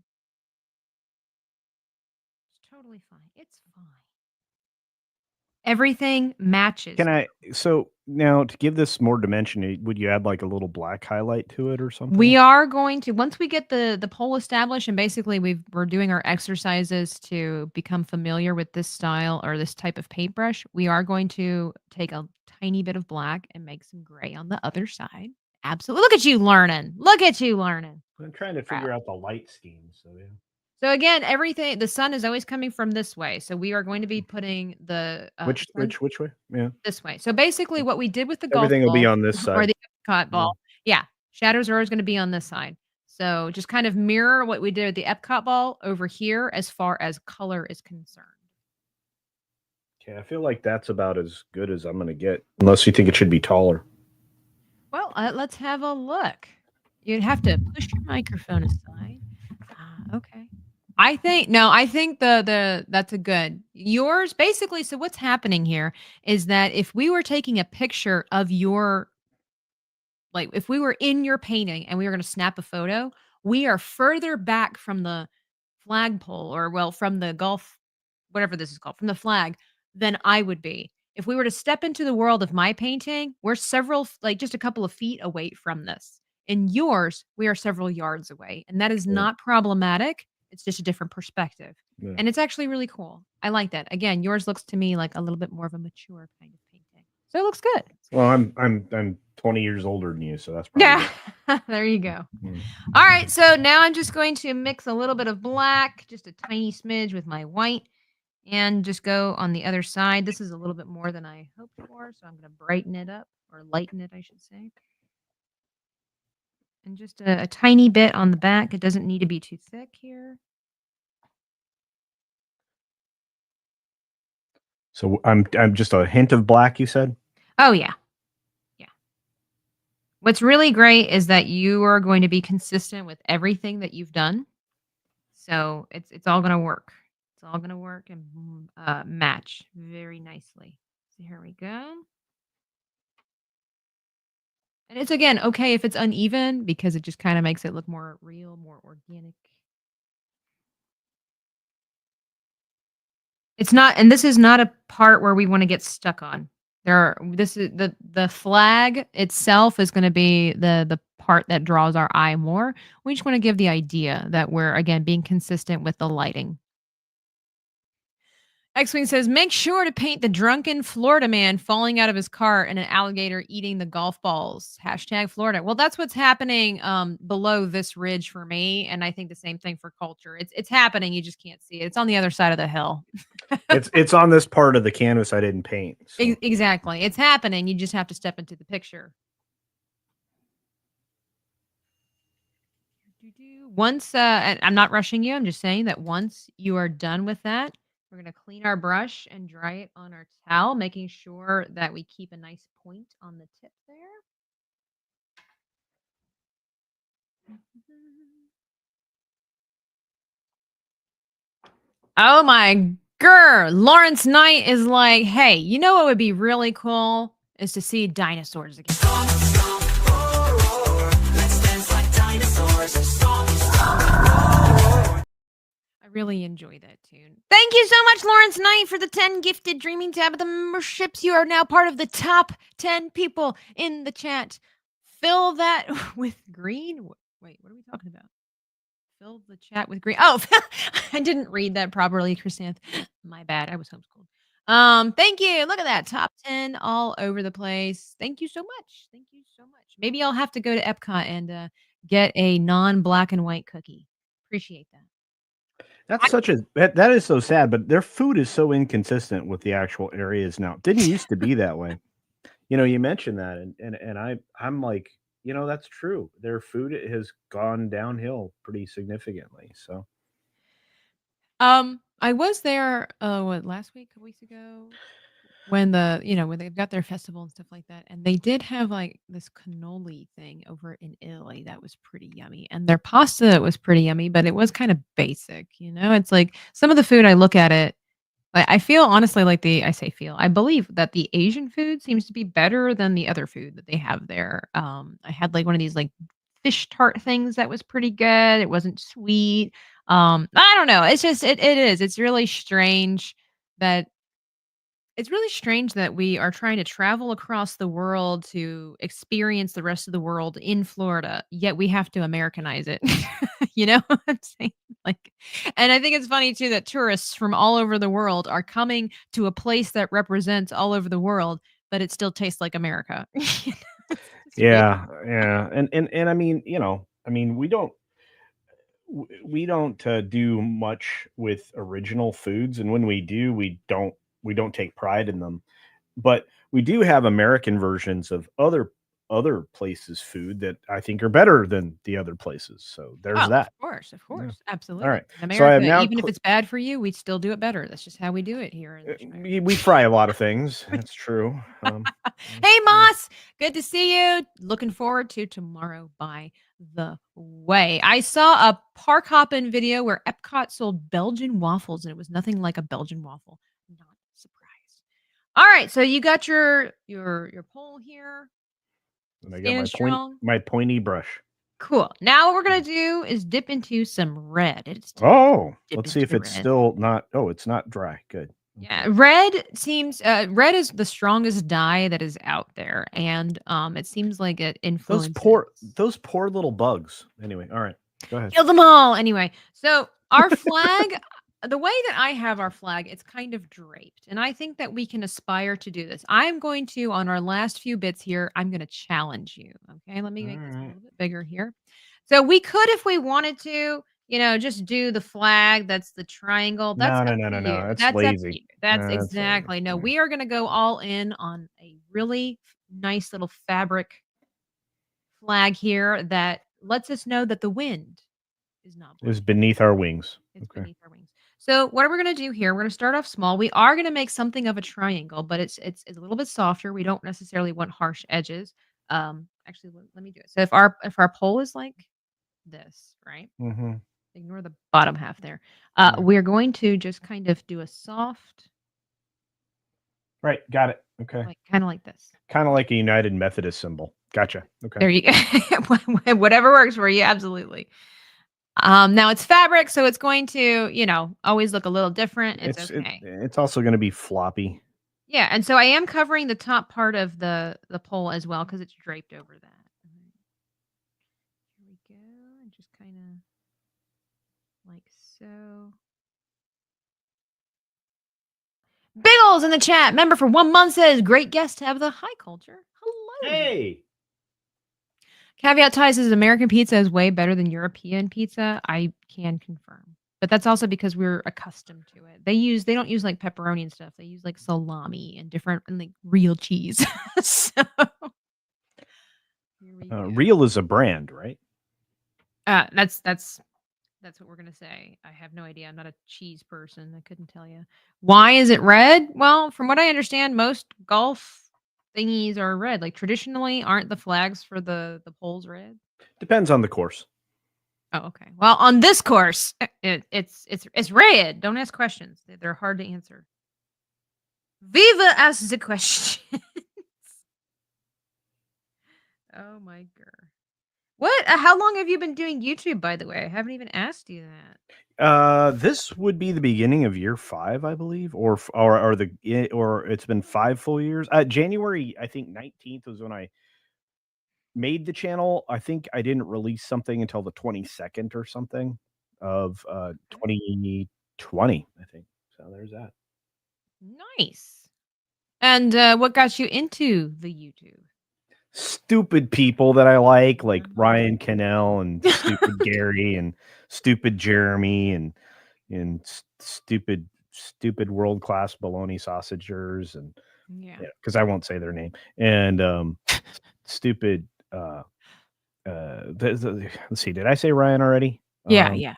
It's totally fine. It's fine. Everything matches. So now to give this more dimension, would you add like a little black highlight to it or something? We are going to, once we get the pole established, and basically we're doing our exercises to become familiar with this style or this type of paintbrush, we are going to take a tiny bit of black and make some gray on the other side. Absolutely. Look at you learning. Look at you learning. I'm trying to figure out the light scheme. So yeah. So again, the sun is always coming from this way. So we are going to be putting the which way? Yeah, this way. So basically, what we did with the golf everything will be on this or side. the Epcot ball, yeah, shadows are always going to be on this side. So just kind of mirror what we did with the Epcot ball over here as far as color is concerned. Okay, I feel like that's about as good as I'm going to get, unless you think it should be taller. Well, let's have a look. You'd have to push your microphone aside. Okay. I think no, I think the that's a good. Yours basically, so what's happening here is that if we were taking a picture of your like if we were in your painting and we were going to snap a photo, we are further back from the flagpole or well from the golf whatever this is called, from the flag than I would be. If we were to step into the world of my painting, we're like just a couple of feet away from this. In yours, we are several yards away, and that is Sure. not problematic. It's just a different perspective. Yeah. And it's actually really cool. I like that. Again, yours looks to me like a little bit more of a mature kind of painting. So it looks good. Well, I'm 20 years older than you, so that's probably Yeah. There you go. Mm. All right. So now I'm just going to mix a little bit of black, just a tiny smidge with my white, and just go on the other side. This is a little bit more than I hoped for, so I'm going to brighten it up or lighten it, I should say. And just a tiny bit on the back. It doesn't need to be too thick here. So I'm just a hint of black, you said? Oh, yeah. Yeah. What's really great is that you are going to be consistent with everything that you've done. So it's all going to work. It's all going to work and match very nicely. So here we go. And it's again okay if it's uneven because it just kind of makes it look more real, more organic. It's not, and this is not a part where we want to get stuck on. This is the flag itself is going to be the part that draws our eye more. We just want to give the idea that we're again being consistent with the lighting. X-Wing says, make sure to paint the drunken Florida man falling out of his car and an alligator eating the golf balls. Hashtag Florida. Well, that's what's happening below this ridge for me. And I think the same thing for culture. It's happening. You just can't see it. It's on the other side of the hill. It's on this part of the canvas I didn't paint. So. Exactly. It's happening. You just have to step into the picture. Once, and I'm not rushing you. I'm just saying that once you are done with that, we're going to clean our brush and dry it on our towel, making sure that we keep a nice point on the tip there. Oh my girl. Lawrence Knight is like, hey, you know what would be really cool is to see dinosaurs again. I really enjoy that tune. Thank you so much, Lawrence Knight, for the 10 gifted Dreaming Tabitha memberships. You are now part of the top 10 people in the chat. Fill that with green. Wait, what are we talking about? Fill the chat with green. Oh, I didn't read that properly, Chrysanth. My bad. I was homeschooled. Thank you. Look at that. Top 10 all over the place. Thank you so much. Thank you so much. Maybe I'll have to go to Epcot and get a non-black and white cookie. Appreciate that. That is so sad, but their food is so inconsistent with the actual areas now. It didn't used to be that way. You mentioned that and I'm like, that's true. Their food has gone downhill pretty significantly. So I was there last week, a couple weeks ago, when when they've got their festival and stuff like that, and they did have like this cannoli thing over in Italy that was pretty yummy, and their pasta was pretty yummy, but it was kind of basic. It's like some of the food I look at it, I feel honestly like I believe that the Asian food seems to be better than the other food that they have there. I had like one of these like fish tart things that was pretty good. It wasn't sweet. I don't know. It's just it is. It's really strange that we are trying to travel across the world to experience the rest of the world in Florida, yet we have to Americanize it. You know what I'm saying? Like, and I think it's funny too that tourists from all over the world are coming to a place that represents all over the world, but it still tastes like America. It's weird. yeah, and I mean, we don't do much with original foods, and when we do, we don't take pride in them. But we do have American versions of other places' food that I think are better than the other places. So there's that. Of Yeah. course, absolutely. All right. In So I am America, now. even if it's bad for you, we still do it better. That's just how we do it here in the Shire. We fry a lot of things. That's true. Hey, Moss, good to see you. Looking forward to tomorrow, by the way. I saw a park hopping video where Epcot sold Belgian waffles, and it was nothing like a Belgian waffle. Not surprised. All right, so you got your poll here. And I got Standing strong. my pointy brush. Cool. Now what we're gonna do is dip into some red. It's time Oh, to dip let's see into if the it's red. still not. Oh, it's not dry. Good. Yeah, red seems red is the strongest dye that is out there, and it seems like it influences Those poor little bugs. Anyway, all right. Go ahead. kill them all. Anyway, so our flag, the way that I have our flag, it's kind of draped, and I think that we can aspire to do this. I'm going to, on our last few bits here, I'm going to challenge you. Okay, let me make this a little bit bigger here. So we could, if we wanted to, just do the flag. That's the triangle. That's No, no, up no, to no, you. no. That's That's up to you. lazy. That's That's lazy. exactly. No, we are going to go all in on a really nice little fabric flag here that lets us know that the wind is not It was blowing. beneath our wings. It's Okay. beneath our wings. So what we're gonna do here, we're gonna start off small. We are gonna make something of a triangle, but it's a little bit softer. We don't necessarily want harsh edges. Actually, let me do it. So if our pole is like this, right? Mm-hmm. Ignore the bottom half there. Right. We're going to just kind of do a soft, Right. Got it. Okay. kind of like this. Kind of like a United Methodist symbol. Gotcha. Okay. There you go. Whatever works for you, absolutely. Now it's fabric, so it's going to, always look a little different. It's okay. It's also going to be floppy. Yeah, and so I am covering the top part of the pole as well because it's draped over that. Here we go, and just kind of like so. Biggles in the chat. Member for 1 month says, "Great guest to have the high culture." Hello. Hey. Caveat Ty says American pizza is way better than European pizza. I can confirm. But that's also because we're accustomed to it. They don't use like pepperoni and stuff. They use like salami and different and like real cheese. So here we go. Real is a brand, right? That's what we're gonna say. I have no idea. I'm not a cheese person. I couldn't tell you. Why is it red? Well, from what I understand, most golf thingies are red. Like traditionally, aren't the flags for the poles red? Depends on the course. Oh, okay. Well, on this course, it's red. Don't ask questions. They're hard to answer. Viva asks the question. Oh my god. What? How long have you been doing YouTube, by the way? I haven't even asked you that. This would be the beginning of year 5, I believe, or it's been 5 full years. January, I think 19th was when I made the channel. I think I didn't release something until the 22nd or something of 2020, I think. So there's that. Nice. And what got you into the YouTube? Stupid people that I like Ryan Cannell and stupid Gary and stupid Jeremy and stupid world-class bologna sausagers and because I won't say their name and stupid let's see, did I say Ryan already? Yeah.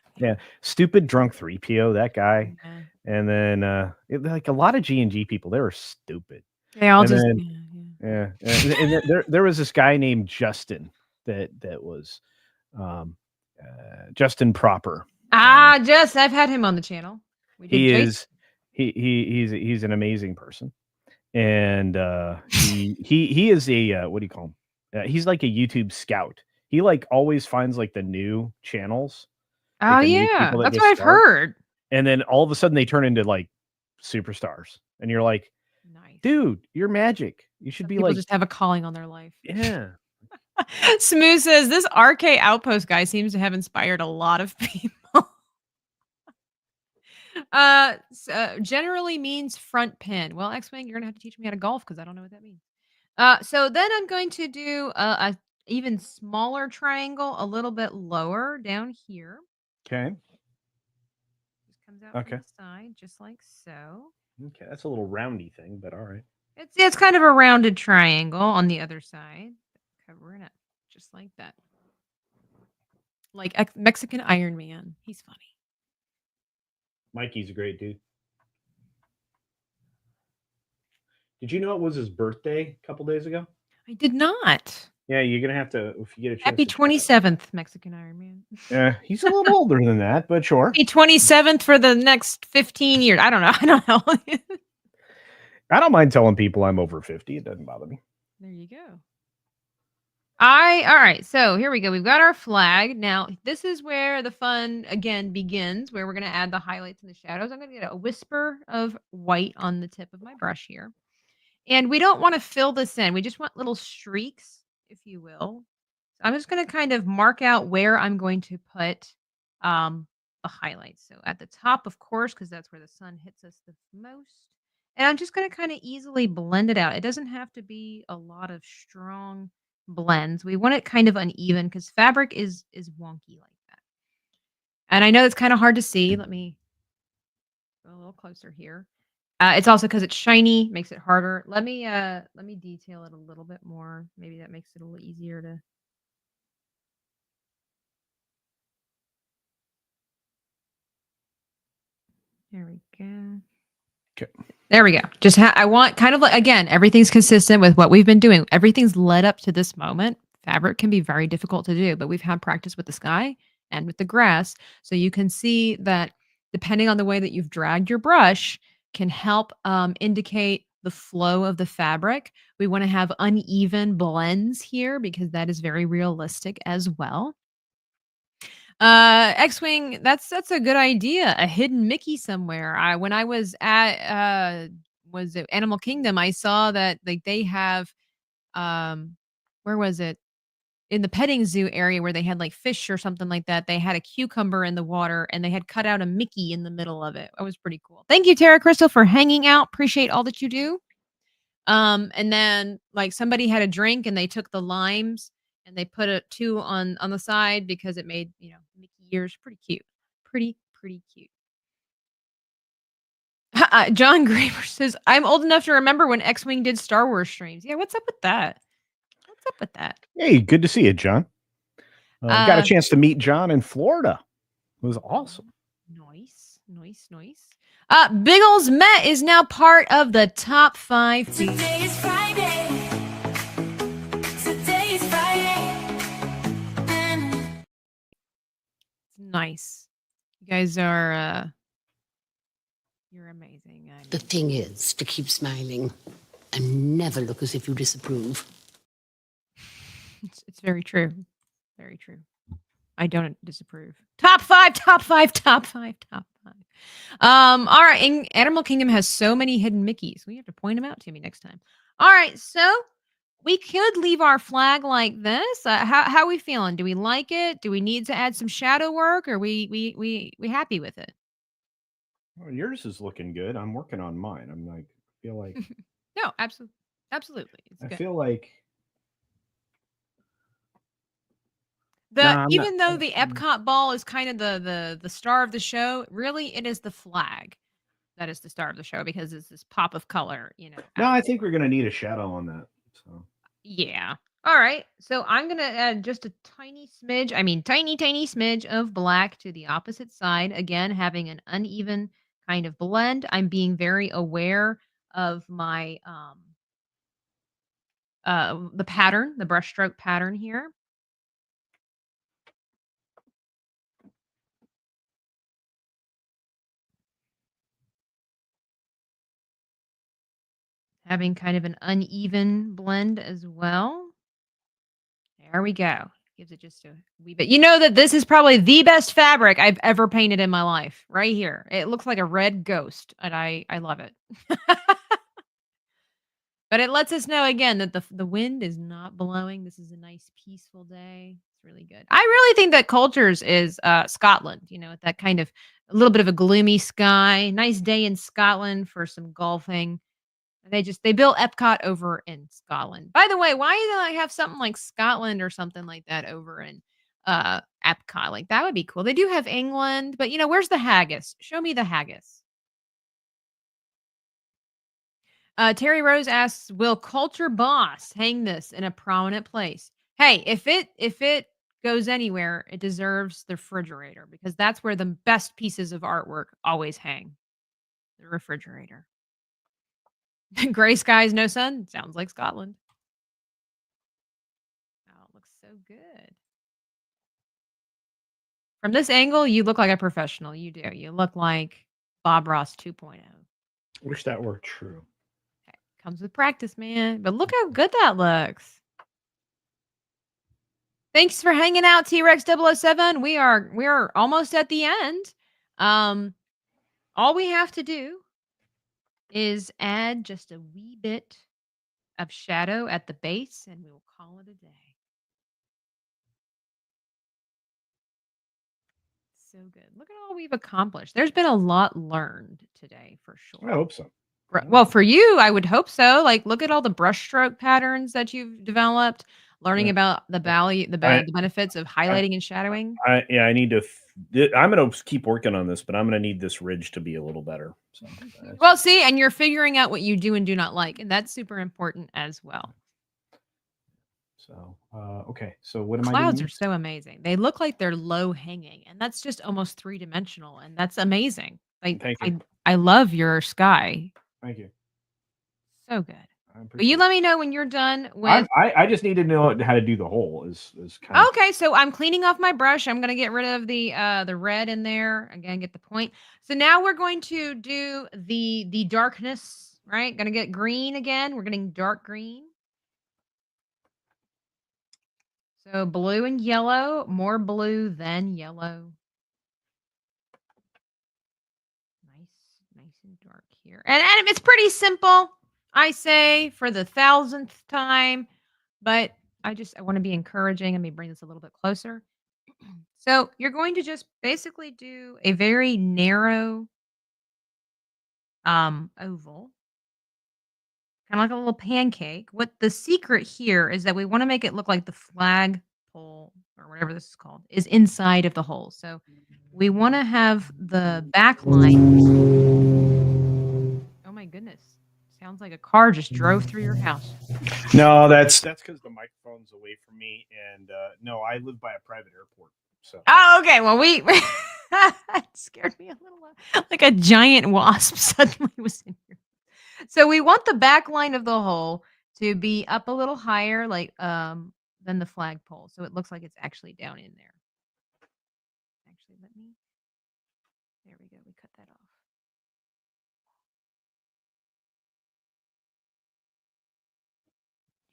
Stupid drunk 3PO, that guy. And then like a lot of G&G people, they were stupid. They all and just then, yeah. And there was this guy named Justin that was Justin Proper. I've had him on the channel. He's an amazing person. And he is a what do you call him? He's like a YouTube scout. He like always finds like the new channels. Oh yeah, that's what I've heard. And then all of a sudden they turn into like superstars, and you're like, nice, dude, you're magic. You should be like just have a calling on their life. Yeah. Smooth says this RK Outpost guy seems to have inspired a lot of people. Generally means front pin. Well, X-Wing, you're gonna have to teach me how to golf because I don't know what that means. So then I'm going to do a even smaller triangle, a little bit lower down here. Okay. Just comes out from the side, just like so. Okay, that's a little roundy thing, but all right. It's kind of a rounded triangle on the other side. Covering it just like that. Like Mexican Iron Man. He's funny. Mikey's a great dude. Did you know it was his birthday a couple days ago? I did not. Yeah, you're gonna have to if you get a chance. Happy to check it out. 27th, Mexican Iron Man. Yeah, he's a little older than that, but sure. Happy 27th for the next 15 years. I don't know. I don't know. I don't mind telling people I'm over 50. It doesn't bother me. There you go. All right. So here we go. We've got our flag. Now, this is where the fun again begins, where we're going to add the highlights and the shadows. I'm going to get a whisper of white on the tip of my brush here. And we don't want to fill this in. We just want little streaks, if you will. So I'm just going to kind of mark out where I'm going to put the highlights. So at the top, of course, because that's where the sun hits us the most. And I'm just going to kind of easily blend it out. It doesn't have to be a lot of strong blends. We want it kind of uneven because fabric is wonky like that. And I know it's kind of hard to see. Let me go a little closer here. It's also because it's shiny, makes it harder. Let me detail it a little bit more. Maybe that makes it a little easier to. There we go. Okay. There we go. Just I want kind of like, again, everything's consistent with what we've been doing. Everything's led up to this moment. Fabric can be very difficult to do, but we've had practice with the sky and with the grass. So you can see that depending on the way that you've dragged your brush can help indicate the flow of the fabric. We want to have uneven blends here because that is very realistic as well. X-Wing, that's a good idea. A hidden Mickey somewhere. When I was at was it Animal Kingdom, I saw that like they have where was it? In the petting zoo area where they had like fish or something like that. They had a cucumber in the water and they had cut out a Mickey in the middle of it. That was pretty cool. Thank you, Tara Crystal, for hanging out. Appreciate all that you do. And then like somebody had a drink and they took the limes and they put two on the side because it made, Mickey ears pretty cute. Pretty cute. John Graver says, I'm old enough to remember when X-Wing did Star Wars streams. Yeah, what's up with that? What's up with that? Hey, good to see you, John. Got a chance to meet John in Florida. It was awesome. Nice. Biggles Met is now part of the top 5. Today is Friday. Today is Friday. Nice. You guys are you're amazing. The thing is to keep smiling and never look as if you disapprove. It's very true. Very true. I don't disapprove. Top 5. All right. Animal Kingdom has so many hidden Mickeys. We have to point them out to me next time. All right. So we could leave our flag like this. How are we feeling? Do we like it? Do we need to add some shadow work? Or are we happy with it? Well, yours is looking good. I'm working on mine. Feel like No, absolutely. It's I good. feel like Even though the Epcot ball is kind of the star of the show, really it is the flag that is the star of the show because it's this pop of color, No, I think we're gonna need a shadow on that. So yeah. All right. So I'm gonna add just a tiny smidge, tiny smidge of black to the opposite side. Again, having an uneven kind of blend. I'm being very aware of my the pattern, the brushstroke pattern here. Having kind of an uneven blend as well. There we go. Gives it just a wee bit. You know that this is probably the best fabric I've ever painted in my life. Right here. It looks like a red ghost, and I love it. But it lets us know again that the wind is not blowing. This is a nice peaceful day. It's really good. I really think that Cultures is Scotland, with that kind of a little bit of a gloomy sky. Nice day in Scotland for some golfing. They built Epcot over in Scotland. By the way, why don't I have something like Scotland or something like that over in Epcot? Like that would be cool. They do have England, but where's the haggis? Show me the haggis. Terry Rose asks, will Culture Boss hang this in a prominent place? Hey, if it goes anywhere, it deserves the refrigerator because that's where the best pieces of artwork always hang. The refrigerator. Gray skies, no sun. Sounds like Scotland. Oh, it looks so good. From this angle, you look like a professional. You do. You look like Bob Ross 2.0. Wish that were true. Okay. Comes with practice, man. But look how good that looks. Thanks for hanging out, T-Rex 007. We are almost at the end. All we have to do is add just a wee bit of shadow at the base, and we will call it a day. So good. Look at all we've accomplished. There's been a lot learned today for I sure. hope so. Well, for you, I would hope so. Like, look at all the brushstroke patterns that you've developed. Learning Yeah. about the value, the benefits of highlighting and shadowing. I need to. I'm gonna keep working on this, but I'm gonna need this ridge to be a little better. So, Well, see, and you're figuring out what you do and do not like, and that's super important as well. So, okay. So what am I Clouds doing? are so amazing. They look like they're low hanging, and that's just almost three-dimensional, and that's amazing. Like Thank you. I love your sky. Thank you. So good. I Will you appreciate let me know when you're done it. with I just need to know how to do the hole. Is kind of Okay, so I'm cleaning off my brush. I'm gonna get rid of the red in there. Again, get the point. So now we're going to do the darkness, right? Gonna get green again. We're getting dark green. So blue and yellow, more blue than yellow. Nice and dark here. And it's pretty simple, I say, for the 1,000th time. But I want to be encouraging. Let me bring this a little bit closer. So you're going to just basically do a very narrow oval, kind of like a little pancake. What the secret here is that we want to make it look like the flag pole or whatever this is called is inside of the hole. So we want to have the back line. Oh my goodness. Sounds like a car just drove through your house. No, that's because the microphone's away from me, and no, I live by a private airport. So Oh, okay. Well, it scared me a little, like a giant wasp suddenly was in here. So we want the back line of the hole to be up a little higher, like than the flagpole, so it looks like it's actually down in there. Actually, there we go. We cut that off.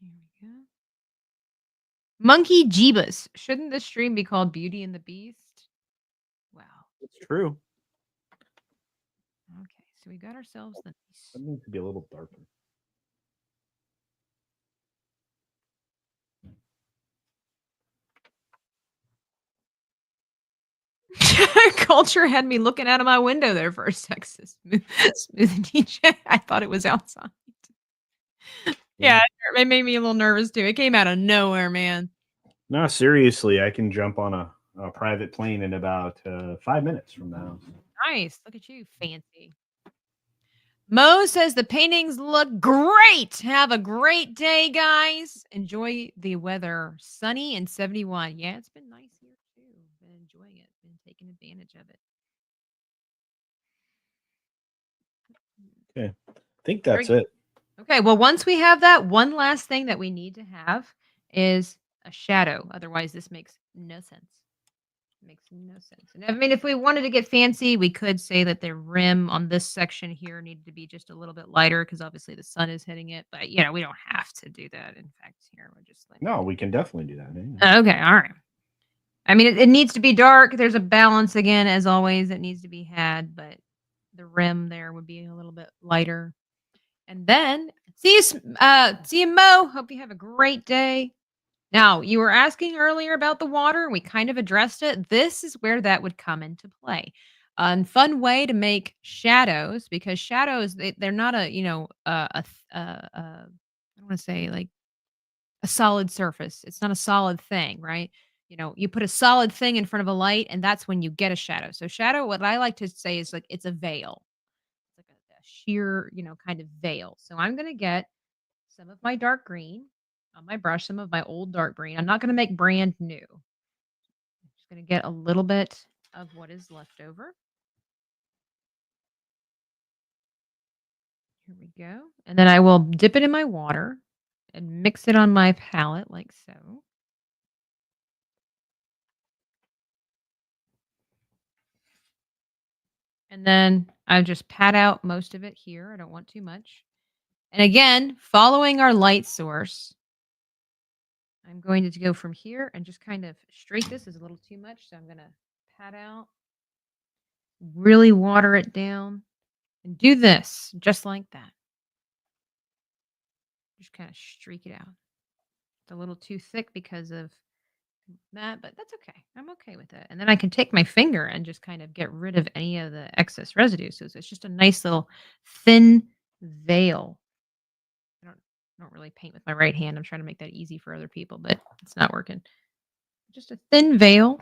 Here we go. Monkey Jeebus. Shouldn't this stream be called Beauty and the Beast? Wow. it's true. Okay, so we got ourselves the It needs to be a little darker. Culture had me looking out of my window there for a second. Smooth DJ. I thought it was outside. Yeah, it made me a little nervous too. It came out of nowhere, man. No, seriously, I can jump on a private plane in about 5 minutes from now. Nice. Look at you, fancy. Mo says the paintings look great. Have a great day, guys. Enjoy the weather. Sunny and 71. Yeah, it's been nice here too. Been enjoying it. Been taking advantage of it. Okay, I think that's it. Okay, well, once we have that, one last thing that we need to have is a shadow. Otherwise, this makes no sense. Makes no sense. And I mean, if we wanted to get fancy, we could say that the rim on this section here needed to be just a little bit lighter because obviously the sun is hitting it. But we don't have to do that. In fact, here we're just like No, we can definitely do that. Okay, all right. I mean, it needs to be dark. There's a balance again, as always, that needs to be had, but the rim there would be a little bit lighter. And then see you, Mo. Hope you have a great day. Now, you were asking earlier about the water, and we kind of addressed it. This is where that would come into play. A fun way to make shadows, because shadows they're not a I don't want to say like a solid surface. It's not a solid thing, right? You put a solid thing in front of a light, and that's when you get a shadow. So shadow, what I like to say is like it's a veil. It's like a sheer, kind of veil. So I'm gonna get some of my dark green. on my brush some of my old dark green. I'm not going to make brand new. I'm just going to get a little bit of what is left over. Here we go. And then I will dip it in my water and mix it on my palette like so. And then I just pat out most of it here. I don't want too much. And again, following our light source, I'm going to go from here and just kind of straight. This is a little too much, so I'm going to pat out, really water it down, and do this just like that. Just kind of streak it out. It's a little too thick because of that, but that's okay. I'm okay with it. And then I can take my finger and just kind of get rid of any of the excess residue. So it's just a nice little thin veil. I don't really paint with my right hand. I'm trying to make that easy for other people, but it's not working. Just a thin veil.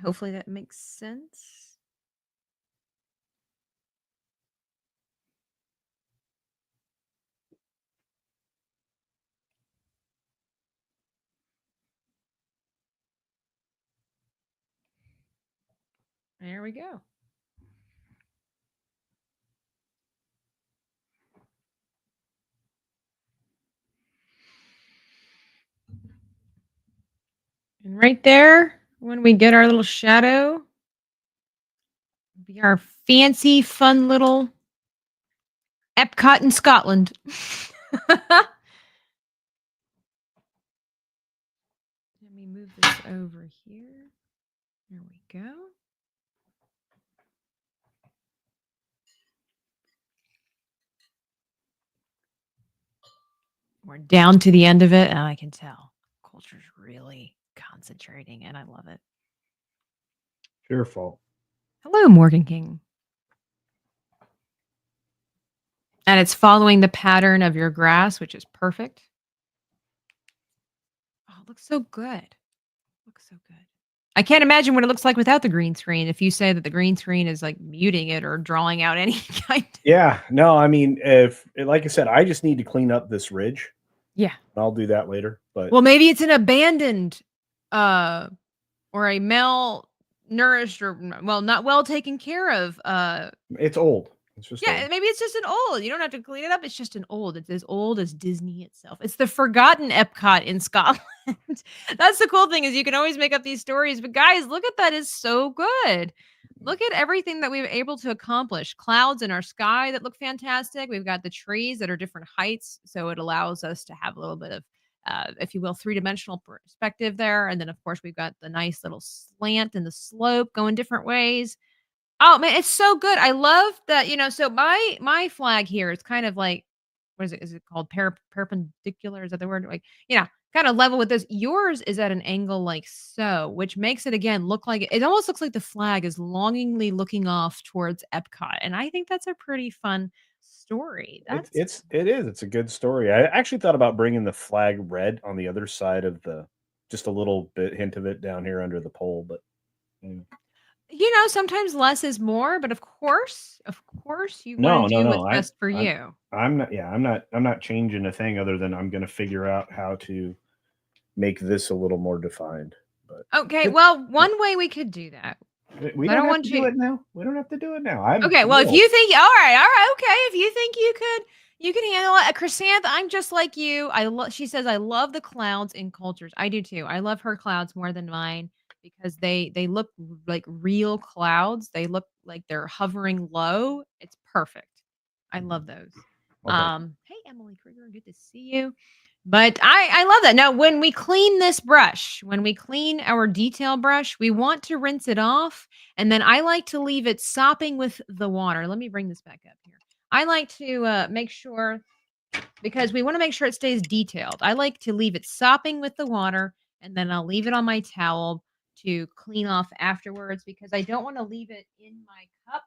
Hopefully that makes sense. There we go. And right there, when we get our little shadow, be our fancy, fun little Epcot in Scotland. Let me move this over here. There we go. We're down to the end of it, and I can tell culture's really concentrating, and I love it. It's your fault. Hello, Morgan King. And it's following the pattern of your grass, which is perfect. Oh, it looks so good. Looks so good. I can't imagine what it looks like without the green screen. If you say that the green screen is like muting it or drawing out any kind. Yeah, no, I mean, if like I said, I just need to clean up this ridge. Yeah. I'll do that later. But Well, maybe it's an abandoned or a malnourished or not well taken care of it's old. It's just yeah, old. maybe it's just an old. You don't have to clean it up. It's just an old. It's as old as Disney itself. It's the forgotten Epcot in Scotland. That's the cool thing is you can always make up these stories. But guys, look at that. It's so good. Look at everything that we were able to accomplish. Clouds in our sky that look fantastic. We've got the trees that are different heights. So it allows us to have a little bit of, if you will, three-dimensional perspective there. And then, of course, we've got the nice little slant and the slope going different ways. Oh man, it's so good. I love that, so my flag here is kind of like what is it? Is it called perpendicular? Is that the word? Like, kind of level with this. Yours is at an angle like so, which makes it again look like it almost looks like the flag is longingly looking off towards Epcot. And I think that's a pretty fun story. It is. It's a good story. I actually thought about bringing the flag red on the other side of just a little bit hint of it down here under the pole, but sometimes less is more, but of course, you no, want to do what's no. best for you. I'm not. Yeah, I'm not changing a thing other than I'm going to figure out how to make this a little more defined. But Okay, well, one way we could do that. we I don't don't have want to you. do it now. We don't have to do it now. Okay, well, if you think, all right, okay, if you think you can handle it. Chrysanth, I'm just like you. She says, I love the clouds in cultures. I do too. I love her clouds more than mine because they look like real clouds. They look like they're hovering low. It's perfect. I love those. Okay. Hey, Emily Krieger, good to see you. But I love that. Now, when we clean this brush, when we clean our detail brush, we want to rinse it off. And then I like to leave it sopping with the water. Let me bring this back up here. I like to make sure, because we want to make sure it stays detailed. I like to leave it sopping with the water, and then I'll leave it on my towel to clean off afterwards because I don't want to leave it in my cup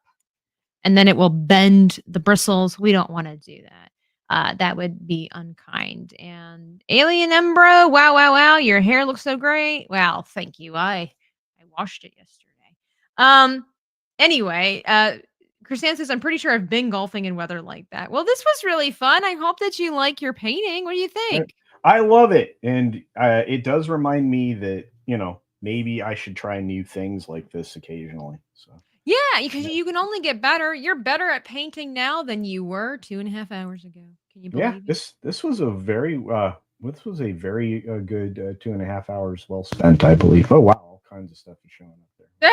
and then it will bend the bristles. We don't want to do that. That would be unkind. And Alien Embro, wow, your hair looks so great. Wow, thank you. I washed it yesterday. Anyway, Chrisanne says, I'm pretty sure I've been golfing in weather like that. Well, this was really fun. I hope that you like your painting. What do you think? I love it. And it does remind me that, maybe I should try new things like this occasionally. So Yeah, because you can only get better. You're better at painting now than you were 2.5 hours ago. Can you believe it? this was a very good 2.5 hours well spent, I believe. Oh wow, all kinds of stuff is showing up there.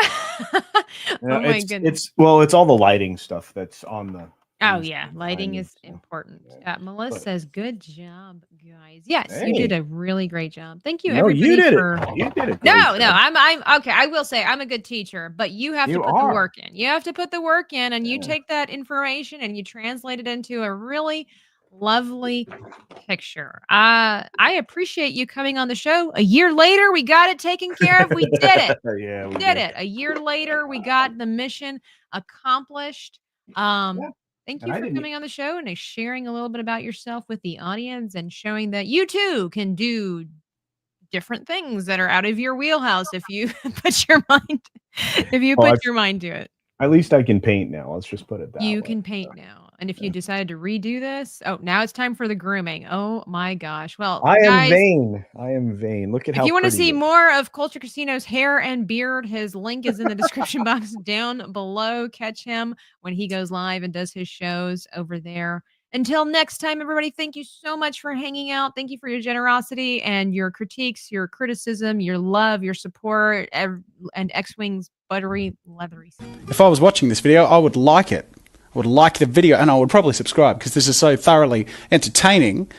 Oh my goodness. It's all the lighting stuff that's on the. Oh yeah, lighting is important. Melissa says, "Good job, guys." Yes, you did a really great job. Thank you, everybody. You did for... it. You did it. No, I'm okay. I will say I'm a good teacher, but you have to put the work in. You have to put the work in, and you take that information and you translate it into a really lovely picture. I appreciate you coming on the show. A year later, we got it taken care of. We did it. Yeah, we did it. A year later, we got the mission accomplished. Thank you for coming on the show and sharing a little bit about yourself with the audience and showing that you too can do different things that are out of your wheelhouse if you put your mind to it. At least I can paint now. Let's just put it that way. You can paint now. And if you decide to redo this, now it's time for the grooming. Oh my gosh. Well, I am vain. Look at how if you want to see more of Culture Casino's hair and beard, his link is in the description box down below. Catch him when he goes live and does his shows over there. Until next time, everybody, thank you so much for hanging out. Thank you for your generosity and your critiques, your criticism, your love, your support, and X-Wing's buttery, leathery. If I was watching this video, I would like it. I would like the video, and I would probably subscribe because this is so thoroughly entertaining.